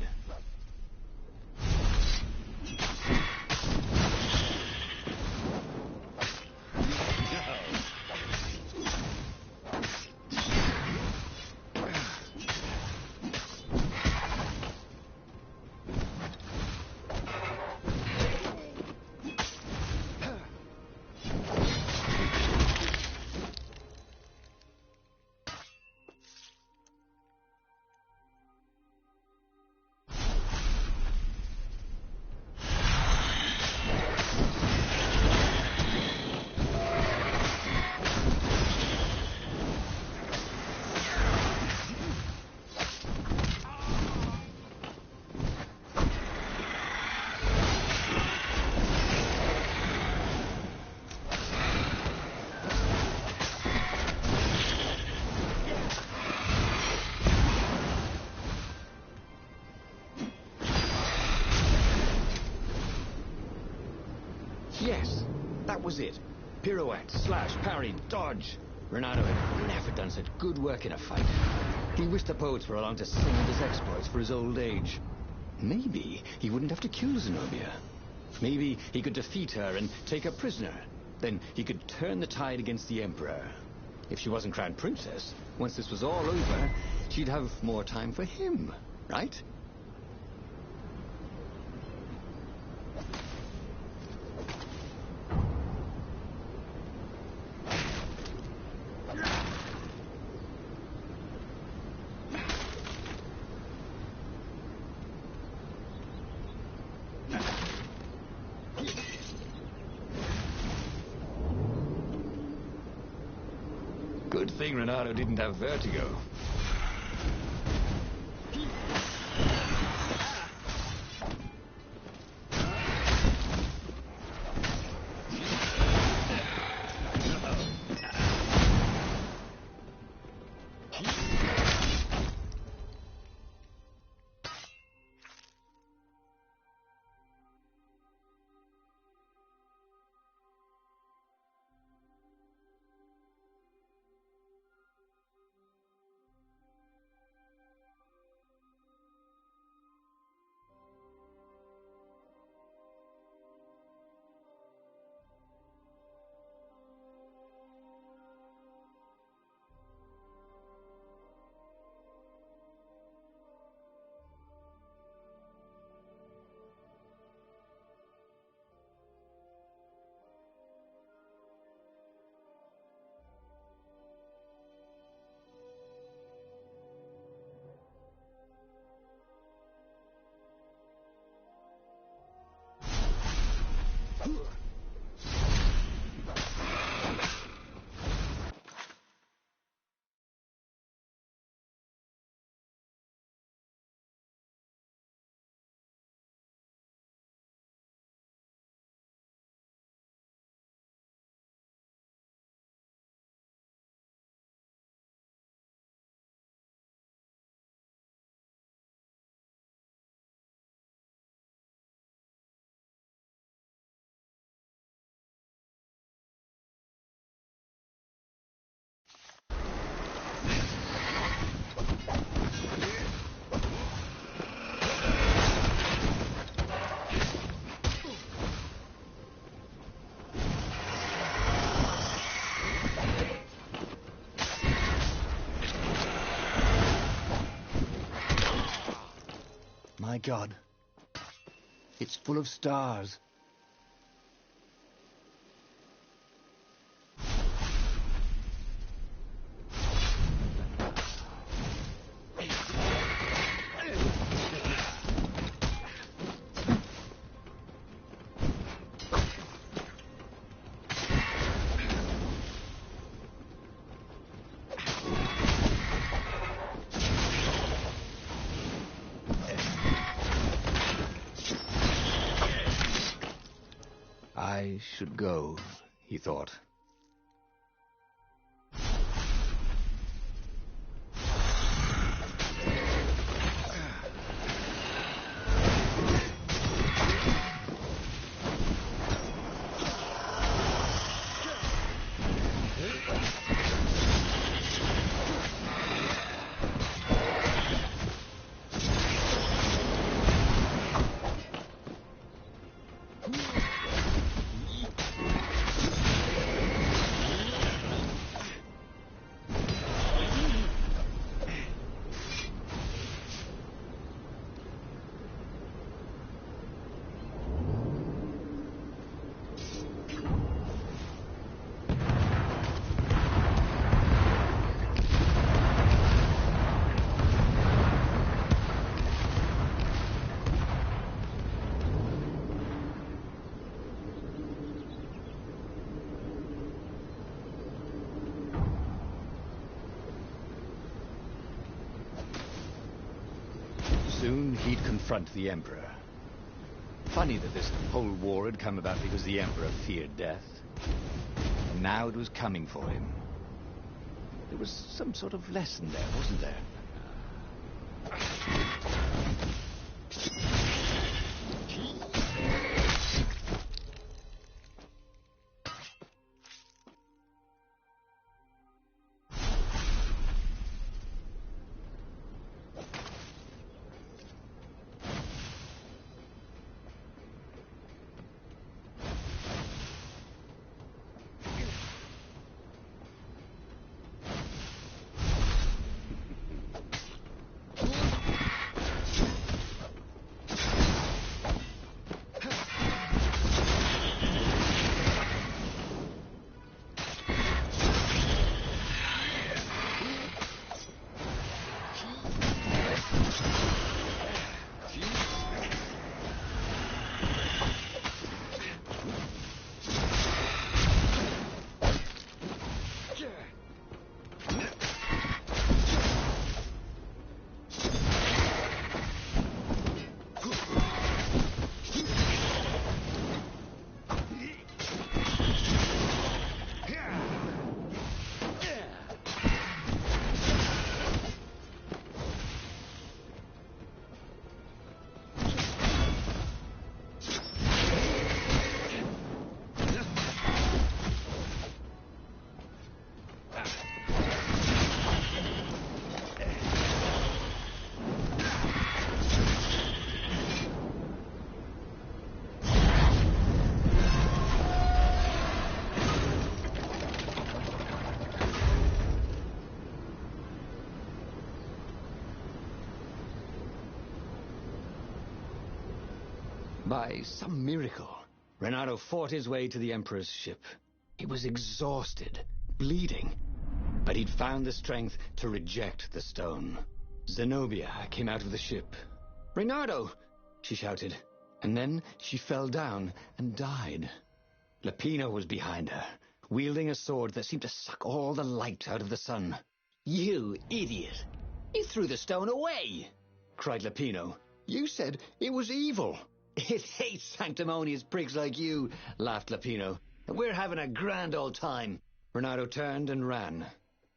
That was it. Pirouette, slash, parry, dodge. Renato had never done such good work in a fight. He wished the poets were along to sing of his exploits for his old age. Maybe he wouldn't have to kill Zenobia. Maybe he could defeat her and take her prisoner. Then he could turn the tide against the Emperor. If she wasn't Crown Princess, once this was all over, she'd have more time for him, right? Good thing Renato didn't have vertigo. My God. It's full of stars. I should go, he thought. Soon he'd confront the Emperor. Funny that this whole war had come about because the Emperor feared death. And now it was coming for him. There was some sort of lesson there, wasn't there? By some miracle, Renato fought his way to the Emperor's ship. He was exhausted, bleeding, but he'd found the strength to reject the stone. Zenobia came out of the ship. "Renato!" she shouted, and then she fell down and died. Lapino was behind her, wielding a sword that seemed to suck all the light out of the sun. "You idiot! You threw the stone away!" cried Lapino. "You said it was evil." "It hates sanctimonious prigs like you," laughed Lapino. "We're having a grand old time." Renato turned and ran.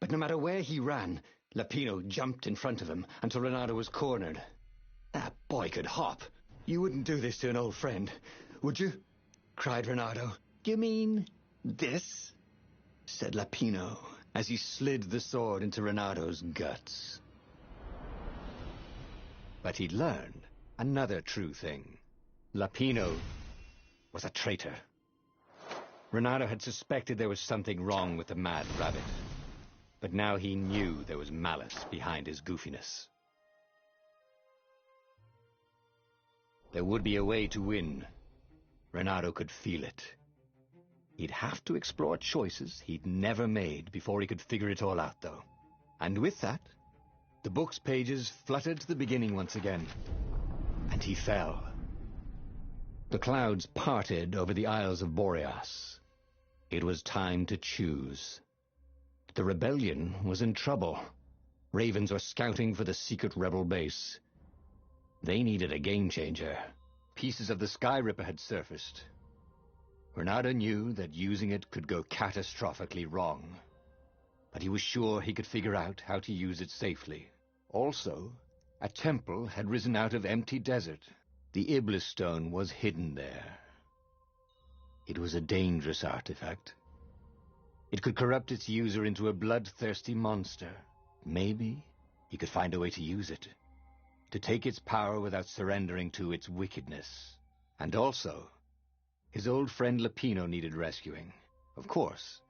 But no matter where he ran, Lapino jumped in front of him until Renato was cornered. That boy could hop. "You wouldn't do this to an old friend, would you?" cried Renato. "You mean this?" said Lapino, as he slid the sword into Renato's guts. But he'd learned another true thing. Lapino was a traitor. Renato had suspected there was something wrong with the mad rabbit, but now he knew there was malice behind his goofiness. There would be a way to win. Renato could feel it. He'd have to explore choices he'd never made before he could figure it all out, though. And with that, the book's pages fluttered to the beginning once again, and he fell. The clouds parted over the Isles of Boreas. It was time to choose. The rebellion was in trouble. Ravens were scouting for the secret rebel base. They needed a game-changer. Pieces of the Sky Ripper had surfaced. Renato knew that using it could go catastrophically wrong, but he was sure he could figure out how to use it safely. Also, a temple had risen out of empty desert. The Iblis stone was hidden there. It was a dangerous artifact. It could corrupt its user into a bloodthirsty monster. Maybe he could find a way to use it, to take its power without surrendering to its wickedness. And also, his old friend Lapino needed rescuing. Of course,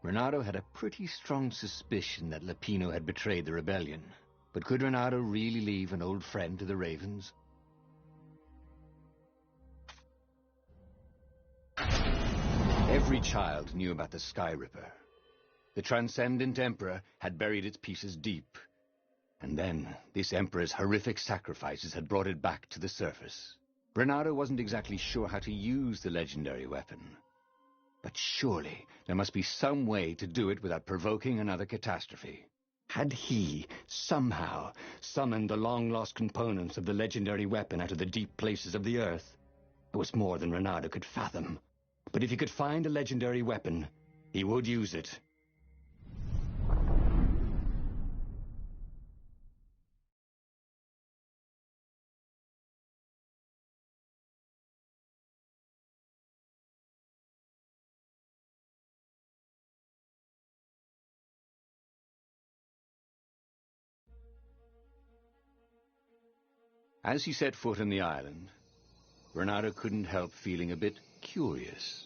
Renato had a pretty strong suspicion that Lapino had betrayed the rebellion. But could Renato really leave an old friend to the Ravens? Every child knew about the Sky Ripper. The transcendent Emperor had buried its pieces deep. And then, this Emperor's horrific sacrifices had brought it back to the surface. Renato wasn't exactly sure how to use the legendary weapon. But surely there must be some way to do it without provoking another catastrophe. Had he, somehow, summoned the long-lost components of the legendary weapon out of the deep places of the earth? It was more than Renato could fathom. But if he could find a legendary weapon, he would use it. As he set foot on the island, Renato couldn't help feeling a bit curious.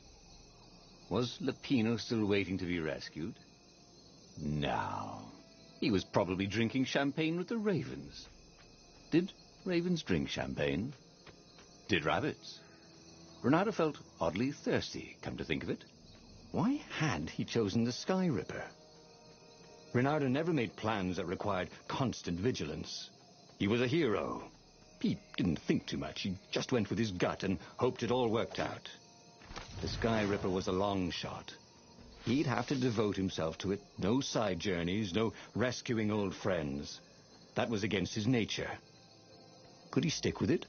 Was Lapino still waiting to be rescued? No. He was probably drinking champagne with the ravens. Did ravens drink champagne? Did rabbits? Renato felt oddly thirsty, come to think of it. Why had he chosen the Sky Ripper? Renato never made plans that required constant vigilance. He was a hero. He didn't think too much. He just went with his gut and hoped it all worked out. The Sky Ripper was a long shot. He'd have to devote himself to it. No side journeys, no rescuing old friends. That was against his nature. Could he stick with it?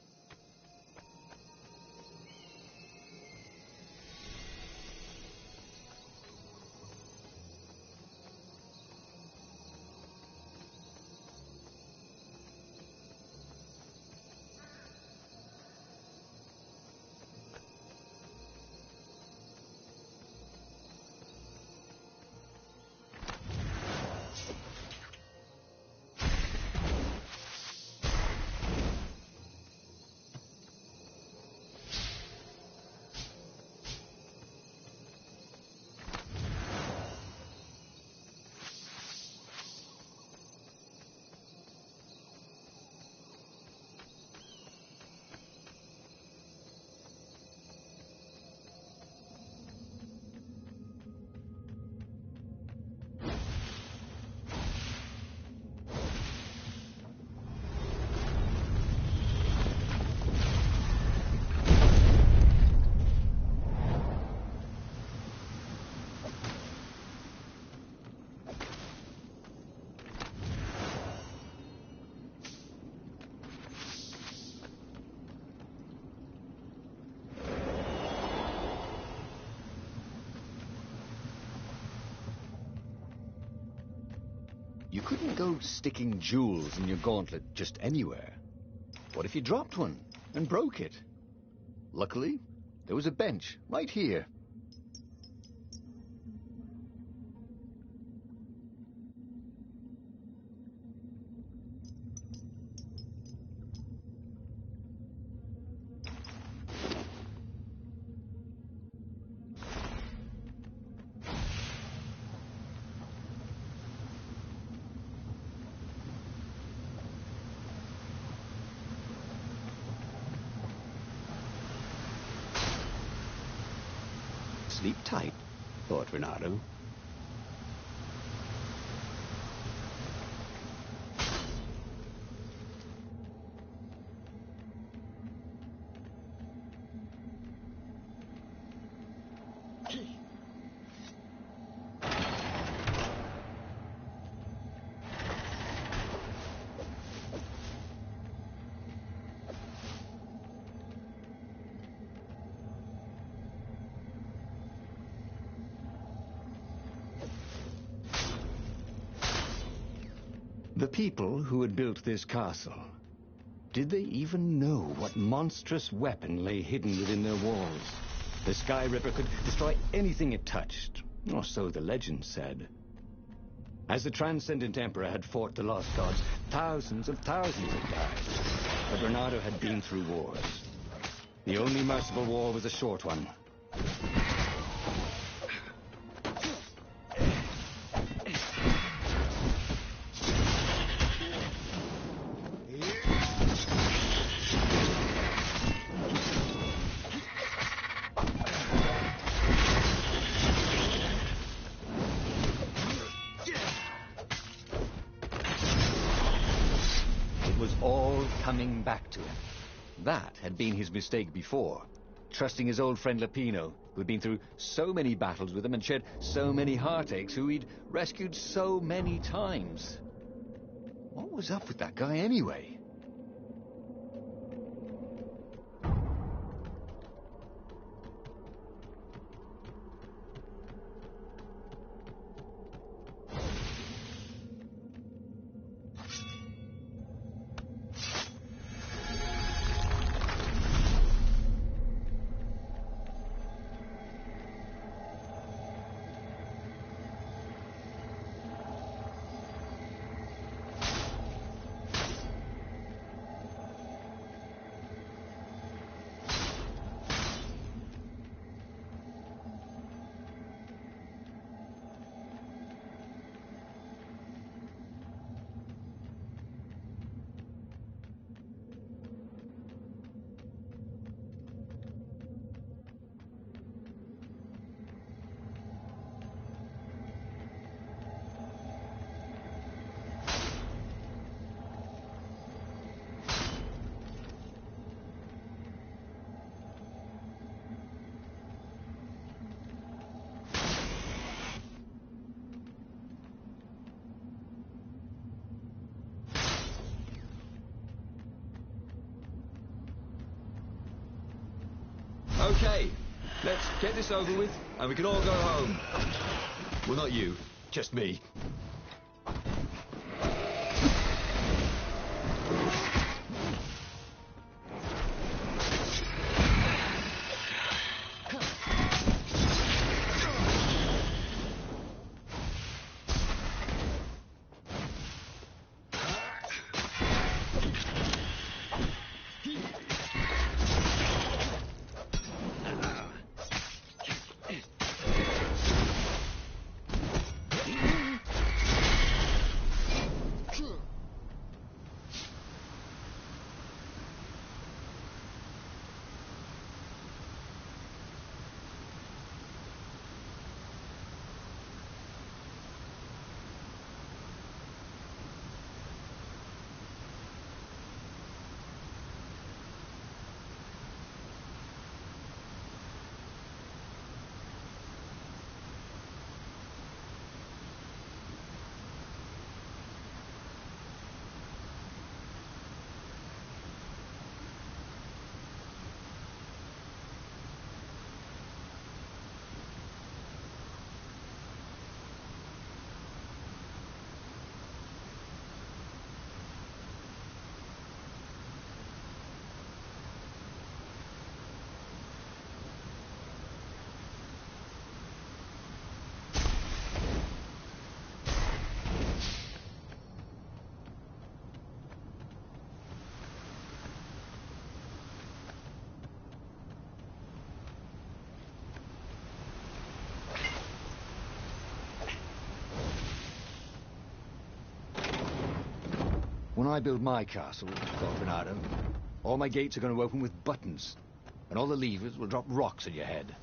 couldn't go sticking jewels in your gauntlet just anywhere. What if you dropped one and broke it? Luckily, there was a bench right here. Sleep tight, thought Renato. The people who had built this castle, did they even know what monstrous weapon lay hidden within their walls? The Sky Ripper could destroy anything it touched, or so the legend said. As the Transcendent Emperor had fought the Lost Gods, thousands of thousands had died. But Renato had been through wars. The only merciful war was a short one. All coming back to him. That had been his mistake before, trusting his old friend Lapino, who had been through so many battles with him and shed so many heartaches, who he'd rescued so many times. What was up with that guy anyway? Okay, let's get this over with, and we can all go home. Well, not you, just me. When I build my castle, thought Renato, all my gates are going to open with buttons, and all the levers will drop rocks at your head.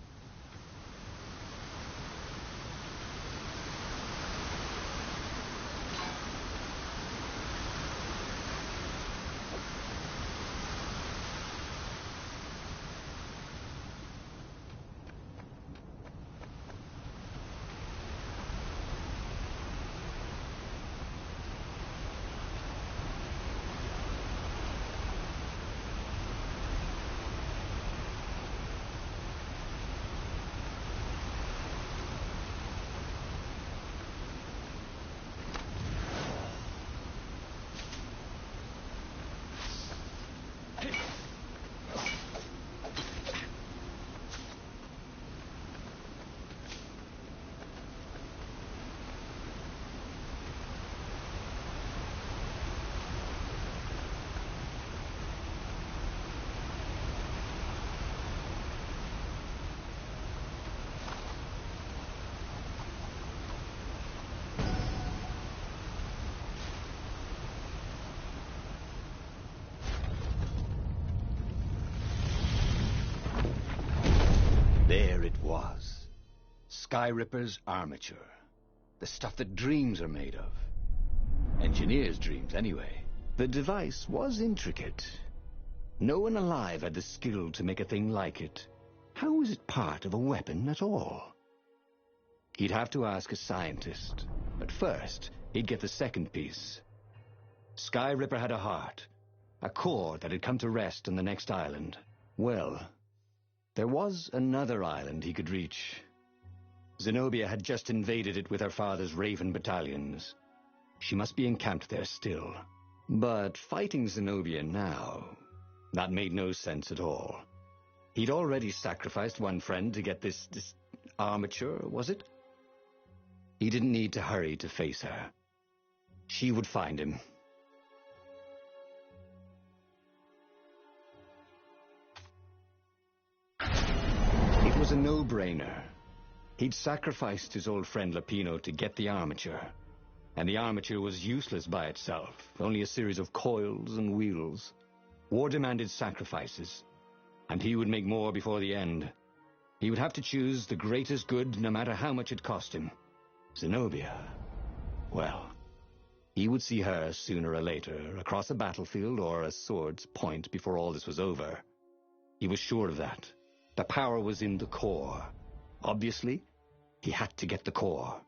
There it was. Skyripper's armature. The stuff that dreams are made of. Engineers' dreams, anyway. The device was intricate. No one alive had the skill to make a thing like it. How was it part of a weapon at all? He'd have to ask a scientist. But first, he'd get the second piece. Skyripper had a heart. A core that had come to rest on the next island. Well, there was another island he could reach. Zenobia had just invaded it with her father's Raven battalions. She must be encamped there still. But fighting Zenobia now, that made no sense at all. He'd already sacrificed one friend to get this armature, was it? He didn't need to hurry to face her. She would find him. It was a no-brainer. He'd sacrificed his old friend Lapino to get the armature. And the armature was useless by itself, only a series of coils and wheels. War demanded sacrifices, and he would make more before the end. He would have to choose the greatest good, no matter how much it cost him. Zenobia. Well, he would see her sooner or later, across a battlefield or a sword's point before all this was over. He was sure of that. The power was in the core. Obviously, he had to get the core.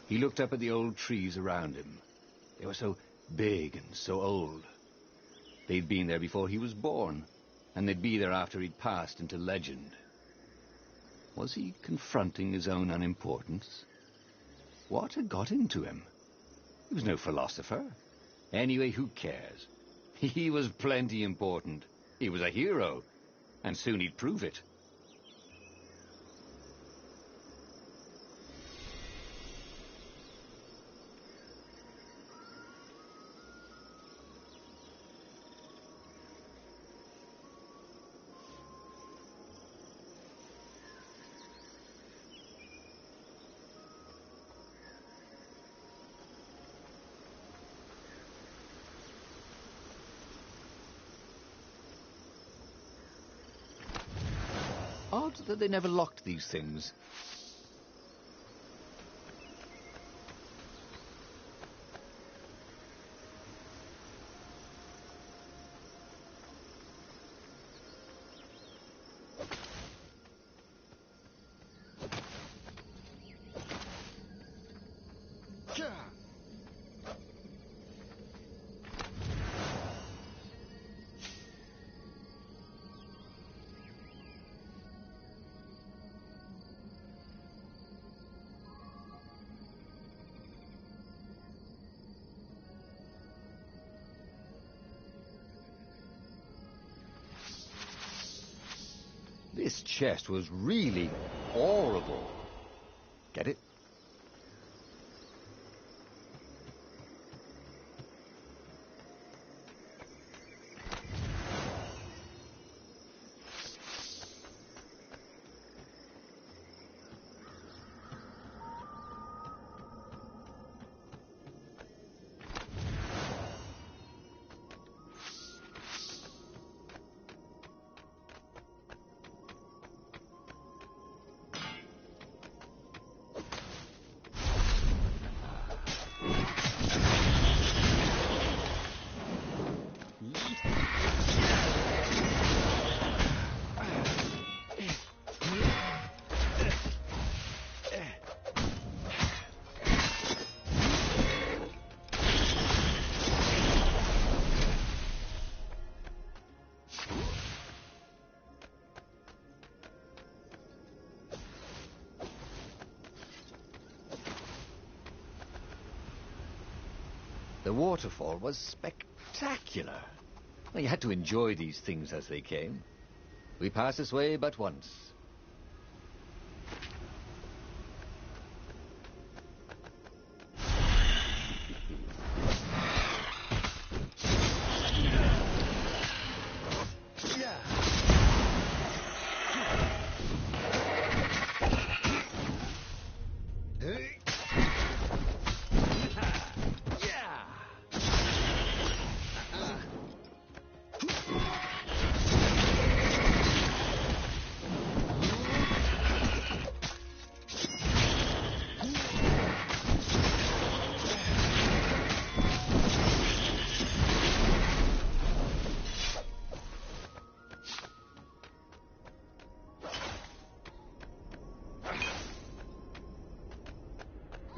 He looked up at the old trees around him. They were so big and so old. They'd been there before he was born, and they'd be there after he'd passed into legend. Was he confronting his own unimportance? What had got into him? He was no philosopher. Anyway, who cares? He was plenty important. He was a hero, and soon he'd prove it. Odd that they never locked these things. This chest was really horrible. Get it? The waterfall was spectacular. Well, you had to enjoy these things as they came. We passed this way but once.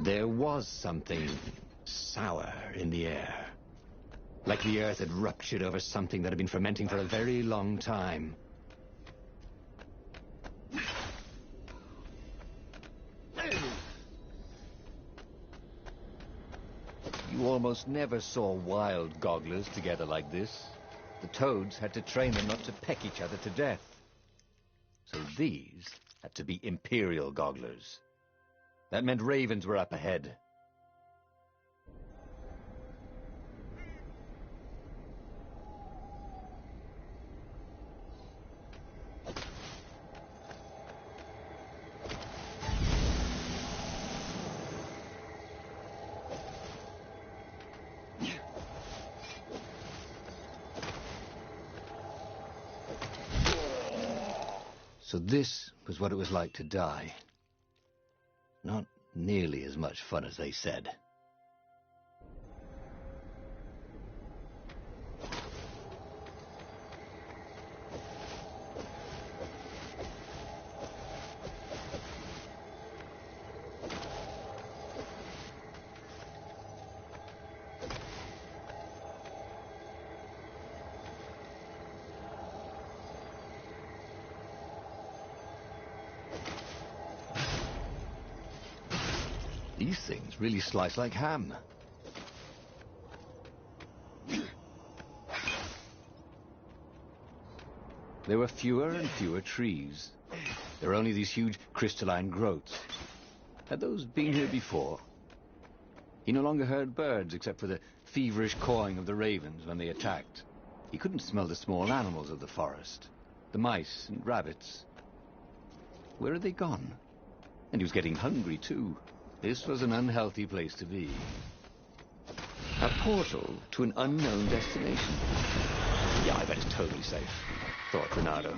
There was something sour in the air. Like the earth had ruptured over something that had been fermenting for a very long time. You almost never saw wild gogglers together like this. The toads had to train them not to peck each other to death. So these had to be imperial gogglers. That meant ravens were up ahead. So this was what it was like to die. Not nearly as much fun as they said. These things really slice like ham. There were fewer and fewer trees. There were only these huge crystalline growths. Had those been here before? He no longer heard birds except for the feverish cawing of the ravens when they attacked. He couldn't smell the small animals of the forest, the mice and rabbits. Where had they gone? And he was getting hungry, too. This was an unhealthy place to be. A portal to an unknown destination. Yeah, I bet it's totally safe, thought Renato.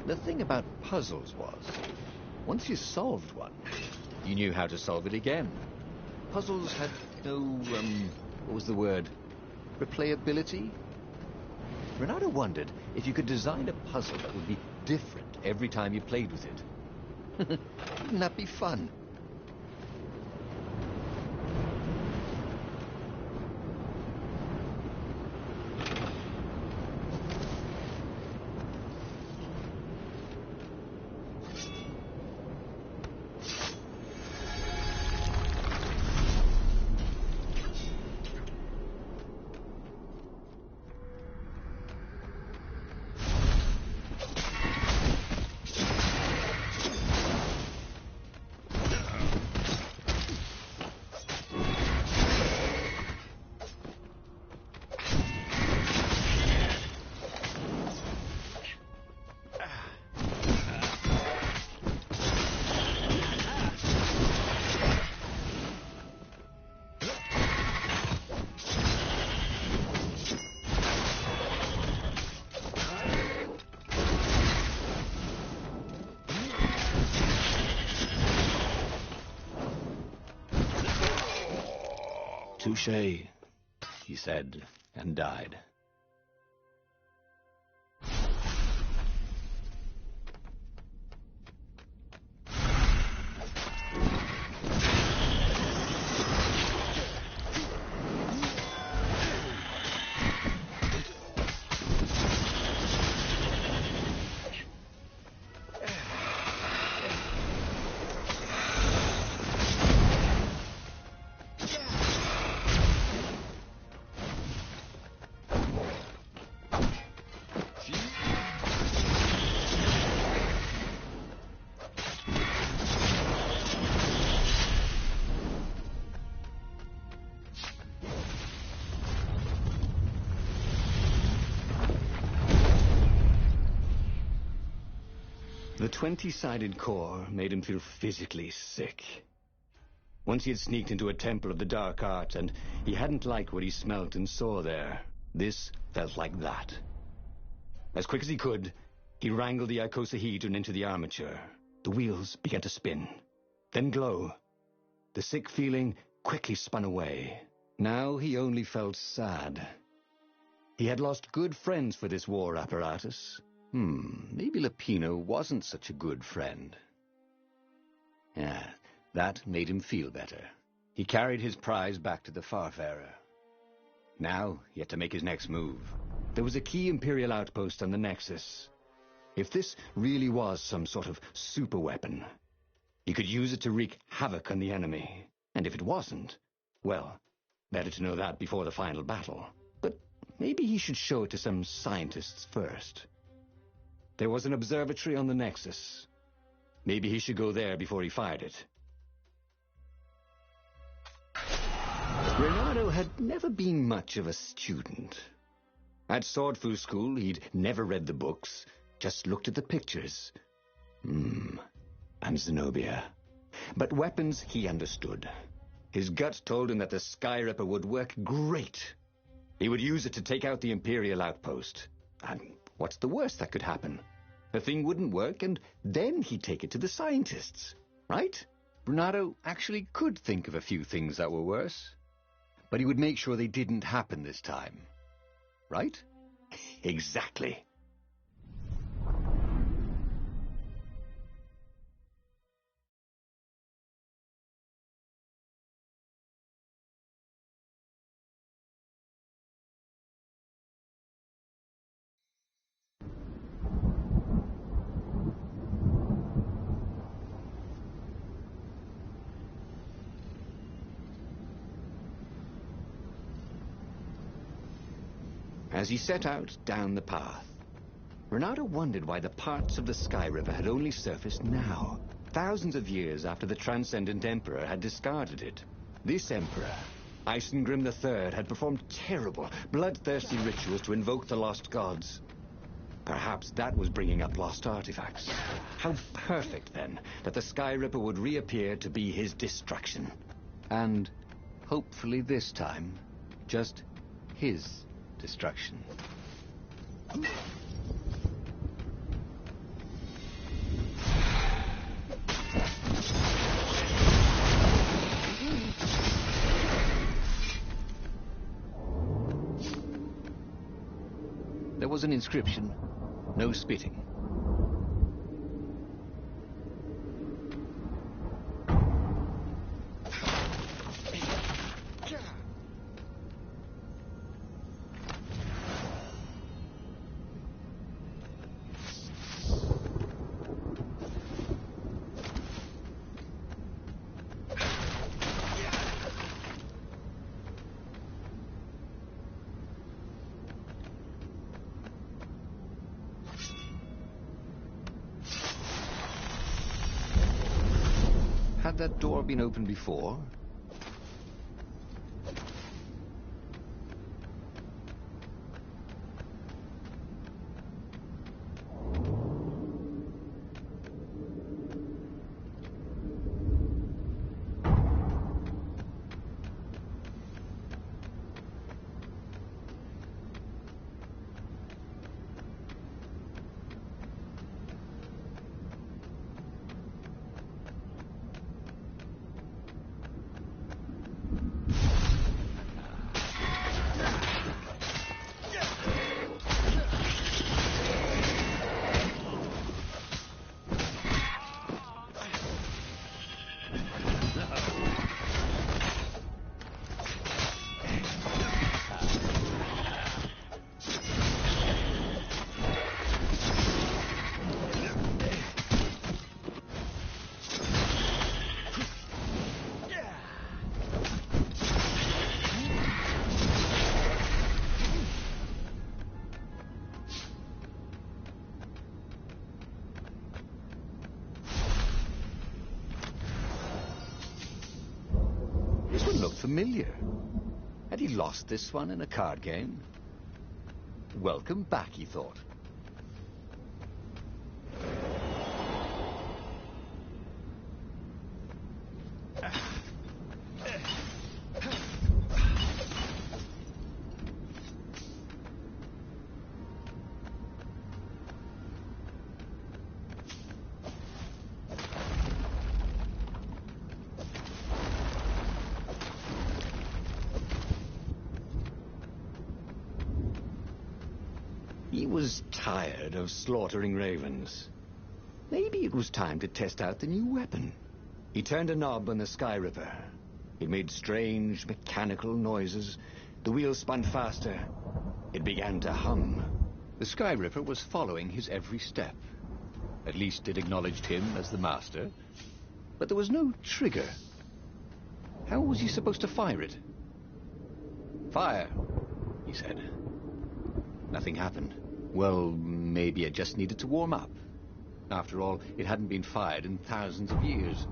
The thing about puzzles was, once you solved one, you knew how to solve it again. Puzzles had no, what was the word? Replayability? Renato wondered if you could design a puzzle that would be different every time you played with it. Wouldn't that be fun? Touché, he said, and died. The 20-sided core made him feel physically sick. Once he had sneaked into a temple of the dark art, and he hadn't liked what he smelt and saw there. This felt like that. As quick as he could, he wrangled the icosahedron into the armature. The wheels began to spin, then glow. The sick feeling quickly spun away. Now he only felt sad. He had lost good friends for this war apparatus. Maybe Lapino wasn't such a good friend. Yeah, that made him feel better. He carried his prize back to the Farfarer. Now he had to make his next move. There was a key Imperial outpost on the Nexus. If this really was some sort of super weapon, he could use it to wreak havoc on the enemy. And if it wasn't, well, better to know that before the final battle. But maybe he should show it to some scientists first. There was an observatory on the Nexus. Maybe he should go there before he fired it. Renato had never been much of a student. At Swordfu School, he'd never read the books, just looked at the pictures. And Zenobia. But weapons he understood. His gut told him that the Sky Ripper would work great. He would use it to take out the Imperial outpost. And what's the worst that could happen? The thing wouldn't work, and then he'd take it to the scientists, right? Renato actually could think of a few things that were worse. But he would make sure they didn't happen this time. Right? Exactly. As he set out down the path, Renato wondered why the parts of the Sky River had only surfaced now, thousands of years after the Transcendent Emperor had discarded it. This Emperor, Isengrim III, had performed terrible, bloodthirsty rituals to invoke the lost gods. Perhaps that was bringing up lost artifacts. How perfect, then, that the Sky Ripper would reappear to be his destruction. And, hopefully this time, just his destruction. was an inscription. No spitting. Had that door been opened before? This one looked familiar. Had he lost this one in a card game? Welcome back, he thought. He was tired of slaughtering ravens. Maybe it was time to test out the new weapon. He turned a knob on the Sky Ripper. It made strange, mechanical noises. The wheels spun faster. It began to hum. The Sky Ripper was following his every step. At least it acknowledged him as the master. But there was no trigger. How was he supposed to fire it? Fire, he said. Nothing happened. Well, maybe it just needed to warm up. After all, it hadn't been fired in thousands of years.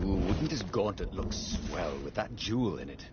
Ooh, wouldn't this gauntlet look swell with that jewel in it?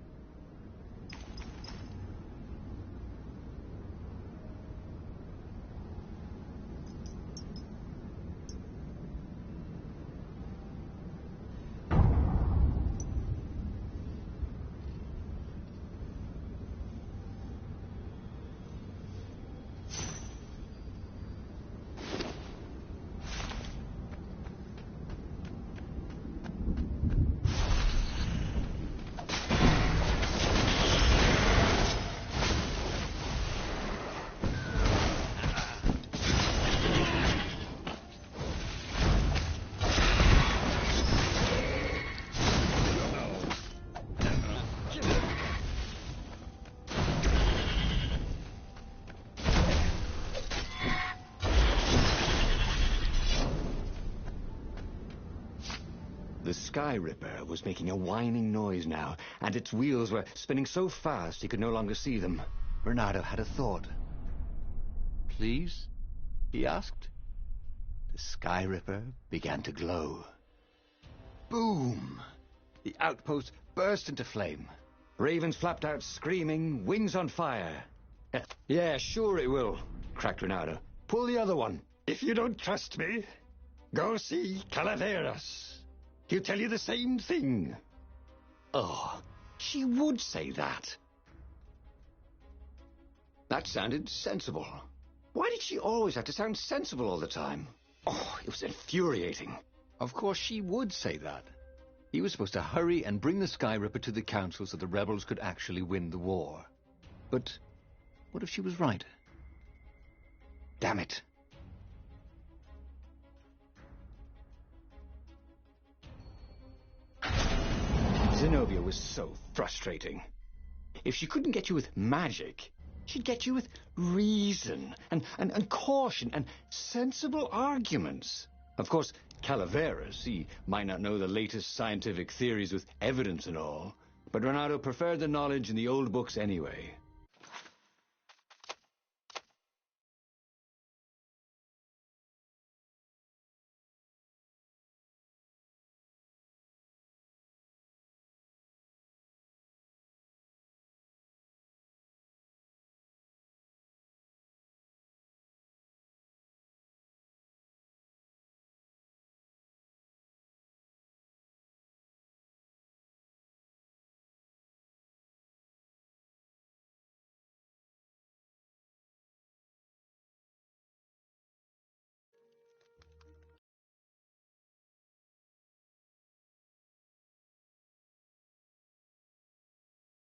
The Sky Ripper was making a whining noise now, and its wheels were spinning so fast he could no longer see them. Bernardo had a thought. "Please?" he asked. The Sky Ripper began to glow. Boom! The outpost burst into flame. Ravens flapped out screaming, wings on fire. "Yeah, sure it will," cracked Renato. "Pull the other one. If you don't trust me, go see Calaveras. He'll tell you the same thing." Oh, she would say that. That sounded sensible. Why did she always have to sound sensible all the time? Oh, it was infuriating. Of course she would say that. He was supposed to hurry and bring the Sky Ripper to the Council so the rebels could actually win the war. But what if she was right? Damn it. Zenobia was so frustrating. If she couldn't get you with magic, she'd get you with reason and caution and sensible arguments. Of course, Calaveras, he might not know the latest scientific theories with evidence and all, but Renato preferred the knowledge in the old books anyway.